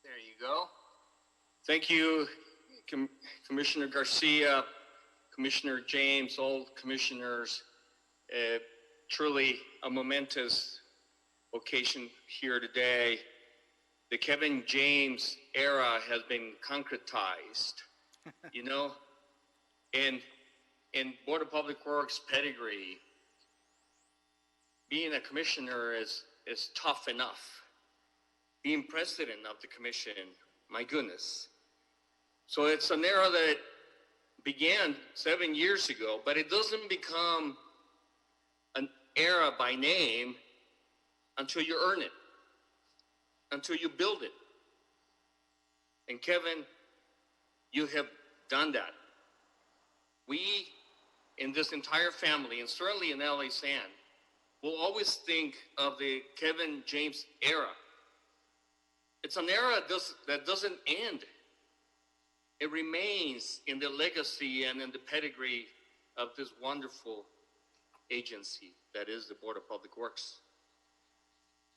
There you go. Thank you, Commissioner Garcia, Commissioner James, all commissioners. Truly a momentous occasion here today. The Kevin James era has been concretized, you know, in Board of Public Works pedigree. Being a commissioner is tough enough. Being president of the commission, my goodness. So it's an era that began 7 years ago, but it doesn't become era by name until you earn it, until you build it. And Kevin, you have done that. We, in this entire family, and certainly in LA San, will always think of the Kevin James era. It's an era that doesn't end. It remains in the legacy and in the pedigree of this wonderful agency that is the Board of Public Works.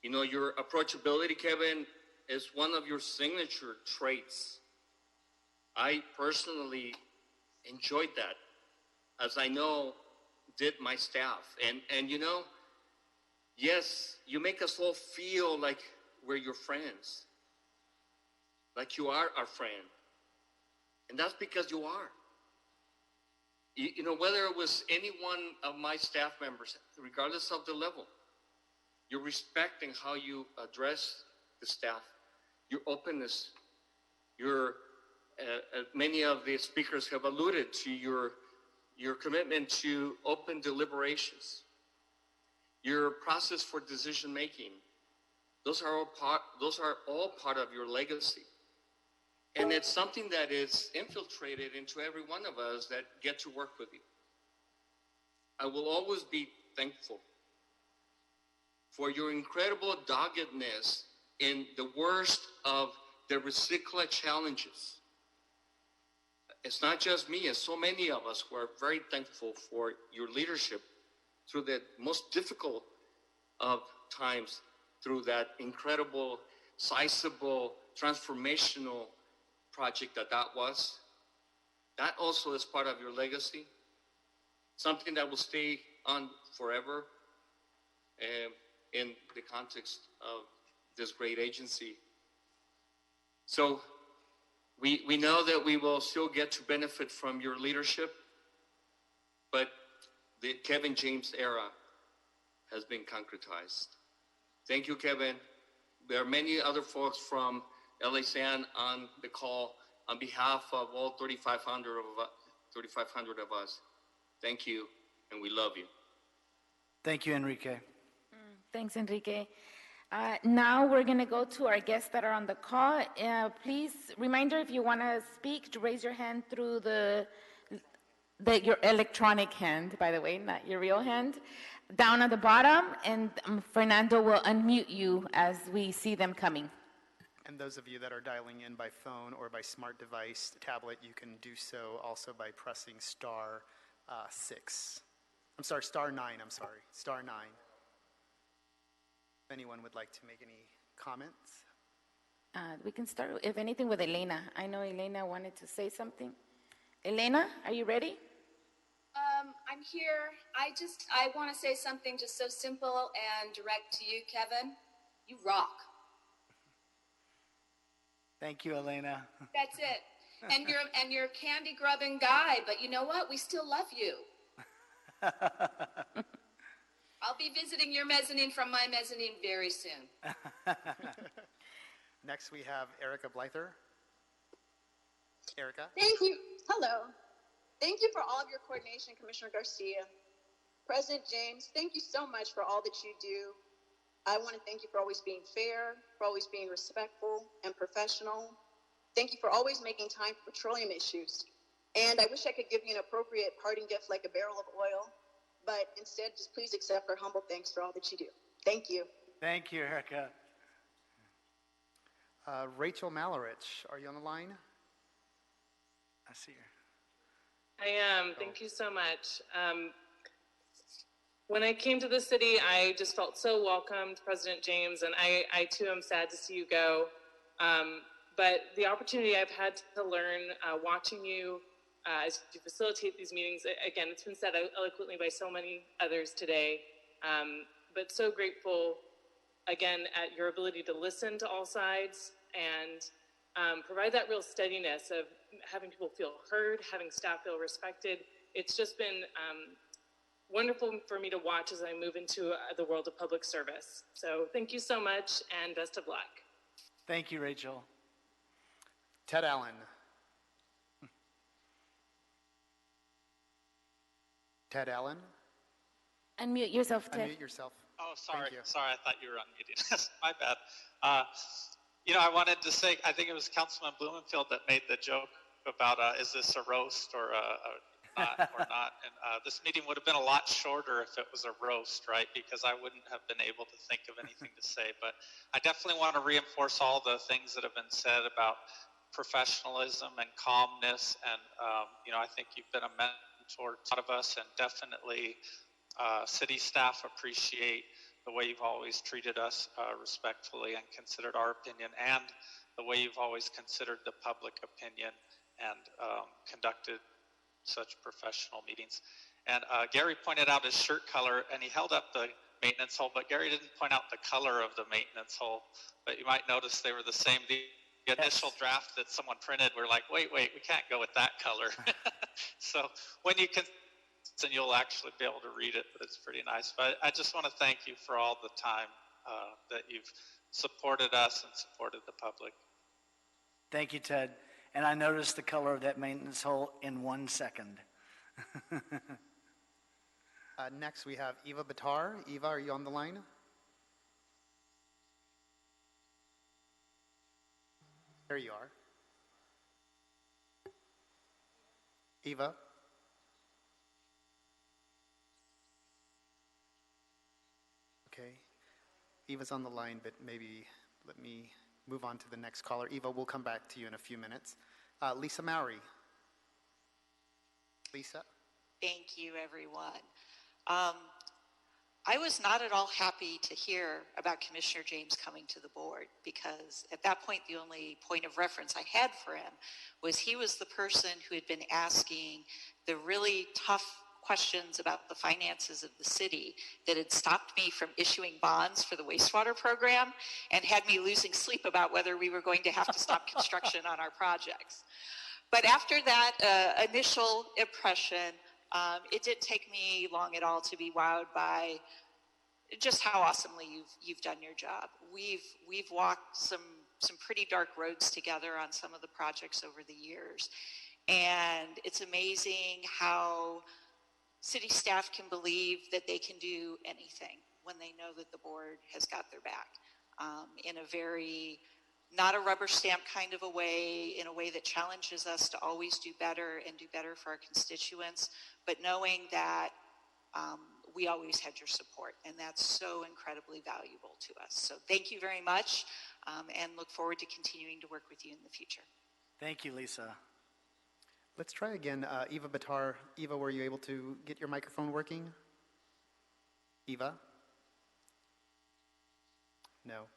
You know, your approachability, Kevin, is one of your signature traits. I personally enjoyed that, as I know did my staff. And you know, yes, you make us all feel like we're your friends, like you are our friend. And that's because you are. You know, whether it was any one of my staff members, regardless of the level, your respect and how you address the staff, your openness, your many of the speakers have alluded to your commitment to open deliberations, your process for decision making. Those are all part of your legacy. And it's something that is infiltrated into every one of us that get to work with you. I will always be thankful for your incredible doggedness in the worst of the recycla challenges. It's not just me, it's so many of us who are very thankful for your leadership through the most difficult of times, through that incredible, sizable, transformational project that was. That also is part of your legacy, something that will stay on forever in the context of this great agency. So we know that we will still get to benefit from your leadership, but the Kevin James era has been concretized. Thank you, Kevin. There are many other folks from LA San on the call. On behalf of all 3,500 of us, thank you, and we love you. Thank you, Enrique. Thanks, Enrique. Now we're going to go to our guests that are on the call. Please, reminder, if you want to speak, to raise your hand through your electronic hand, by the way, not your real hand, down at the bottom, and Fernando will unmute you as we see them coming. And those of you that are dialing in by phone or by smart device, tablet, you can do so also by pressing star 9, star 9. If anyone would like to make any comments. We can start, if anything, with Elena. I know Elena wanted to say something. Elena, are you ready? I'm here. I want to say something just so simple and direct to you, Kevin. You rock. Thank you, Elena. That's it. And you're a candy grubbing guy, but you know what? We still love you. I'll be visiting your mezzanine from my mezzanine very soon. Next we have Erica Blyther. Erica? Thank you. Hello. Thank you for all of your coordination, Commissioner Garcia. President James, thank you so much for all that you do. I want to thank you for always being fair, for always being respectful and professional. Thank you for always making time for petroleum issues. And I wish I could give you an appropriate parting gift like a barrel of oil, but instead just please accept our humble thanks for all that you do. Thank you. Thank you, Erica. Rachel Malarich, are you on the line? I see her. I am. Thank you so much. When I came to the city, I just felt so welcomed, President James, and I too am sad to see you go. But the opportunity I've had to learn watching you as you facilitate these meetings, again, it's been said eloquently by so many others today, but so grateful, again, at your ability to listen to all sides and provide that real steadiness of having people feel heard, having staff feel respected. It's just been wonderful for me to watch as I move into the world of public service. So thank you so much and best of luck. Thank you, Rachel. Ted Allen. Ted Allen? Unmute yourself, Ted. Unmute yourself. Oh, sorry. Thank you. Sorry, I thought you were unmuting. My bad. I wanted to say, I think it was Councilman Blumenfield that made the joke about, is this a roast or not? And this meeting would have been a lot shorter if it was a roast, right? Because I wouldn't have been able to think of anything to say. But I definitely want to reinforce all the things that have been said about professionalism and calmness. And, I think you've been a mentor to a lot of us, and definitely city staff appreciate the way you've always treated us respectfully and considered our opinion, and the way you've always considered the public opinion and conducted such professional meetings. And Gary pointed out his shirt color, and he held up the maintenance hole, but Gary didn't point out the color of the maintenance hole. But you might notice they were the same. The initial draft that someone printed, we're like, wait, we can't go with that color. So when you can, and you'll actually be able to read it, but it's pretty nice. But I just want to thank you for all the time that you've supported us and supported the public. Thank you, Ted. And I noticed the color of that maintenance hole in 1 second. Next, we have Eva Batar. Eva, are you on the line? There you are. Eva? Okay. Eva's on the line, but maybe let me move on to the next caller. Eva, we'll come back to you in a few minutes. Lisa Mowry. Lisa? Thank you, everyone. I was not at all happy to hear about Commissioner James coming to the board, because at that point, the only point of reference I had for him was he was the person who had been asking the really tough questions about the finances of the city that had stopped me from issuing bonds for the wastewater program and had me losing sleep about whether we were going to have to stop construction on our projects. But after that initial impression, it didn't take me long at all to be wowed by just how awesomely you've done your job. We've walked some pretty dark roads together on some of the projects over the years, and it's amazing how city staff can believe that they can do anything when they know that the board has got their back, in a very, not a rubber stamp kind of a way, in a way that challenges us to always do better and do better for our constituents, but knowing that we always had your support, and that's so incredibly valuable to us. So thank you very much, and look forward to continuing to work with you in the future. Thank you, Lisa. Let's try again. Eva Batar. Eva, were you able to get your microphone working? Eva? No.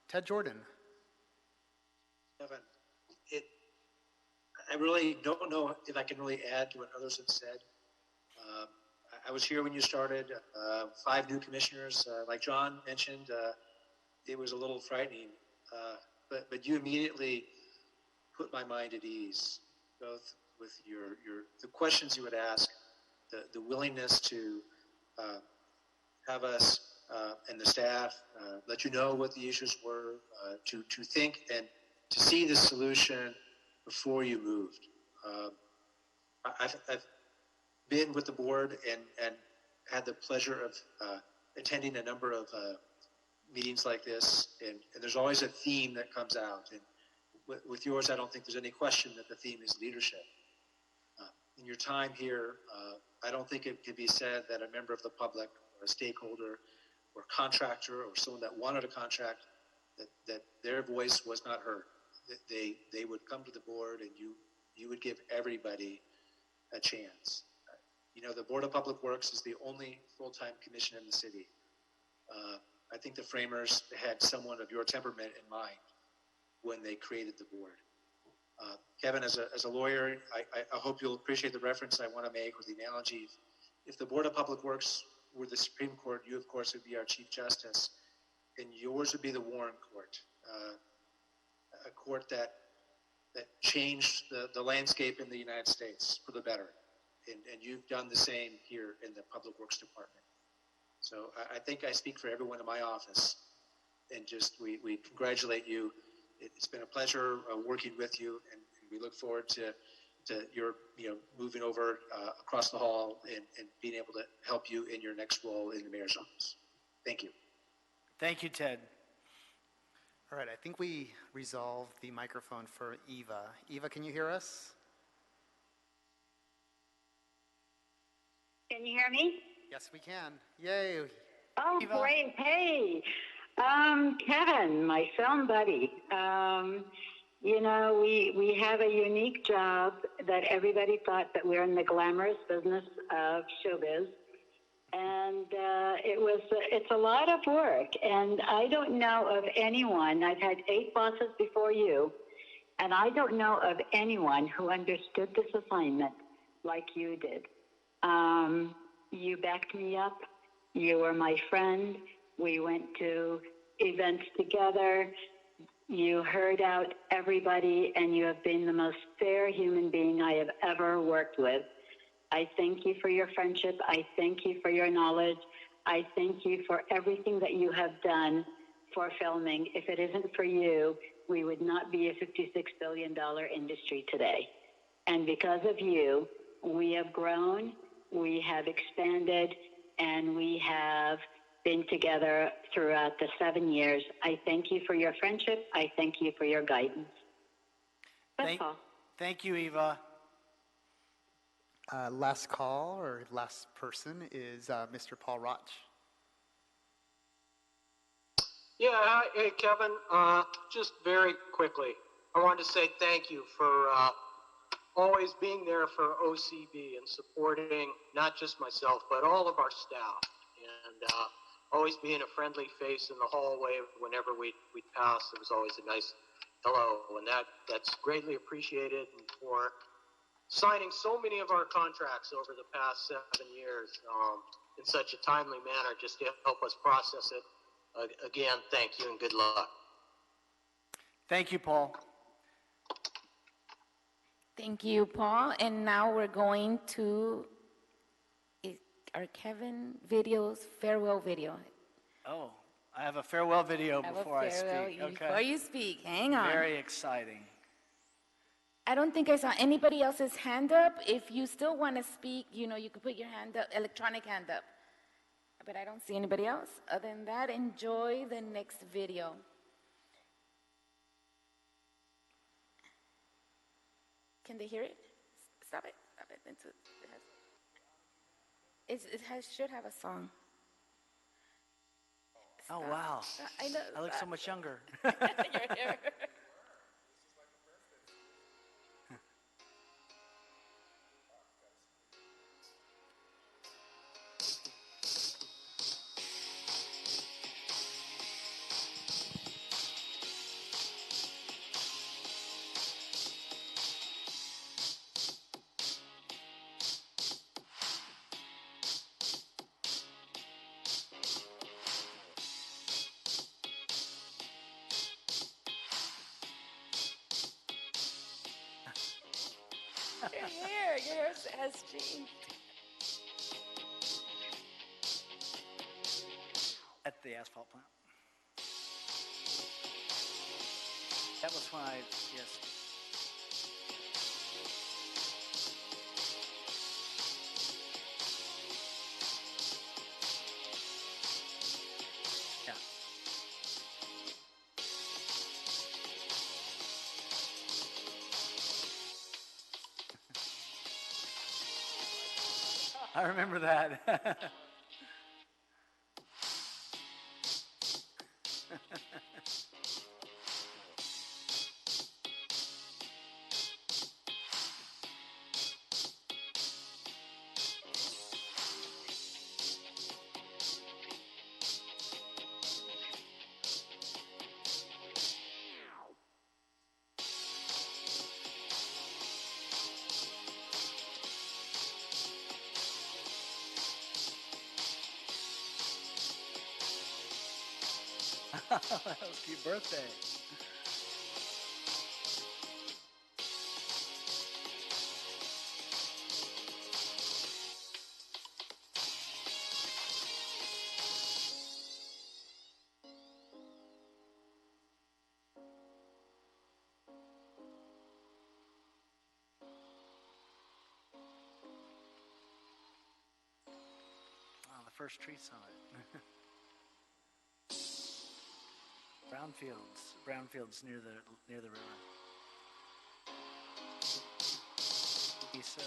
Ted Jordan. Kevin, I really don't know if I can really add to what others have said. I was here when you started, 5 new commissioners, like John mentioned. It was a little frightening, but you immediately put my mind at ease, both with the questions you would ask, the willingness to have us and the staff let you know what the issues were, to think and to see the solution before you moved. I've been with the board and had the pleasure of attending a number of meetings like this, and there's always a theme that comes out. And with yours, I don't think there's any question that the theme is leadership. In your time here, I don't think it could be said that a member of the public or a stakeholder or a contractor or someone that wanted a contract, that their voice was not heard. That they would come to the board and you would give everybody a chance. The Board of Public Works is the only full-time commission in the city. I think the framers had someone of your temperament in mind when they created the board. Kevin, as a lawyer, I hope you'll appreciate the reference I want to make with the analogy. If the Board of Public Works were the Supreme Court, you, of course, would be our Chief Justice, and yours would be the Warren Court, a court that changed the landscape in the United States for the better. And you've done the same here in the Public Works Department. So I think I speak for everyone in my office, and just we congratulate you. It's been a pleasure working with you, and we look forward to you're moving over across the hall and being able to help you in your next role in the mayor's office. Thank you. Thank you, Ted. All right, I think we resolved the microphone for Eva. Eva, can you hear us? Can you hear me? Yes, we can. Yay. Oh, Eva. great. Hey, Kevin, my film buddy. We have a unique job that everybody thought that we're in the glamorous business of showbiz. And it's a lot of work. And I don't know of anyone, I've had 8 bosses before you, and I don't know of anyone who understood this assignment like you did. You backed me up. You were my friend. We went to events together. You heard out everybody, and you have been the most fair human being I have ever worked with. I thank you for your friendship. I thank you for your knowledge. I thank you for everything that you have done for filming. If it isn't for you, we would not be a $56 billion industry today. And because of you, we have grown, we have expanded, and we have been together throughout the 7 years. I thank you for your friendship. I thank you for your guidance. That's all. Thank you, Eva. Last call or last person is Mr. Paul Roch. Yeah, hey Kevin, just very quickly, I wanted to say thank you for always being there for OCB and supporting not just myself, but all of our staff, and always being a friendly face in the hallway whenever we'd pass. It was always a nice hello, and that's greatly appreciated, and for signing so many of our contracts over the past 7 years in such a timely manner just to help us process it. Again, thank you and good luck. Thank you, Paul. Thank you, Paul. And now we're going to our Kevin video's farewell video. Oh, I have a farewell video before I speak. Before you speak, hang on. Very exciting. I don't think I saw anybody else's hand up. If you still want to speak, you could put your hand up, electronic hand up. But I don't see anybody else. Other than that, enjoy the next video. Can they hear it? Stop it. Stop it. Should have a song. Stop. Oh, wow. I know. I look so much younger. You're here. Your hair has changed. At the asphalt plant. That was when yes. Yeah. I remember that. That was a cute birthday. first tree saw it. Brownfields near the river. So.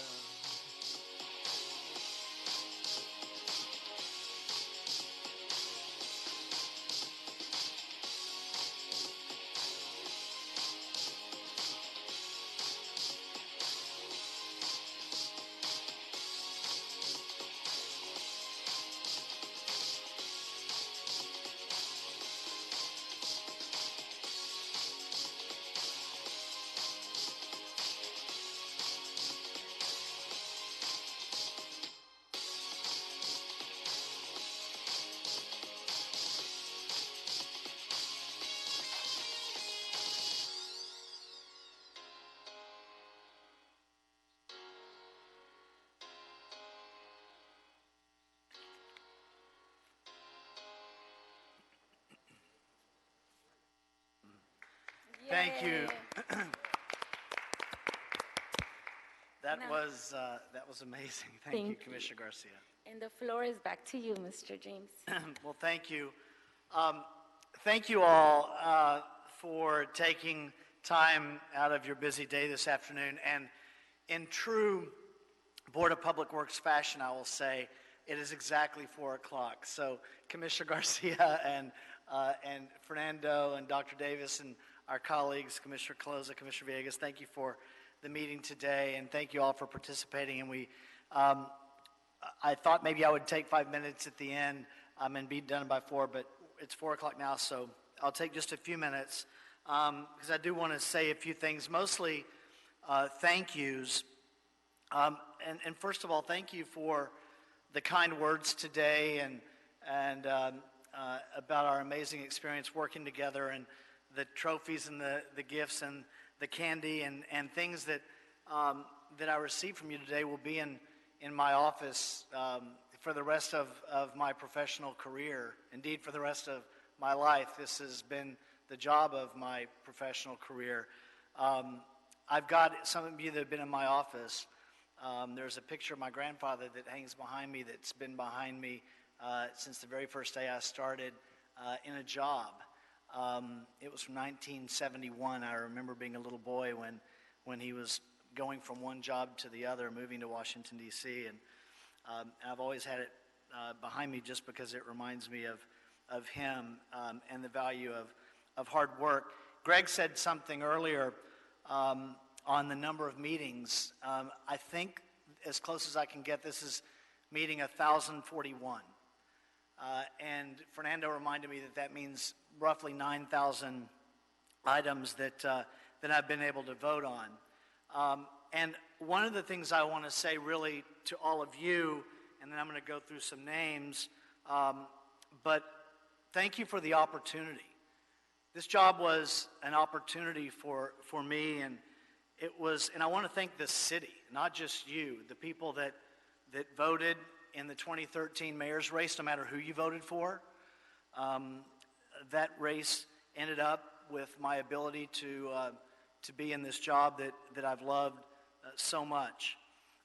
Thank you. That was amazing. Thank you, Commissioner Garcia. And the floor is back to you, Mr. James. Well, thank you. Thank you all for taking time out of your busy day this afternoon. And in true Board of Public Works fashion, I will say, it is exactly 4 o'clock. So Commissioner Garcia and Fernando and Dr. Davis and our colleagues, Commissioner Caloza, Commissioner Villegas, thank you for the meeting today, and thank you all for participating. And I thought maybe I would take 5 minutes at the end and be done by 4, but it's 4 o'clock now, so I'll take just a few minutes because I do want to say a few things, mostly thank yous. And first of all, thank you for the kind words today and about our amazing experience working together, and the trophies and the gifts and the candy and things that I received from you today will be in my office for the rest of my professional career. Indeed, for the rest of my life. This has been the job of my professional career. I've got some of you that have been in my office. There's a picture of my grandfather that hangs behind me that's been behind me since the very first day I started in a job. It was from 1971. I remember being a little boy when he was going from one job to the other, moving to Washington, D.C. And I've always had it behind me just because it reminds me of him and the value of hard work. Greg said something earlier on the number of meetings. I think, as close as I can get, this is meeting 1,041. And Fernando reminded me that means roughly 9,000 items that I've been able to vote on. And one of the things I want to say really to all of you, and then I'm going to go through some names, but thank you for the opportunity. This job was an opportunity for me, and I want to thank the city, not just you, the people that voted in the 2013 mayor's race, no matter who you voted for. That race ended up with my ability to be in this job that I've loved so much.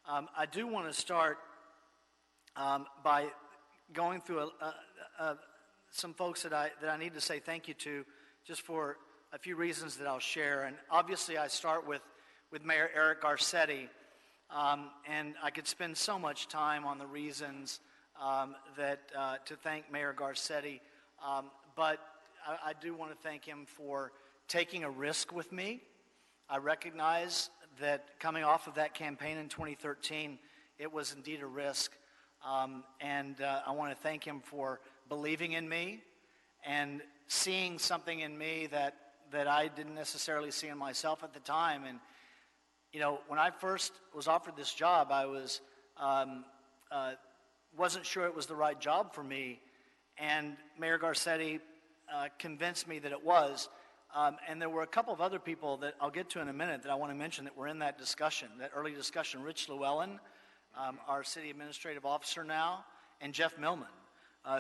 I do want to start by going through some folks that I need to say thank you to, just for a few reasons that I'll share. And obviously I start with Mayor Eric Garcetti, and I could spend so much time on the reasons to thank Mayor Garcetti, but I do want to thank him for taking a risk with me. I recognize that coming off of that campaign in 2013, it was indeed a risk, and I want to thank him for believing in me and seeing something in me that I didn't necessarily see in myself at the time. And you know, when I first was offered this job, I wasn't sure it was the right job for me, and Mayor Garcetti convinced me that it was. And there were a couple of other people that I'll get to in a minute that I want to mention that were in that discussion, that early discussion. Rich Llewellyn, our city administrative officer now, and Jeff Millman,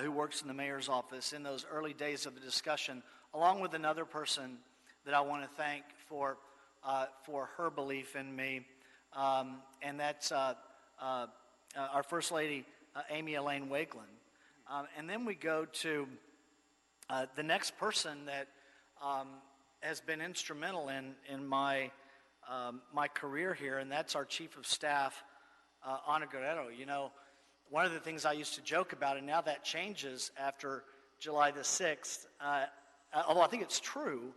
who works in the mayor's office, in those early days of the discussion, along with another person that I want to thank for her belief in me, and that's our First Lady, Amy Elaine Wakeland. And then we go to the next person that has been instrumental in my my career here, and that's our Chief of Staff, Ana Guerrero. You know, one of the things I used to joke about, and now that changes after July the 6th, although I think it's true,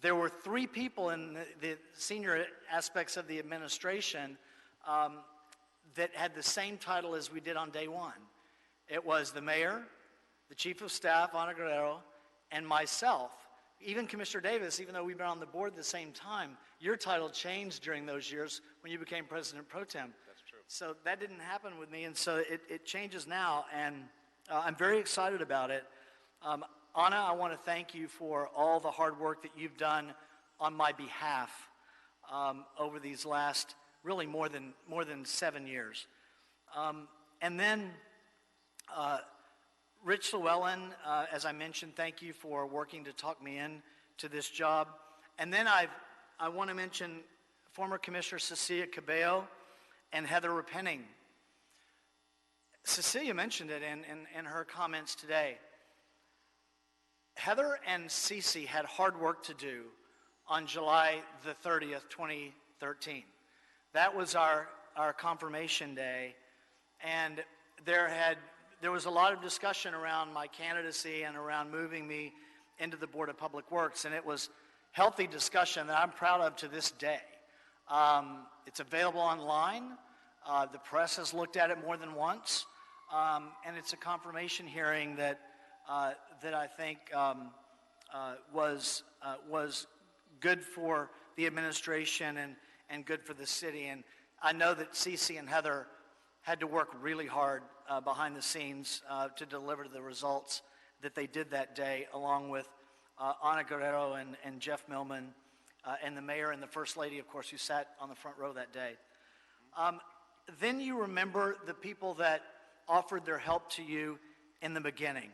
there were 3 people in the senior aspects of the administration that had the same title as we did on day one. It was the mayor, the Chief of Staff, Ana Guerrero, and myself. Even Commissioner Davis, even though we've been on the board at the same time, your title changed during those years when you became President Pro Tem. That's true. So that didn't happen with me, and so it changes now, and I'm very excited about it. Ana, I want to thank you for all the hard work that you've done on my behalf over these last, really more than 7 years. And then Rich Llewellyn, as I mentioned, thank you for working to talk me in to this job. And then I want to mention former Commissioner Cecilia Cabello and Heather Repenning. Cecilia mentioned it in her comments today. Heather and Cece had hard work to do on July the 30th, 2013. That was our confirmation day, and there was a lot of discussion around my candidacy and around moving me into the Board of Public Works, and it was healthy discussion that I'm proud of to this day. It's available online. The press has looked at it more than once, and it's a confirmation hearing that I think was good for the administration and good for the city. And I know that Cece and Heather had to work really hard behind the scenes to deliver the results that they did that day, along with Ana Guerrero and Jeff Millman and the mayor and the First Lady, of course, who sat on the front row that day. Then you remember the people that offered their help to you in the beginning.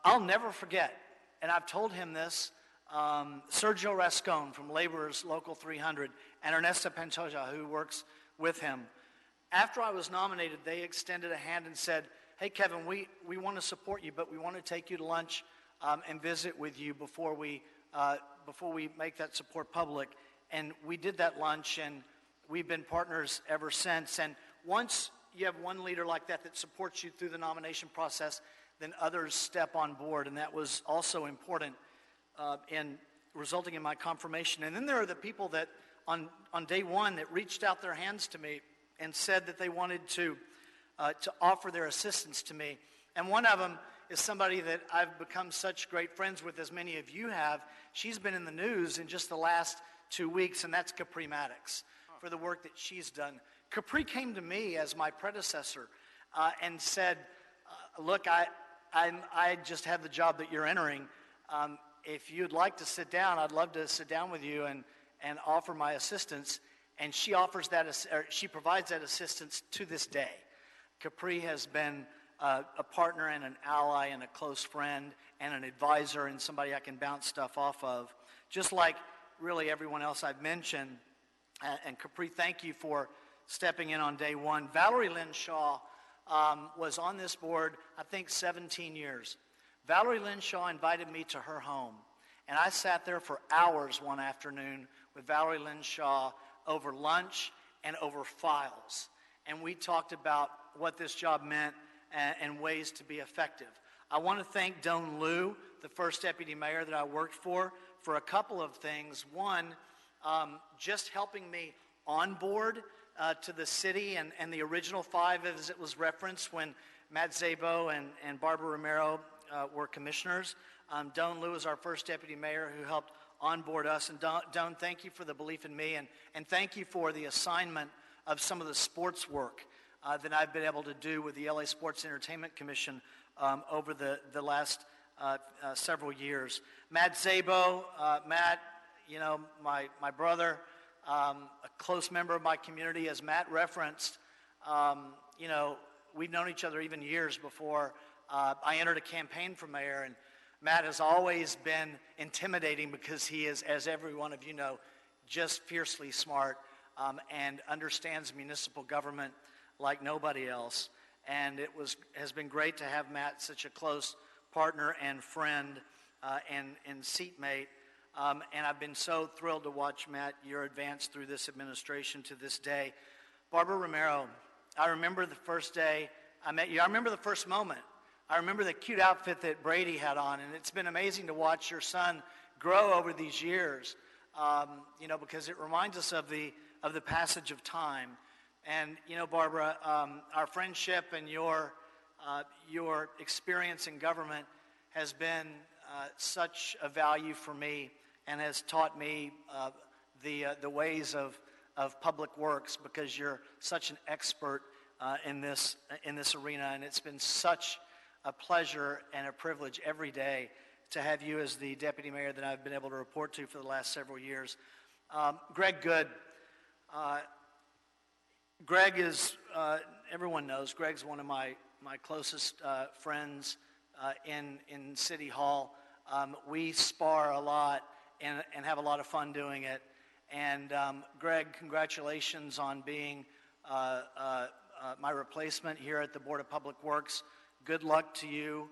I'll never forget, and I've told him this, Sergio Rascon from Laborers Local 300 and Ernesto Pantoja, who works with him. After I was nominated, they extended a hand and said, hey, Kevin, we want to support you, but we want to take you to lunch and visit with you before we make that support public. And we did that lunch, and we've been partners ever since. And once you have one leader like that that supports you through the nomination process, then others step on board, and that was also important in resulting in my confirmation. And then there are the people that on day one that reached out their hands to me and said that they wanted to offer their assistance to me. And one of them is somebody that I've become such great friends with, as many of you have. She's been in the news in just the last 2 weeks, and that's Capri Maddox for the work that she's done. Capri came to me as my predecessor and said, look, I just had the job that you're entering. If you'd like to sit down, I'd love to sit down with you and offer my assistance. And she offers that, she provides that assistance to this day. Capri has been a partner and an ally and a close friend and an advisor and somebody I can bounce stuff off of, just like really everyone else I've mentioned. And Capri, thank you for stepping in on day one. Valerie Lynn Shaw was on this board, I think, 17 years. Valerie Lynn Shaw invited me to her home, and I sat there for hours one afternoon with Valerie Lynn Shaw over lunch and over files. And we talked about what this job meant and ways to be effective. I want to thank Doan Liu, the first deputy mayor that I worked for a couple of things. One, just helping me onboard to the city and the original 5, as it was referenced when Matt Szabo and Barbara Romero were commissioners. Doan Liu is our first deputy mayor who helped onboard us. And Doan, thank you for the belief in me, and thank you for the assignment of some of the sports work that I've been able to do with the LA Sports Entertainment Commission over the last several years. Matt Szabo, Matt, you know, my brother, a close member of my community, as Matt referenced. You know, we've known each other even years before I entered a campaign for mayor, and Matt has always been intimidating because he is, as every one of you know, just fiercely smart and understands municipal government like nobody else. and has been great to have Matt, such a close partner and friend and seatmate. And I've been so thrilled to watch, Matt, your advance through this administration to this day. Barbara Romero, I remember the first day I met you. I remember the first moment. I remember the cute outfit that Brady had on, and it's been amazing to watch your son grow over these years, because it reminds us of the passage of time. And, Barbara, our friendship and your experience in government has been such a value for me and has taught me the ways of public works, because you're such an expert in this arena, and it's been such a pleasure and a privilege every day to have you as the deputy mayor that I've been able to report to for the last several years. Greg Good. Greg is, everyone knows, Greg's one of my closest friends in City Hall. We spar a lot and have a lot of fun doing it. And Greg, congratulations on being my replacement here at the Board of Public Works. Good luck to you.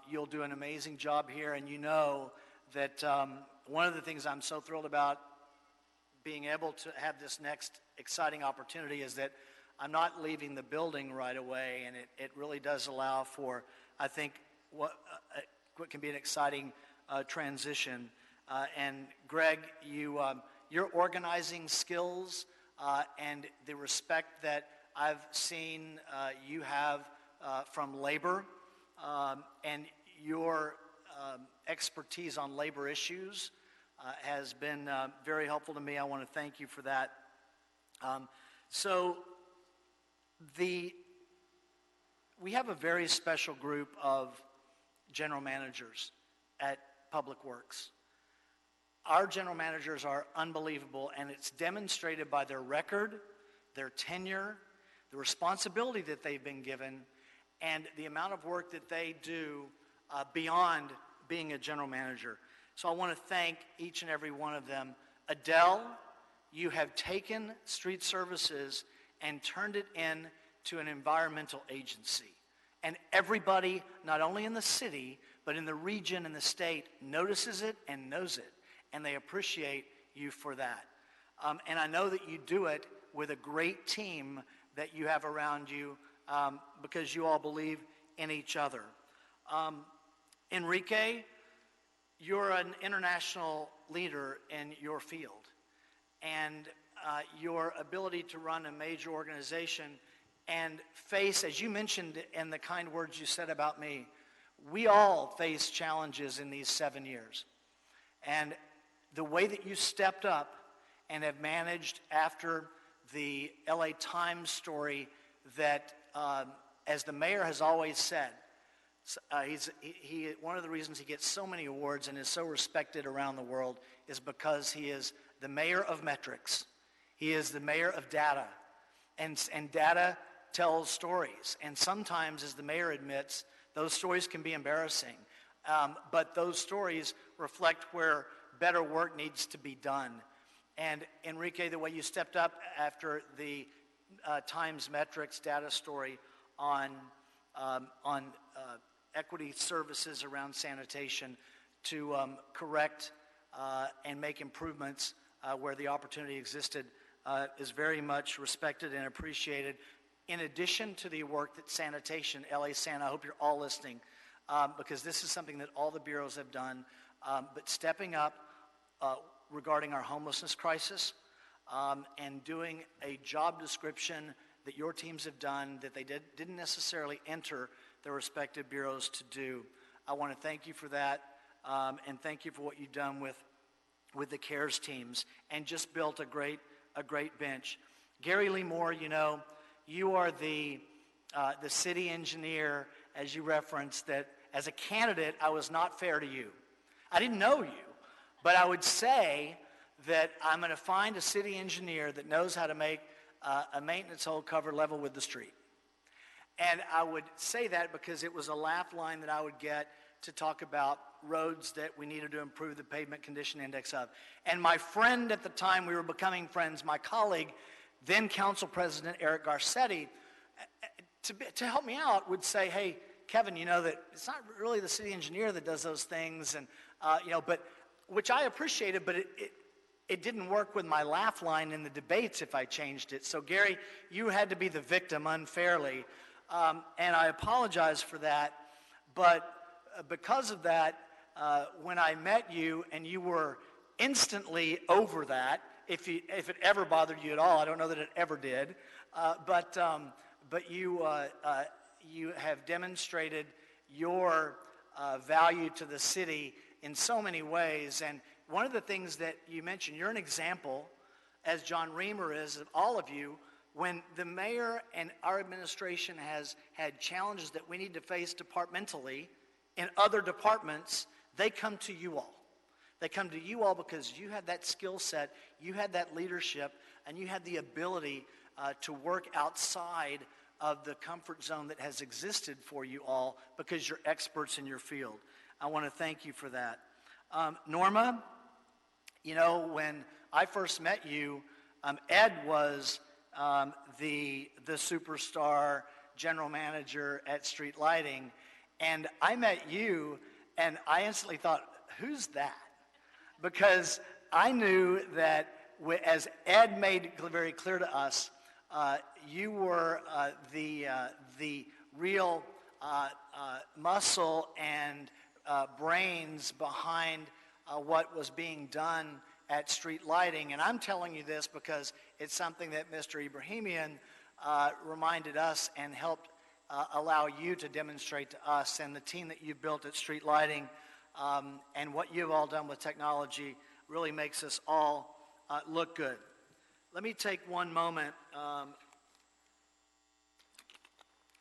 You'll do an amazing job here, and you know that one of the things I'm so thrilled about being able to have this next exciting opportunity is that I'm not leaving the building right away, and it really does allow for, I think, what can be an exciting transition. And Greg, your organizing skills and the respect that I've seen you have from labor and your expertise on labor issues has been very helpful to me. I want to thank you for that. We have a very special group of general managers at Public Works. Our general managers are unbelievable, and it's demonstrated by their record, their tenure, the responsibility that they've been given, and the amount of work that they do beyond being a general manager. So I want to thank each and every one of them. Adele, you have taken street services and turned it into an environmental agency. And everybody, not only in the city, but in the region and the state, notices it and knows it. And they appreciate you for that. And I know that you do it with a great team that you have around you because you all believe in each other. Enrique, you're an international leader in your field. And your ability to run a major organization and face, as you mentioned in the kind words you said about me, we all face challenges in these 7 years. And the way that you stepped up and have managed after the LA Times story that, as the mayor has always said, one of the reasons he gets so many awards and is so respected around the world is because he is the mayor of metrics. He is the mayor of data. And data tells stories. And sometimes, as the mayor admits, those stories can be embarrassing. But those stories reflect where better work needs to be done. And Enrique, the way you stepped up after the Times Metrics data story on equity services around sanitation to correct and make improvements where the opportunity existed is very much respected and appreciated. In addition to the work that sanitation, LA San, I hope you're all listening, because this is something that all the bureaus have done, but stepping up regarding our homelessness crisis and doing a job description that your teams have done that they didn't necessarily enter their respective bureaus to do. I want to thank you for that, and thank you for what you've done with the CARES teams and just built a great bench. Gary Lee Moore, you are the city engineer, as you referenced, that as a candidate, I was not fair to you. I didn't know you, but I would say that I'm going to find a city engineer that knows how to make a maintenance hole cover level with the street. And I would say that because it was a laugh line that I would get to talk about roads that we needed to improve the pavement condition index of. And my friend at the time, we were becoming friends, my colleague, then Council President Eric Garcetti, to help me out would say, hey, Kevin, you know that it's not really the city engineer that does those things, and but which I appreciated, but it didn't work with my laugh line in the debates if I changed it. So Gary, you had to be the victim unfairly, and I apologize for that. But because of that, when I met you and you were instantly over that, if it ever bothered you at all, I don't know that it ever did, but you have demonstrated your value to the city in so many ways. And one of the things that you mentioned, you're an example, as John Reamer is, of all of you, when the mayor and our administration has had challenges that we need to face departmentally in other departments, they come to you all. They come to you all because you had that skill set, you had that leadership, and you had the ability to work outside of the comfort zone that has existed for you all because you're experts in your field. I want to thank you for that. Norma, you know, when I first met you, Ed was the superstar general manager at Street Lighting, and I met you, and I instantly thought, who's that? Because I knew that as Ed made very clear to us, you were the real muscle and brains behind what was being done at Street Lighting. And I'm telling you this because it's something that Mr. Ibrahimian reminded us and helped allow you to demonstrate to us, and the team that you've built at Street Lighting and what you've all done with technology really makes us all look good. Let me take one moment.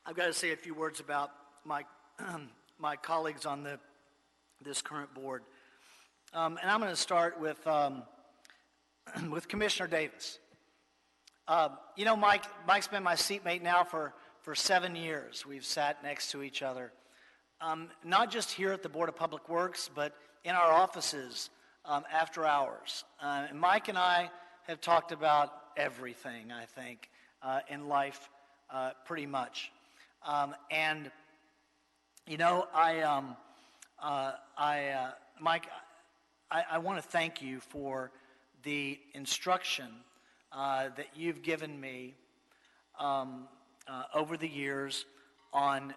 I've got to say a few words about my my colleagues on this current board, and I'm going to start with Commissioner Davis. You know, Mike's been my seatmate now for 7 years. We've sat next to each other, not just here at the Board of Public Works, but in our offices after hours. And Mike and I have talked about everything, I think, in life, pretty much. And you know, Mike, I want to thank you for the instruction that you've given me over the years on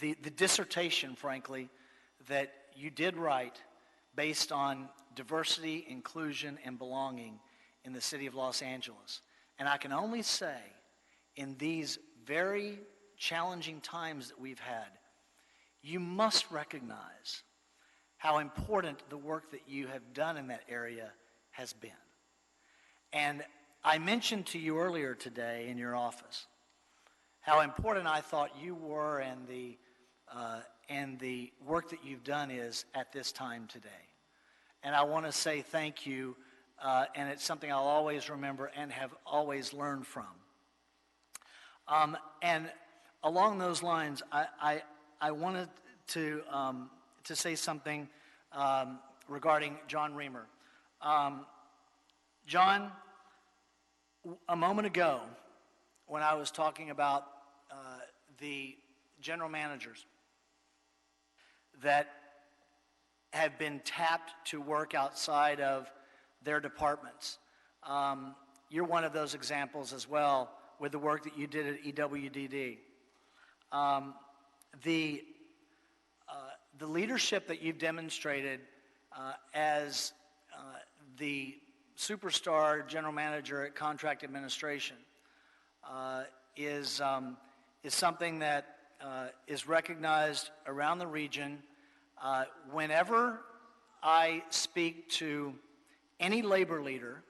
the dissertation, frankly, that you did write based on diversity, inclusion, and belonging in the city of Los Angeles. And I can only say, in these very challenging times that we've had, you must recognize how important the work that you have done in that area has been. And I mentioned to you earlier today in your office how important I thought you were and the work that you've done is at this time today. And I want to say thank you, and it's something I'll always remember and have always learned from. And along those lines, I wanted to say something regarding John Reamer. John, a moment ago, when I was talking about the general managers that have been tapped to work outside of their departments, you're one of those examples as well with the work that you did at EWDD. The leadership that you've demonstrated as the superstar general manager at Contract Administration is something that is recognized around the region. Whenever I speak to any labor leader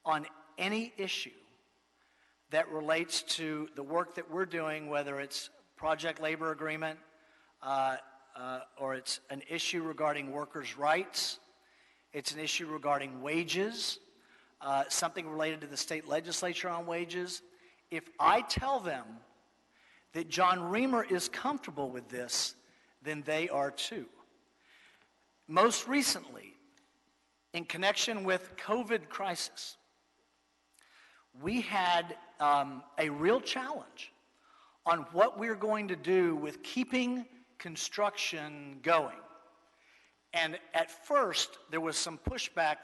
on any issue that relates to the work that we're doing, whether it's project labor agreement or it's an issue regarding workers' rights, it's an issue regarding wages, something related to the state legislature on wages, if I tell them that John Reamer is comfortable with this, then they are too. Most recently, in connection with COVID crisis, we had a real challenge on what we're going to do with keeping construction going. And at first, there was some pushback,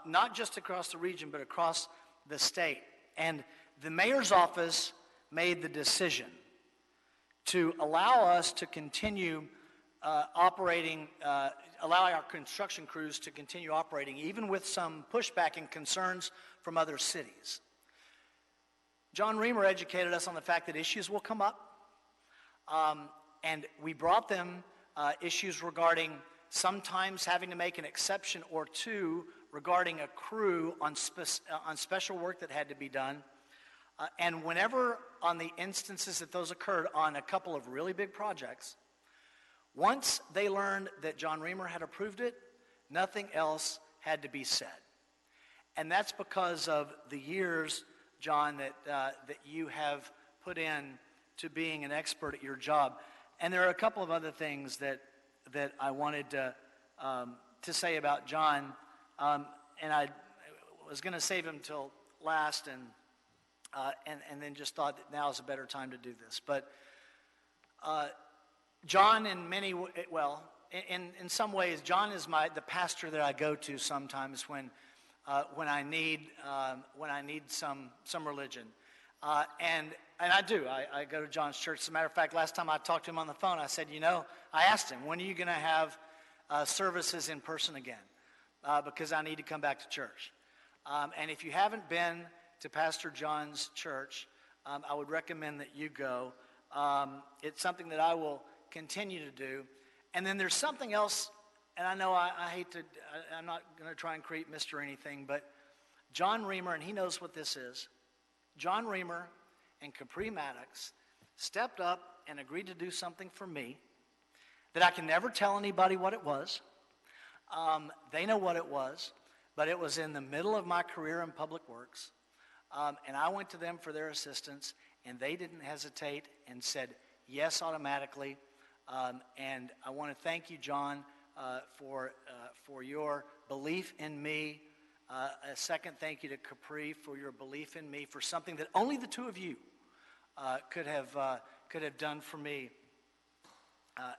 not just across the region, but across the state. And the mayor's office made the decision to allow us to continue operating, allow our construction crews to continue operating, even with some pushback and concerns from other cities. John Reamer educated us on the fact that issues will come up, and we brought them issues regarding sometimes having to make an exception or two regarding a crew on special work that had to be done. And whenever on the instances that those occurred on a couple of really big projects, once they learned that John Reamer had approved it, nothing else had to be said. And that's because of the years, John, that you have put in to being an expert at your job. And there are a couple of other things that I wanted to say about John, and I was going to save him till last, and then just thought that now is a better time to do this. But John, in some ways, John is the pastor that I go to sometimes when I need some religion, and I do. I go to John's church. As a matter of fact, last time I talked to him on the phone, I said, I asked him, when are you going to have services in person again? Because I need to come back to church. And if you haven't been to Pastor John's church, I would recommend that you go. It's something that I will continue to do. And then there's something else, and I know I'm not going to try and create mystery or anything, but John Reamer, and he knows what this is, John Reamer and Capri Maddox stepped up and agreed to do something for me that I can never tell anybody what it was. They know what it was, but it was in the middle of my career in public works. And I went to them for their assistance, and they didn't hesitate and said yes automatically. And I want to thank you, John, for your belief in me. A second thank you to Capri for your belief in me, for something that only the two of you could have done for me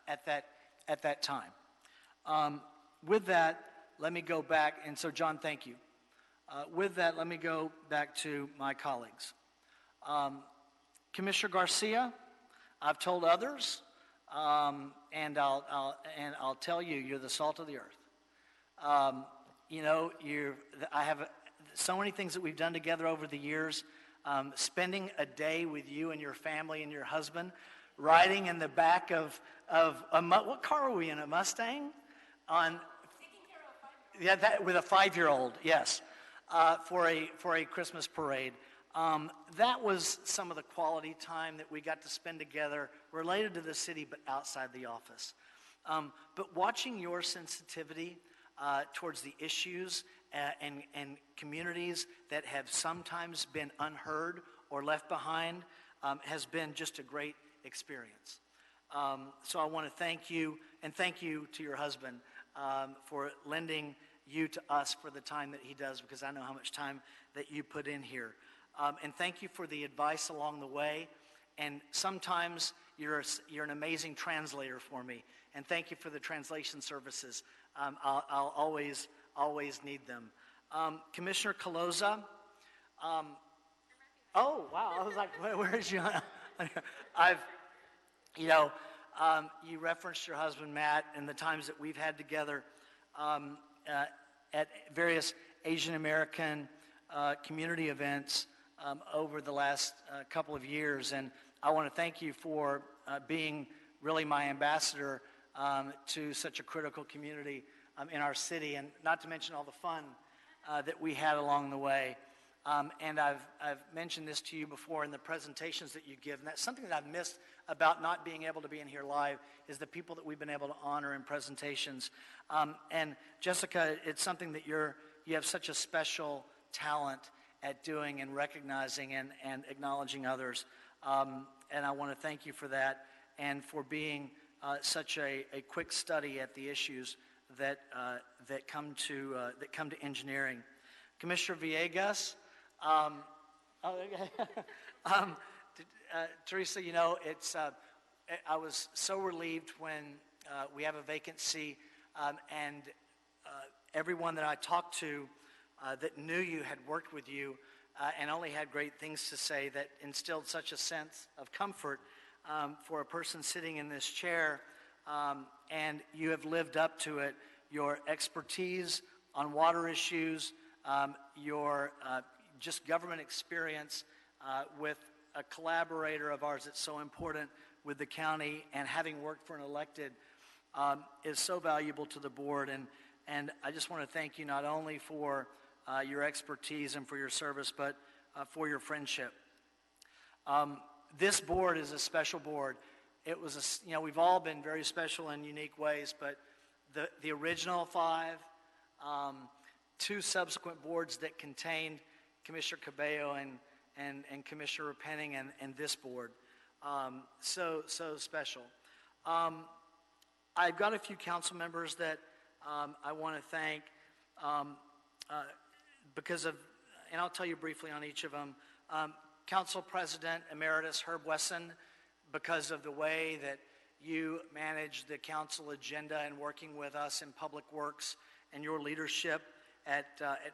at that time. With that, let me go back. And so, John, thank you. With that, let me go back to my colleagues. Commissioner Garcia, I've told others, and I'll tell you, you're the salt of the earth. I have so many things that we've done together over the years. Spending a day with you and your family and your husband, riding in the back of what car were we in? A Mustang? With a 5-year-old, yes, for a Christmas parade. That was some of the quality time that we got to spend together, related to the city but outside the office. But watching your sensitivity towards the issues and communities that have sometimes been unheard or left behind has been just a great experience. So I want to thank you, and thank you to your husband for lending you to us for the time that he does, because I know how much time that you put in here. And thank you for the advice along the way. And sometimes you're an amazing translator for me. And thank you for the translation services. I'll always need them. Commissioner Caloza. Oh, wow. I was like, where is you? You referenced your husband, Matt, and the times that we've had together at various Asian American community events over the last couple of years. And I want to thank you for being really my ambassador to such a critical community in our city, and not to mention all the fun that we had along the way. And I've mentioned this to you before in the presentations that you give, and that's something that I've missed about not being able to be in here live, is the people that we've been able to honor in presentations. And Jessica, it's something that you have such a special talent at doing and recognizing and acknowledging others. And I want to thank you for that, and for being such a quick study at the issues that come to engineering. Commissioner Villegas, Oh, okay. Teresa, you know, I was so relieved when we have a vacancy, and everyone that I talked to that knew you had worked with you and only had great things to say, that instilled such a sense of comfort for a person sitting in this chair, and you have lived up to it. Your expertise on water issues, your just government experience with a collaborator of ours that's so important with the county, and having worked for an elected is so valuable to the board. And I just want to thank you not only for your expertise and for your service, but for your friendship. This board is a special board. It was, you know, we've all been very special in unique ways, but the original 5, 2 subsequent boards that contained Commissioner Cabello and Commissioner Penning and this board, so special. I've got a few council members that I want to thank because of, and I'll tell you briefly on each of them. Council President Emeritus Herb Wesson, because of the way that you manage the council agenda and working with us in Public Works and your leadership at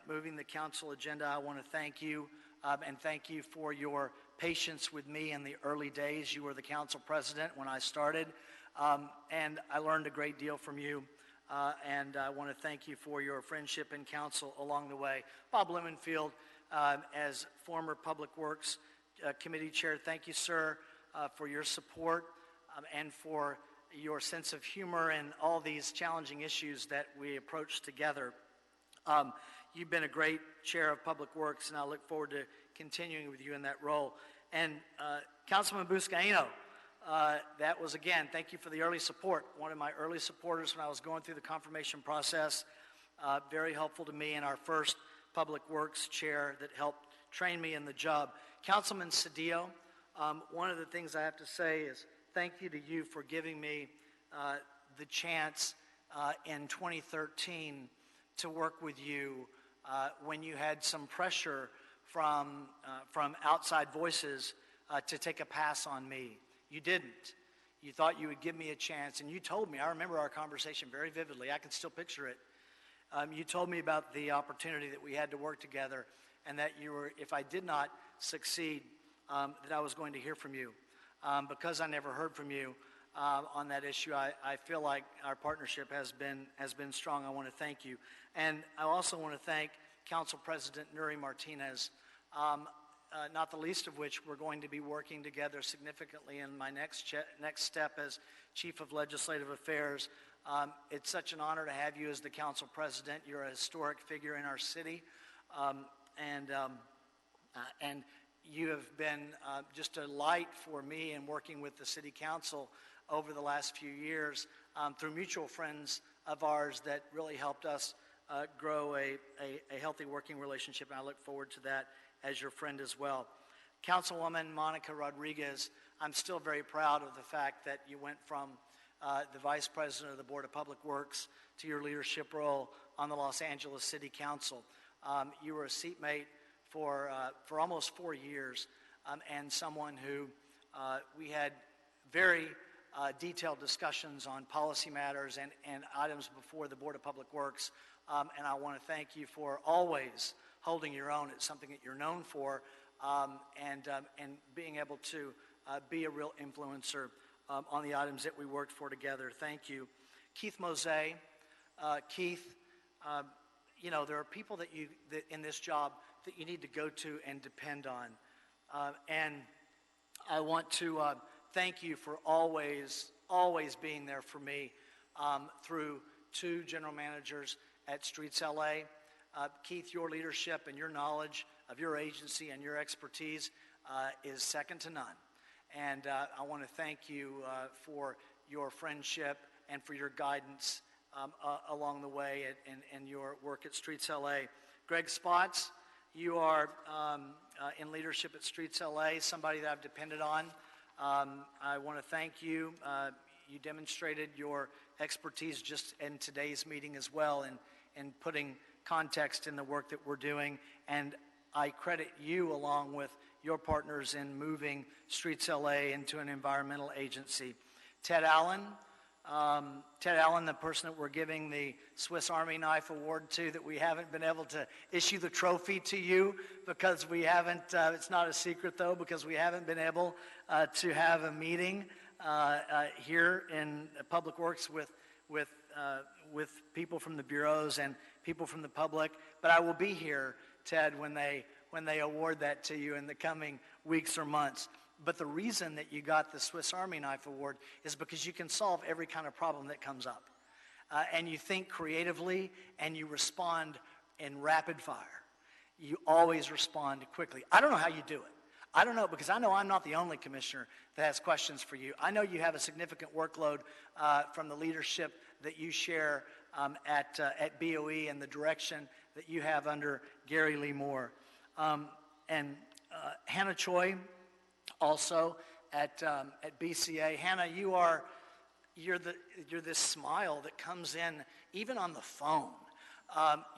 moving the council agenda, I want to thank you, and thank you for your patience with me in the early days. You were the council president when I started, and I learned a great deal from you, and I want to thank you for your friendship and counsel along the way. Bob Blumenfield, as former Public Works Committee Chair, thank you, sir, for your support and for your sense of humor and all these challenging issues that we approach together. You've been a great chair of Public Works, and I look forward to continuing with you in that role. And Councilman Buscaino, that was, again, thank you for the early support. One of my early supporters when I was going through the confirmation process, very helpful to me in our first Public Works chair that helped train me in the job. Councilman Cedillo, one of the things I have to say is thank you to you for giving me the chance in 2013 to work with you when you had some pressure from outside voices to take a pass on me. You didn't. You thought you would give me a chance, and you told me, I remember our conversation very vividly, I can still picture it. You told me about the opportunity that we had to work together, and that you were, if I did not succeed, that I was going to hear from you. Because I never heard from you on that issue, I feel like our partnership has been strong. I want to thank you. And I also want to thank Council President Nuri Martinez, not the least of which we're going to be working together significantly in my next step as Chief of Legislative Affairs. It's such an honor to have you as the Council President. You're a historic figure in our city, and you have been just a light for me in working with the City Council over the last few years through mutual friends of ours that really helped us grow a healthy working relationship, and I look forward to that as your friend as well. Councilwoman Monica Rodriguez, I'm still very proud of the fact that you went from the Vice President of the Board of Public Works to your leadership role on the Los Angeles City Council. You were a seatmate for almost 4 years, and someone who we had very detailed discussions on policy matters and items before the Board of Public Works, and I want to thank you for always holding your own. It's something that you're known for, and being able to be a real influencer on the items that we worked for together. Thank you. Keith Mose. Keith, you know, there are people that in this job that you need to go to and depend on. And I want to thank you for always being there for me through 2 general managers at Streets LA. Keith, your leadership and your knowledge of your agency and your expertise is second to none. And I want to thank you for your friendship and for your guidance along the way and your work at Streets LA. Greg Spots, you are in leadership at Streets LA, somebody that I've depended on. I want to thank you. You demonstrated your expertise just in today's meeting as well in putting context in the work that we're doing. And I credit you along with your partners in moving Streets LA into an environmental agency. Ted Allen, the person that we're giving the Swiss Army Knife Award to, that we haven't been able to issue the trophy to you because we haven't, it's not a secret though, because we haven't been able to have a meeting here in Public Works with people from the bureaus and people from the public. But I will be here, Ted, when they award that to you in the coming weeks or months. But the reason that you got the Swiss Army Knife Award is because you can solve every kind of problem that comes up. And you think creatively and you respond in rapid fire. You always respond quickly. I don't know how you do it. I don't know, because I know I'm not the only commissioner that has questions for you. I know you have a significant workload from the leadership that you share at BOE and the direction that you have under Gary Lee Moore. And Hannah Choi, also at BCA. Hannah, you're this smile that comes in even on the phone.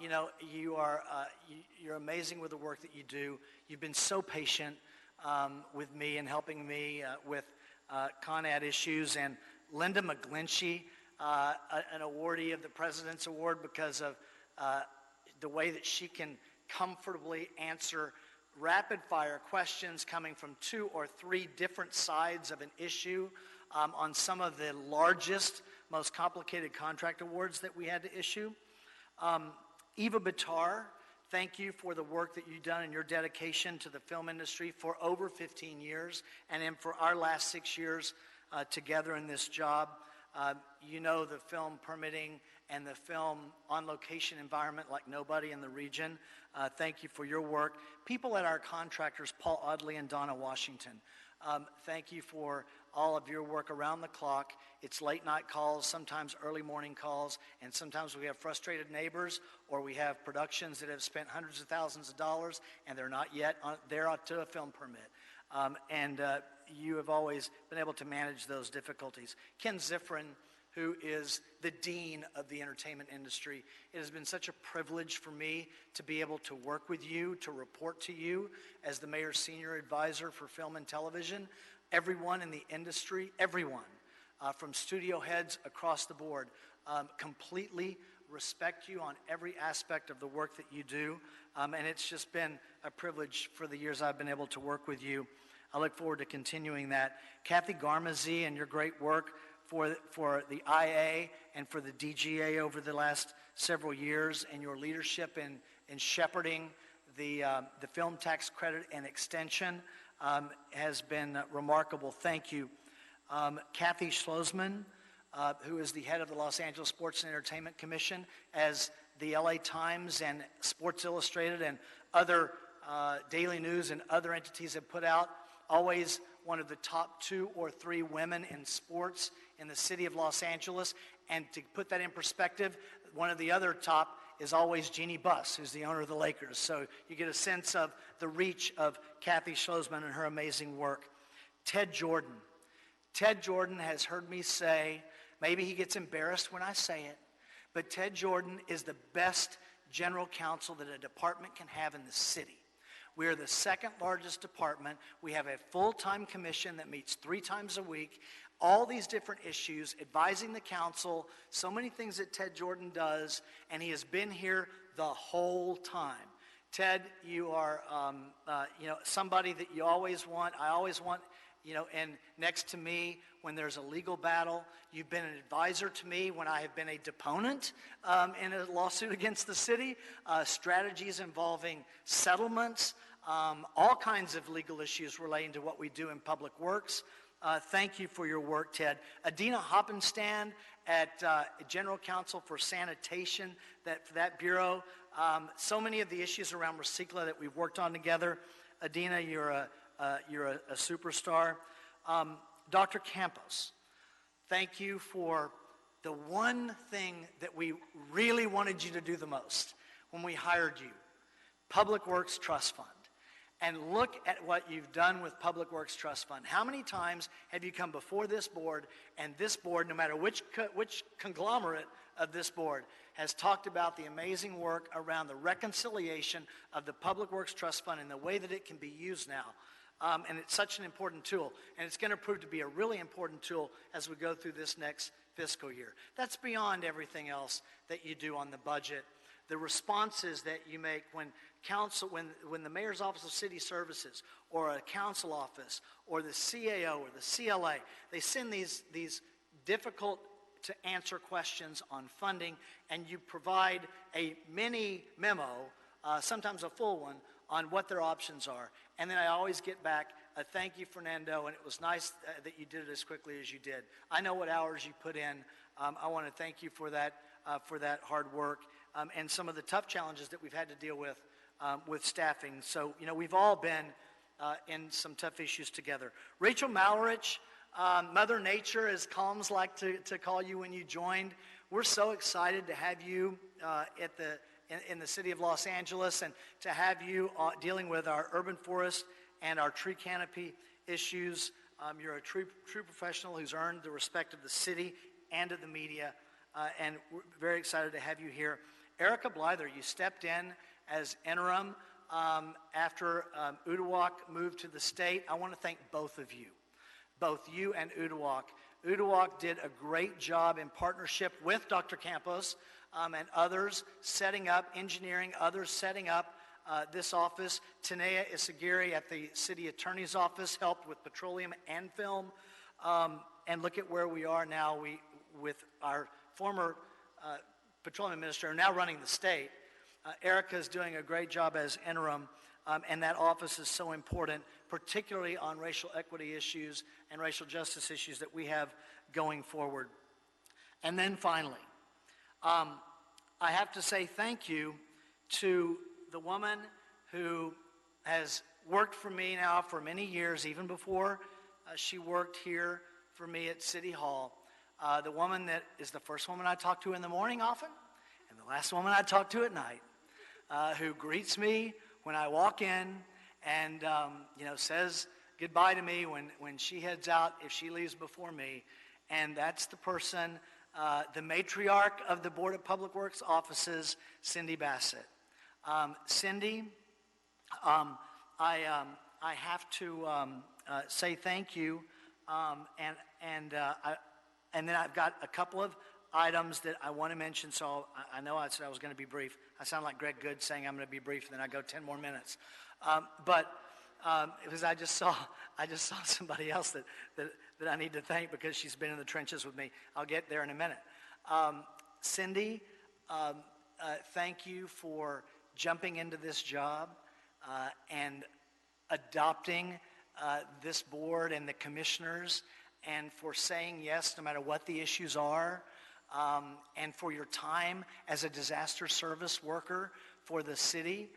You're amazing with the work that you do. You've been so patient with me and helping me with Con Ed issues. And Linda McGlinchey, an awardee of the President's Award because of the way that she can comfortably answer rapid-fire questions coming from 2 or 3 different sides of an issue on some of the largest, most complicated contract awards that we had to issue. Eva Bitar, thank you for the work that you've done and your dedication to the film industry for over 15 years, and then for our last 6 years together in this job. You know the film permitting and the film on-location environment like nobody in the region. Thank you for your work. People at our contractors, Paul Audley and Donna Washington, thank you for all of your work around the clock. It's late night calls, sometimes early morning calls, and sometimes we have frustrated neighbors, or we have productions that have spent hundreds of thousands of dollars and they're not yet there to a film permit. You have always been able to manage those difficulties. Ken Ziffrin, who is the dean of the entertainment industry. It has been such a privilege for me to be able to work with you, to report to you as the mayor's senior advisor for film and television. Everyone in the industry, everyone, from studio heads across the board, completely respect you on every aspect of the work that you do. And it's just been a privilege for the years I've been able to work with you. I look forward to continuing that. Kathy Garmazy and your great work for the IA and for the DGA over the last several years, and your leadership in shepherding the film tax credit and extension has been remarkable. Thank you. Kathy Schlossman, who is the head of the Los Angeles Sports and Entertainment Commission, as the LA Times and Sports Illustrated and other Daily News and other entities have put out, always one of the top 2 or 3 women in sports in the city of Los Angeles. And to put that in perspective, one of the other top is always Jeannie Buss, who's the owner of the Lakers. So you get a sense of the reach of Kathy Schlossman and her amazing work. Ted Jordan. Ted Jordan has heard me say, maybe he gets embarrassed when I say it, but Ted Jordan is the best general counsel that a department can have in the city. We are the second largest department. We have a full-time commission that meets 3 times a week. All these different issues, advising the council, so many things that Ted Jordan does, and he has been here the whole time. Ted, you are somebody that you always want. I always want, and next to me when there's a legal battle. You've been an advisor to me when I have been a deponent in a lawsuit against the city. Strategies involving settlements, all kinds of legal issues relating to what we do in public works. Thank you for your work, Ted. Adina Hoppenstand at General Counsel for Sanitation, for that bureau. So many of the issues around Recicla that we've worked on together. Adina, you're a superstar. Dr. Campos, thank you for the one thing that we really wanted you to do the most when we hired you, Public Works Trust Fund. and look at what you've done with Public Works Trust Fund. How many times have you come before this board, and this board, no matter which conglomerate of this board, has talked about the amazing work around the reconciliation of the Public Works Trust Fund and the way that it can be used now. And it's such an important tool, and it's going to prove to be a really important tool as we go through this next fiscal year. That's beyond everything else that you do on the budget. The responses that you make when when the Mayor's Office of City Services or a council office or the CAO or the CLA, they send these difficult to answer questions on funding, and you provide a mini memo, sometimes a full one, on what their options are. And then I always get back a thank you, Fernando, and it was nice that you did it as quickly as you did. I know what hours you put in. I want to thank you for that hard work and some of the tough challenges that we've had to deal with staffing. So, we've all been in some tough issues together. Rachel Malrich, Mother Nature, as Combs like to call you when you joined. We're so excited to have you in the city of Los Angeles and to have you dealing with our urban forest and our tree canopy issues. You're a true professional who's earned the respect of the city and of the media, and we're very excited to have you here. Erica Blyther, you stepped in as interim after Uduak moved to the state. I want to thank both of you. Both you and Uduak. Uduak did a great job in partnership with Dr. Campos and others setting up, engineering, others setting up this office. Tanea Isagiri at the city attorney's office helped with petroleum and film. And look at where we are now with our former petroleum minister now running the state. Erica is doing a great job as interim, and that office is so important, particularly on racial equity issues and racial justice issues that we have going forward. And then finally, I have to say thank you to the woman who has worked for me now for many years, even before she worked here for me at City Hall. The woman that is the first woman I talk to in the morning often, and the last woman I talk to at night, who greets me when I walk in and says goodbye to me when she heads out, if she leaves before me. And that's the person, the matriarch of the Board of Public Works offices, Cindy Bassett. Cindy, I have to say thank you, and then I've got a couple of items that I want to mention. So I know I said I was going to be brief. I sound like Greg Good saying I'm going to be brief, and then I go 10 more minutes. Because I just saw somebody else that I need to thank because she's been in the trenches with me. I'll get there in a minute. Cindy, thank you for jumping into this job and adopting this board and the commissioners, and for saying yes no matter what the issues are, and for your time as a disaster service worker for the city.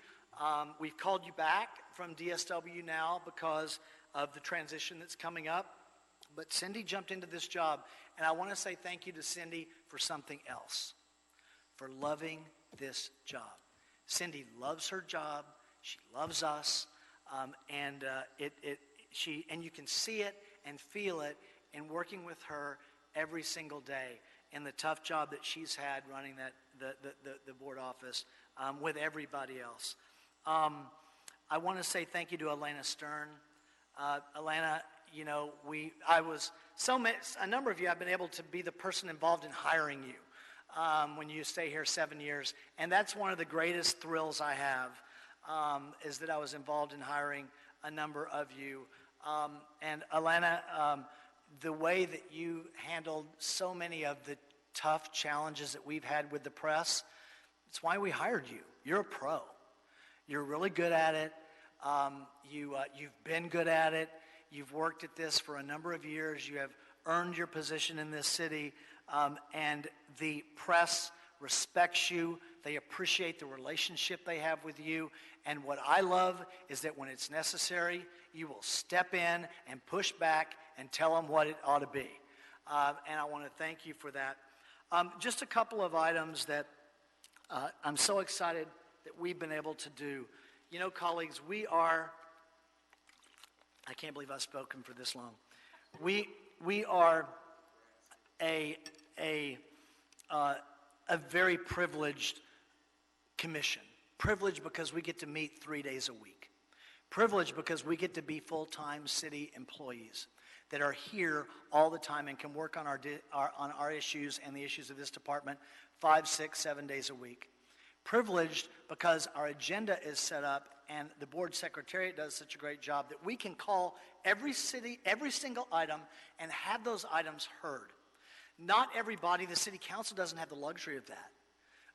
We've called you back from DSW now because of the transition that's coming up. But Cindy jumped into this job, and I want to say thank you to Cindy for something else, for loving this job. Cindy loves her job. She loves us, and you can see it and feel it in working with her every single day in the tough job that she's had running the board office with everybody else. I want to say thank you to Elena Stern. Elena, a number of you, I've been able to be the person involved in hiring you when you stay here 7 years. And that's one of the greatest thrills I have, is that I was involved in hiring a number of you. And Elena, the way that you handled so many of the tough challenges that we've had with the press, it's why we hired you. You're a pro. You're really good at it. You've been good at it. You've worked at this for a number of years. You have earned your position in this city, and the press respects you. They appreciate the relationship they have with you. And what I love is that when it's necessary, you will step in and push back and tell them what it ought to be. And I want to thank you for that. Just a couple of items that I'm so excited that we've been able to do. Colleagues, we are I can't believe I've spoken for this long. We are a very privileged commission. Privileged because we get to meet 3 days a week. Privileged because we get to be full-time city employees that are here all the time and can work on our issues and the issues of this department 5, 6, 7 days a week. Privileged because our agenda is set up and the board secretariat does such a great job that we can call every single item and have those items heard. Not everybody, the city council doesn't have the luxury of that.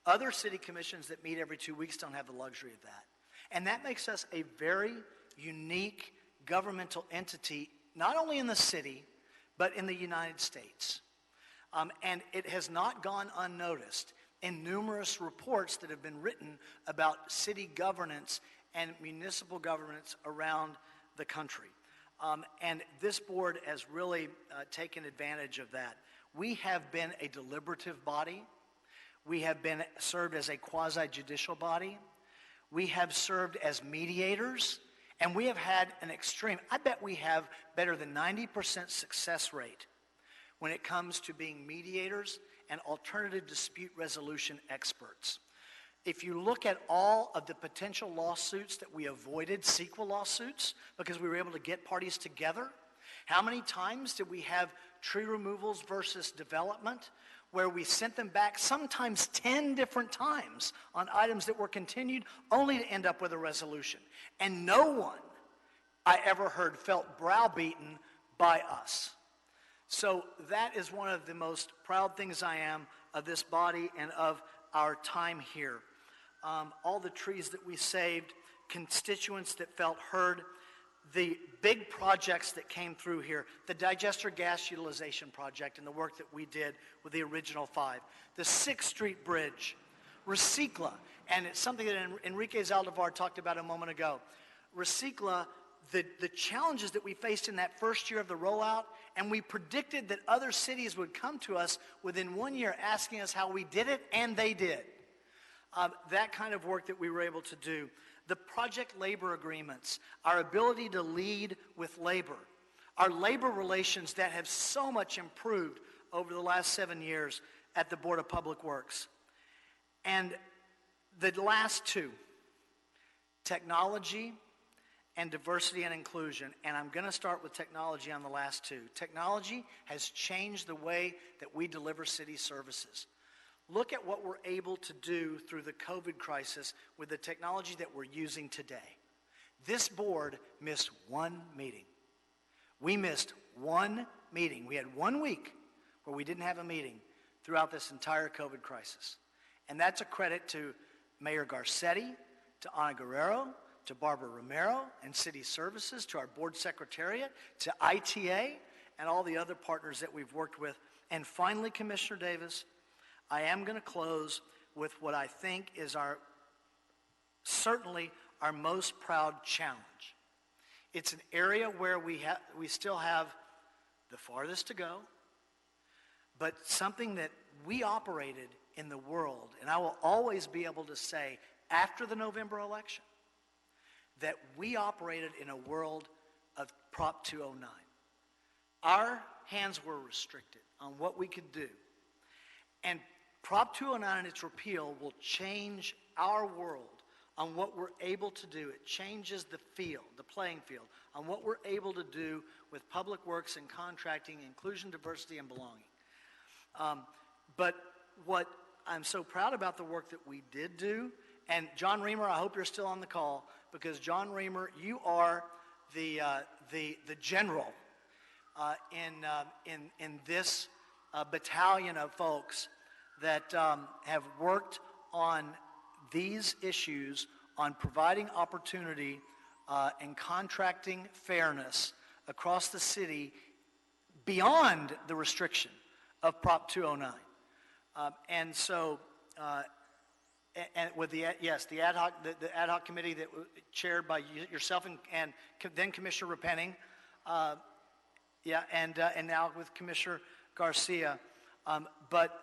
Other city commissions that meet every 2 weeks don't have the luxury of that. And that makes us a very unique governmental entity, not only in the city, but in the United States. And it has not gone unnoticed in numerous reports that have been written about city governance and municipal governance around the country. And this board has really taken advantage of that. We have been a deliberative body. We have been served as a quasi-judicial body. We have served as mediators, and we have had an extreme, I bet we have better than 90% success rate when it comes to being mediators and alternative dispute resolution experts. If you look at all of the potential lawsuits that we avoided, CEQA lawsuits, because we were able to get parties together, how many times did we have tree removals versus development where we sent them back sometimes 10 different times on items that were continued only to end up with a resolution? And no one I ever heard felt browbeaten by us. So that is one of the most proud things I am of this body and of our time here. All the trees that we saved, constituents that felt heard, the big projects that came through here, the digester gas utilization project and the work that we did with the original 5, the 6th Street Bridge, Recicla, and it's something that Enrique Zaldivar talked about a moment ago. Recicla, the challenges that we faced in that first year of the rollout, and we predicted that other cities would come to us within 1 year asking us how we did it, and they did. That kind of work that we were able to do. The project labor agreements, our ability to lead with labor, our labor relations that have so much improved over the last 7 years at the Board of Public Works. And the last 2, technology and diversity and inclusion. And I'm going to start with technology on the last 2. Technology has changed the way that we deliver city services. Look at what we're able to do through the COVID crisis with the technology that we're using today. This board missed 1 meeting. We missed 1 meeting. We had 1 week where we didn't have a meeting throughout this entire COVID crisis. And that's a credit to Mayor Garcetti, to Ana Guerrero, to Barbara Romero and City Services, to our board secretariat, to ITA, and all the other partners that we've worked with. And finally, Commissioner Davis, I am going to close with what I think is certainly our most proud challenge. It's an area where we still have the farthest to go, but something that we operated in the world, and I will always be able to say after the November election, that we operated in a world of Prop 209. Our hands were restricted on what we could do. And Prop 209 and its repeal will change our world on what we're able to do. It changes the field, the playing field, on what we're able to do with public works and contracting, inclusion, diversity, and belonging. But what I'm so proud about the work that we did do, and John Reamer, I hope you're still on the call, because John Reamer, you are the general in this battalion of folks that have worked on these issues, on providing opportunity and contracting fairness across the city beyond the restriction of Prop 209. And so, and with the ad hoc committee that was chaired by yourself and then Commissioner Repenning, and now with Commissioner Garcia. But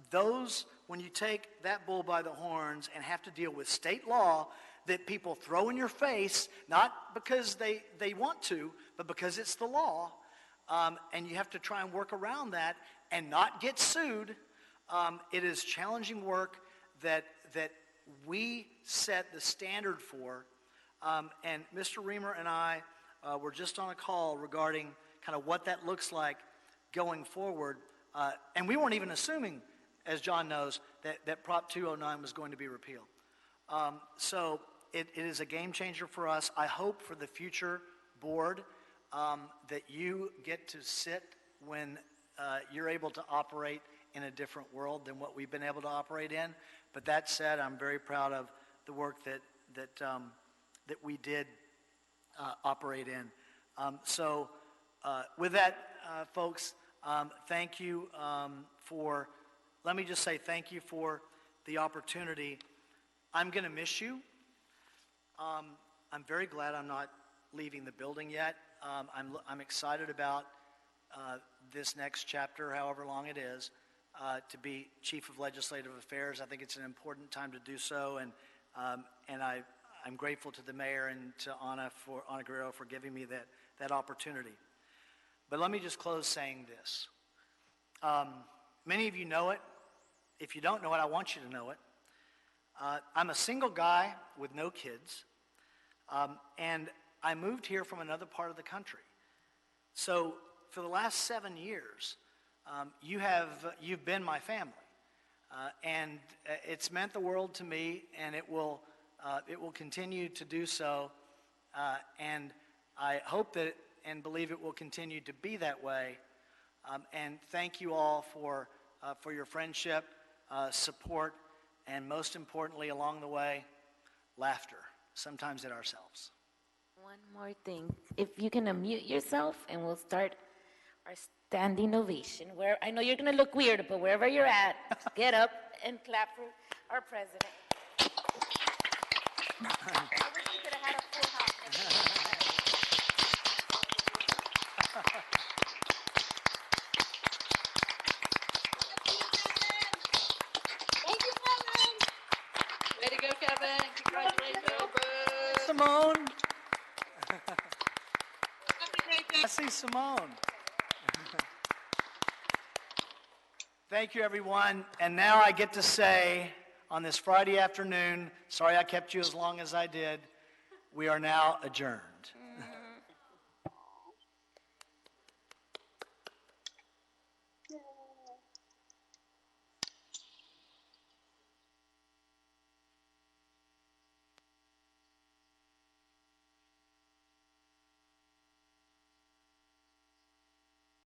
those, when you take that bull by the horns and have to deal with state law that people throw in your face, not because they want to, but because it's the law, and you have to try and work around that and not get sued. It is challenging work that we set the standard for. And Mr. Reamer and I were just on a call regarding kind of what that looks like going forward. And we weren't even assuming, as John knows, that Prop 209 was going to be repealed. So it is a game changer for us. I hope for the future board that you get to sit when you're able to operate in a different world than what we've been able to operate in. But that said, I'm very proud of the work that we did operate in. So with that, folks, thank you let me just say thank you for the opportunity. I'm going to miss you. I'm very glad I'm not leaving the building yet. I'm excited about this next chapter, however long it is, to be Chief of Legislative Affairs. I think it's an important time to do so, and I'm grateful to the mayor and to Ana Guerrero for giving me that opportunity. But let me just close saying this. Many of you know it. If you don't know it, I want you to know it. I'm a single guy with no kids, and I moved here from another part of the country. So for the last 7 years, you've been my family, and it's meant the world to me, and it will continue to do so, and I hope that and believe it will continue to be that way. And thank you all for your friendship, support, and most importantly along the way, laughter, sometimes at ourselves. One more thing. If you can unmute yourself, and we'll start our standing ovation. Where I know you're going to look weird, but wherever you're at, get up and clap for our president. I wish we could have had a full house. Thank you, Kevin. Way to go, Kevin. Congratulations. Simone. I see Simone. Thank you, everyone. And now I get to say, on this Friday afternoon, sorry I kept you as long as I did, we are now adjourned. Mm-hmm.